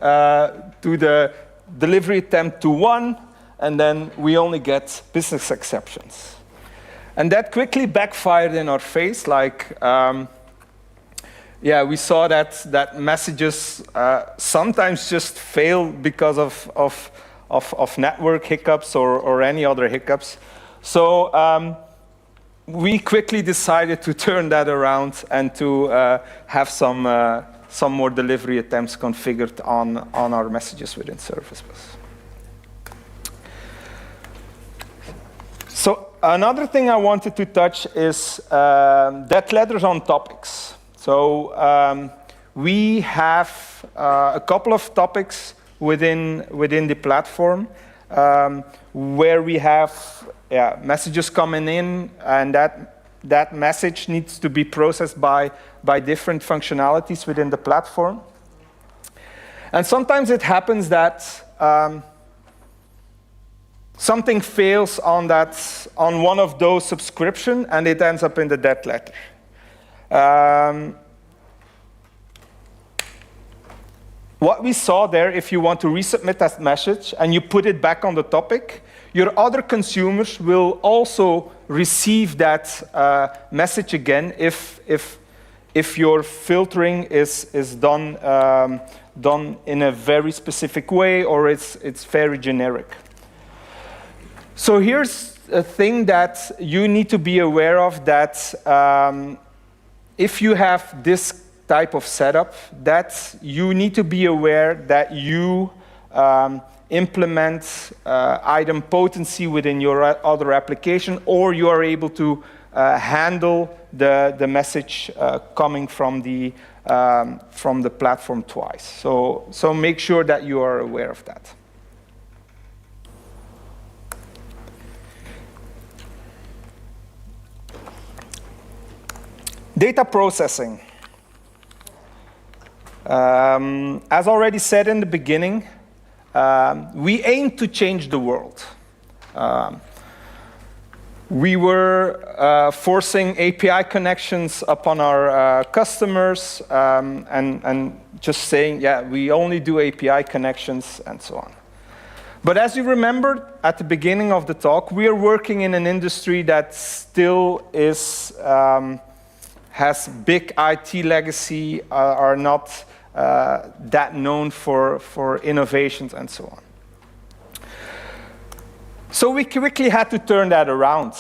to the delivery attempt to 1, and then we only get business exceptions. And that quickly backfired in our face. Like, we saw that messages sometimes just fail because of network hiccups or any other hiccups. So we quickly decided to turn that around and to have some more delivery attempts configured on our messages within Service Bus. So another thing I wanted to touch is dead letters on topics. So we have a couple of topics within the platform where we have messages coming in, and that message needs to be processed by different functionalities within the platform. And sometimes it happens that something fails on one of those subscriptions, and it ends up in the dead letter. What we saw there, if you want to resubmit that message and you put it back on the topic, your other consumers will also receive that message again if your filtering is done in a very specific way, or it's very generic. So here's a thing that you need to be aware of, that if you have this type of setup, that you need to be aware that you implement item potency within your other application, or you are able to handle the message coming from the platform twice. So make sure that you are aware of that. Data processing. As already said in the beginning, we aim to change the world. We were forcing API connections upon our customers and just saying, yeah, we only do API connections and so on. But as you remembered at the beginning of the talk, we are working in an industry that still has big IT legacy, are not that known for innovations and so on. So we quickly had to turn that around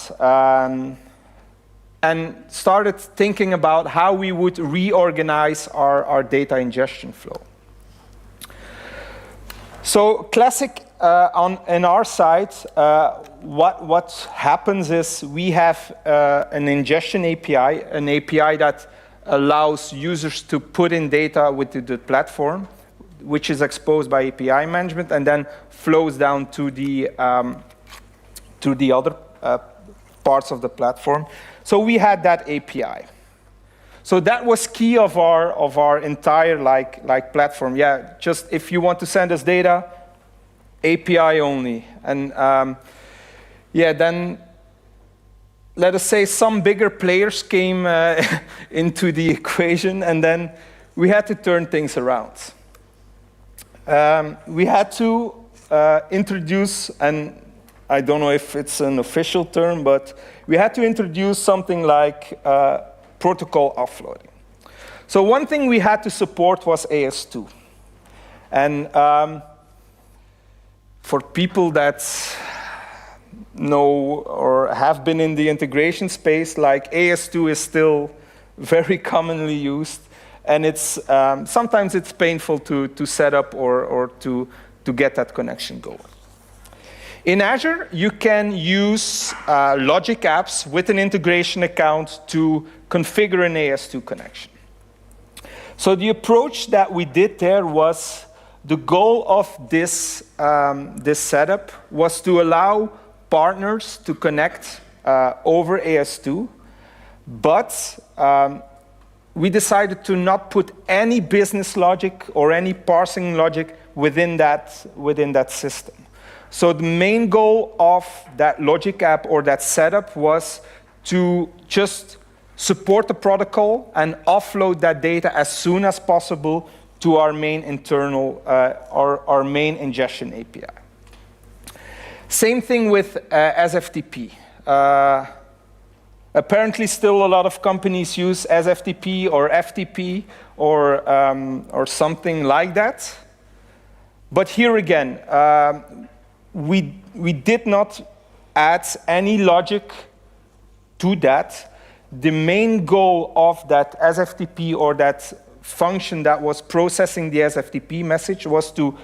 and started thinking about how we would reorganize our data ingestion flow. So classic on our side, what happens is we have an ingestion API, an API that allows users to put in data within the platform, which is exposed by API management and then flows down to the other parts of the platform. So we had that API. So that was key of our entire platform. Yeah, just if you want to send us data, API only. And then let us say some bigger players came into the equation, and then we had to turn things around. We had to introduce, and I don't know if it's an official term, but we had to introduce something like protocol offloading. So one thing we had to support was AS2. And for people that know or have been in the integration space, like AS2 is still very commonly used, and it's sometimes it's painful to set up or to get that connection going. In Azure, you can use logic apps with an integration account to configure an AS2 connection. So the approach that we did there was, the goal of this setup was to allow partners to connect over AS2, but we decided to not put any business logic or any parsing logic within that system. So the main goal of that logic app or that setup was to just support the protocol and offload that data as soon as possible to our main internal, our main ingestion API. Same thing with SFTP. Apparently still a lot of companies use SFTP or FTP or something like that. But here again, we did not add any logic to that. The main goal of that SFTP or that function that was processing the SFTP message was to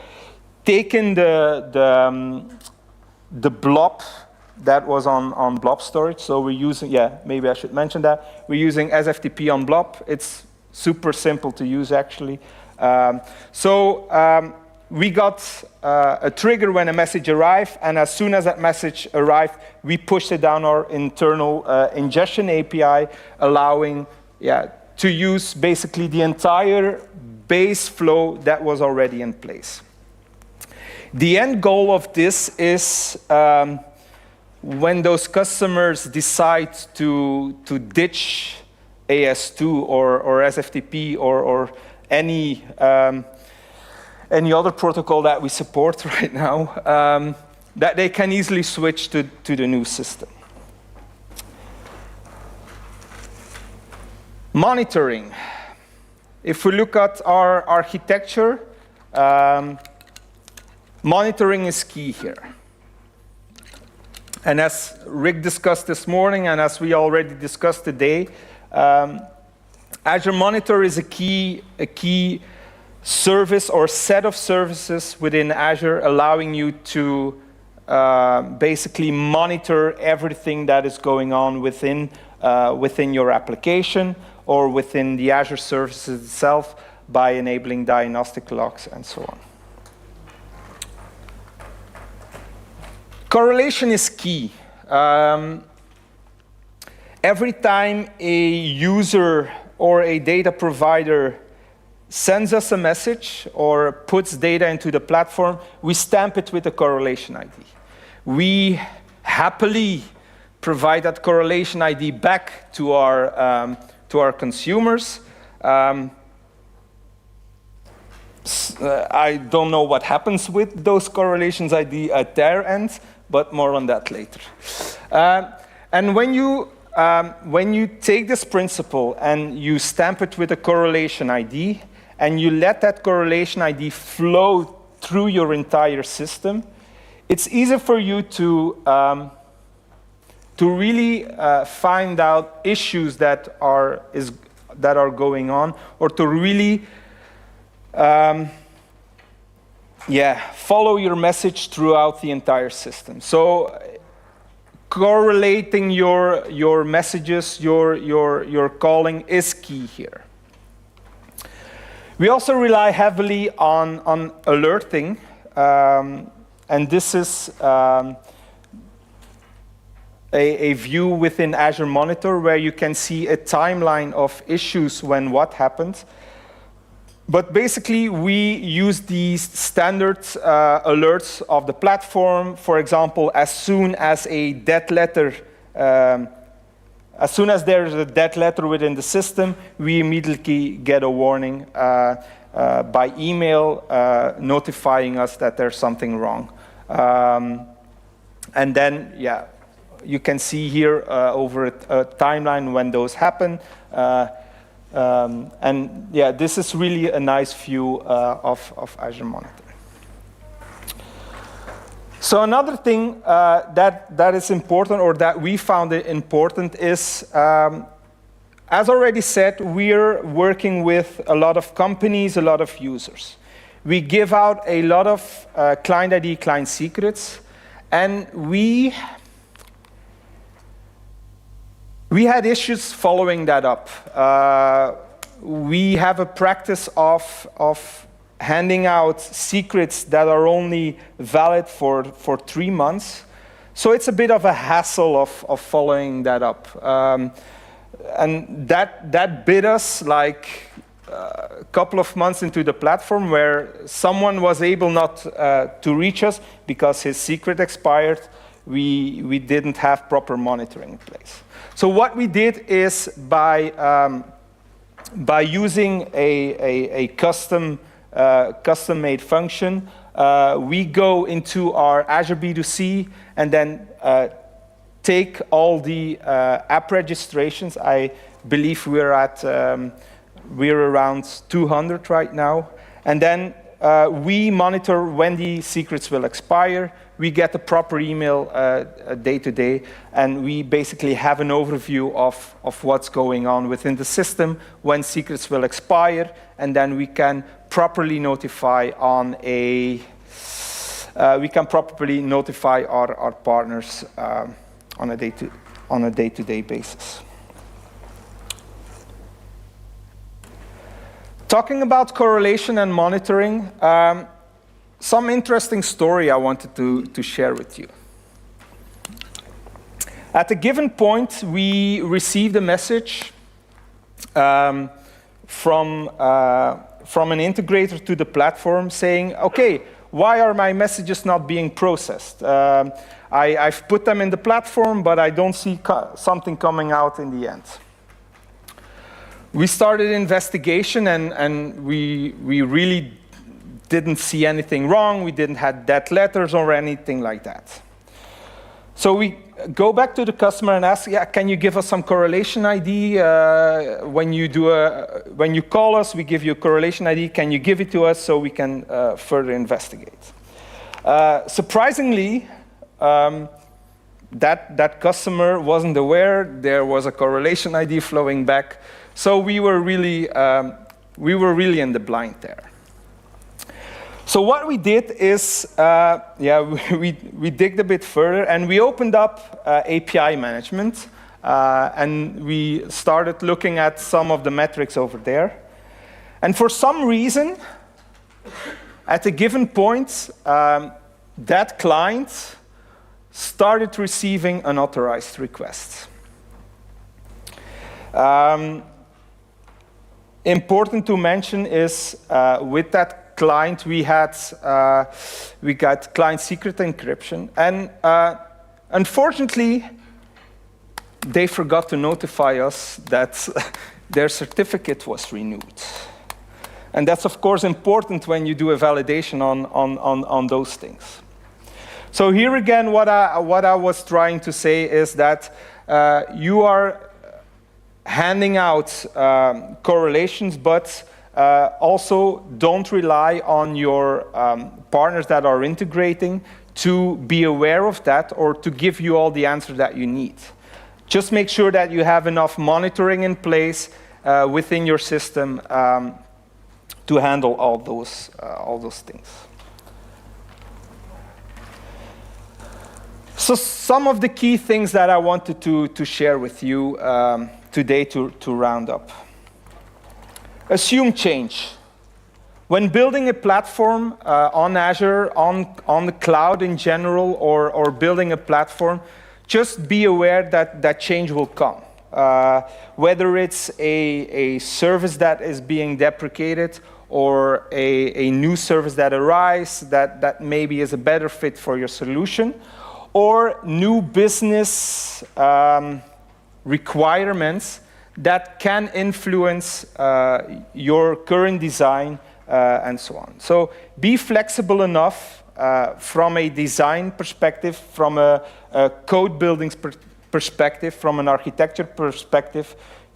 take in the blob that was on blob storage. So we're using, maybe I should mention that. We're using SFTP on blob. It's super simple to use, actually. We got a trigger when a message arrived, and as soon as that message arrived, we pushed it down our internal ingestion API, allowing to use basically the entire base flow that was already in place. The end goal of this is when those customers decide to ditch AS2 or SFTP or any other protocol that we support right now, that they can easily switch to the new system. Monitoring. If we look at our architecture, monitoring is key here. And as Rick discussed this morning, and as we already discussed today, Azure Monitor is a key service or set of services within Azure, allowing you to basically monitor everything that is going on within your application or within the Azure services itself by enabling diagnostic logs and so on. Correlation is key. Every time a user or a data provider sends us a message or puts data into the platform, we stamp it with a correlation ID. We happily provide that correlation ID back to our consumers. I don't know what happens with those correlations ID at their end, but more on that later. And when you take this principle and you stamp it with a correlation ID, and you let that correlation ID flow through your entire system, it's easy for you to really find out issues that are going on, or to really follow your message throughout the entire system. So correlating your messages, your calling is key here. We also rely heavily on alerting, and this is a view within Azure Monitor where you can see a timeline of issues when what happens. But basically, we use these standard alerts of the platform. For example, as soon as a dead letter, as soon as there is a dead letter within the system, we immediately get a warning by email notifying us that there's something wrong. And then, you can see here over a timeline when those happen. This is really a nice view of Azure Monitor. So another thing that is important, or that we found important, is, as already said, we're working with a lot of companies, a lot of users. We give out a lot of client ID, client secrets, and we had issues following that up. We have a practice of handing out secrets that are only valid for 3 months. So it's a bit of a hassle of following that up. And that bit us like a couple of months into the platform, where someone was able not to reach us because his secret expired. We didn't have proper monitoring in place. So what we did is by using a custom-made function, we go into our Azure B2C and then take all the app registrations. I believe we're around 200 right now, and then we monitor when the secrets will expire. We get the proper email day to day, and we basically have an overview of what's going on within the system, when secrets will expire, and then we can properly notify our partners on a day-to-day basis. Talking about correlation and monitoring, some interesting story I wanted to share with you. At a given point, we received a message from an integrator to the platform saying, okay, why are my messages not being processed? I've put them in the platform, but I don't see something coming out in the end. We started investigation, and we really didn't see anything wrong. We didn't have dead letters or anything like that. So we go back to the customer and ask, yeah, can you give us some correlation ID? When you call us, we give you a correlation ID. Can you give it to us so we can further investigate? Surprisingly, that customer wasn't aware there was a correlation ID flowing back. So we were really in the blind there. So what we did is, we digged a bit further, and we opened up API management, and we started looking at some of the metrics over there. And for some reason, at a given point, that client started receiving unauthorized requests. Important to mention is with that client, we got client secret encryption, and unfortunately, they forgot to notify us that their certificate was renewed. And that's of course important when you do a validation on those things. So here again, what I was trying to say is that you are handing out correlations, but also don't rely on your partners that are integrating to be aware of that or to give you all the answers that you need. Just make sure that you have enough monitoring in place within your system to handle all those things. So some of the key things that I wanted to share with you today to round up. Assume change. When building a platform on Azure, on the cloud in general, or building a platform, just be aware that change will come. Whether it's a service that is being deprecated or a new service that arises that maybe is a better fit for your solution, or new business requirements that can influence your current design and so on. So be flexible enough from a design perspective, from a code building perspective, from an architecture perspective,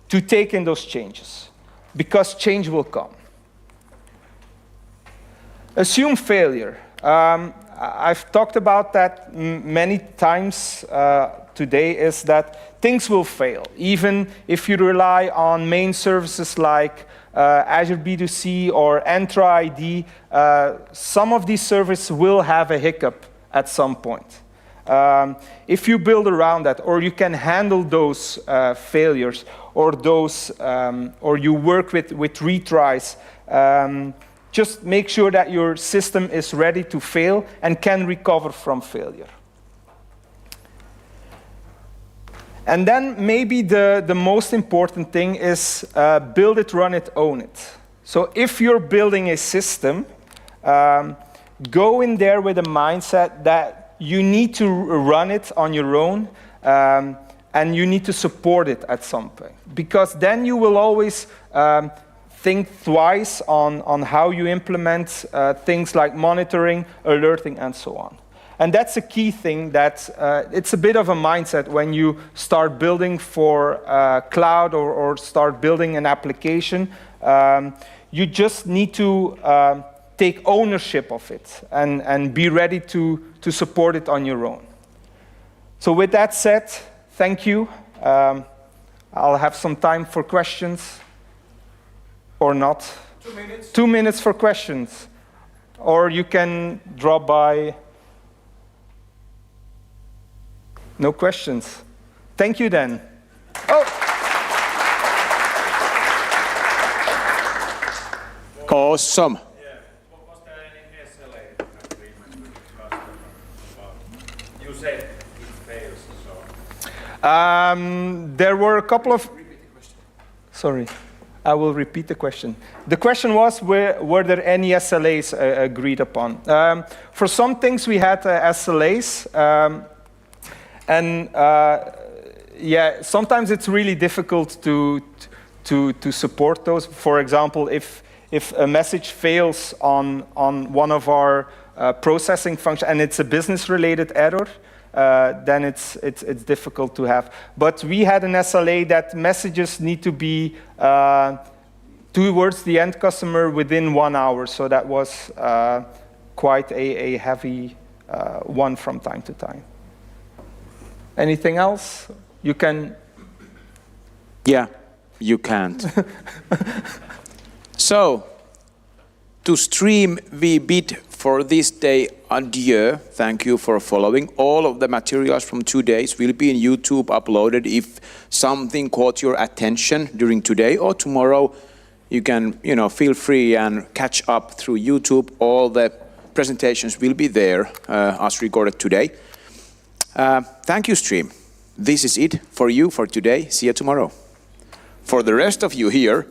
to take in those changes, because change will come. Assume failure. I've talked about that many times today, is that things will fail. Even if you rely on main services like Azure B2C or Entra ID, some of these services will have a hiccup at some point. If you build around that, or you can handle those failures, or or you work with retries, just make sure that your system is ready to fail and can recover from failure. And then maybe the most important thing is build it, run it, own it. So if you're building a system, go in there with a mindset that you need to run it on your own, and you need to support it at some point. Because then you will always think twice on how you implement things like monitoring, alerting, and so on. And that's a key thing that it's a bit of a mindset when you start building for cloud or start building an application. You just need to take ownership of it and be ready to support it on your own. So with that said, thank you. I'll have some time for questions. Or not. 2 minutes. 2 minutes for questions. Or you can drop by. No questions. Thank you then. Oh. Awesome. Yeah. Was there any SLA agreement with the customer? You said it fails, so. There were a couple of... Sorry, I will repeat the question. The question was, were there any SLAs agreed upon? For some things we had SLAs, and yeah, sometimes it's really difficult to support those. For example, if a message fails on one of our processing functions and it's a business-related error, then it's difficult to have. But we had an SLA that messages need to be towards the end customer within 1 hour. So that was quite a heavy one from time to time. Anything else? You can... Yeah, you can't. So, to stream, we bid for this day adieu. Thank you for following. All of the materials from 2 days will be in YouTube uploaded. If something caught your attention during today or tomorrow, you can, feel free and catch up through YouTube. All the presentations will be there, as recorded today. Thank you, stream. This is it for you for today. See you tomorrow. For the rest of you here,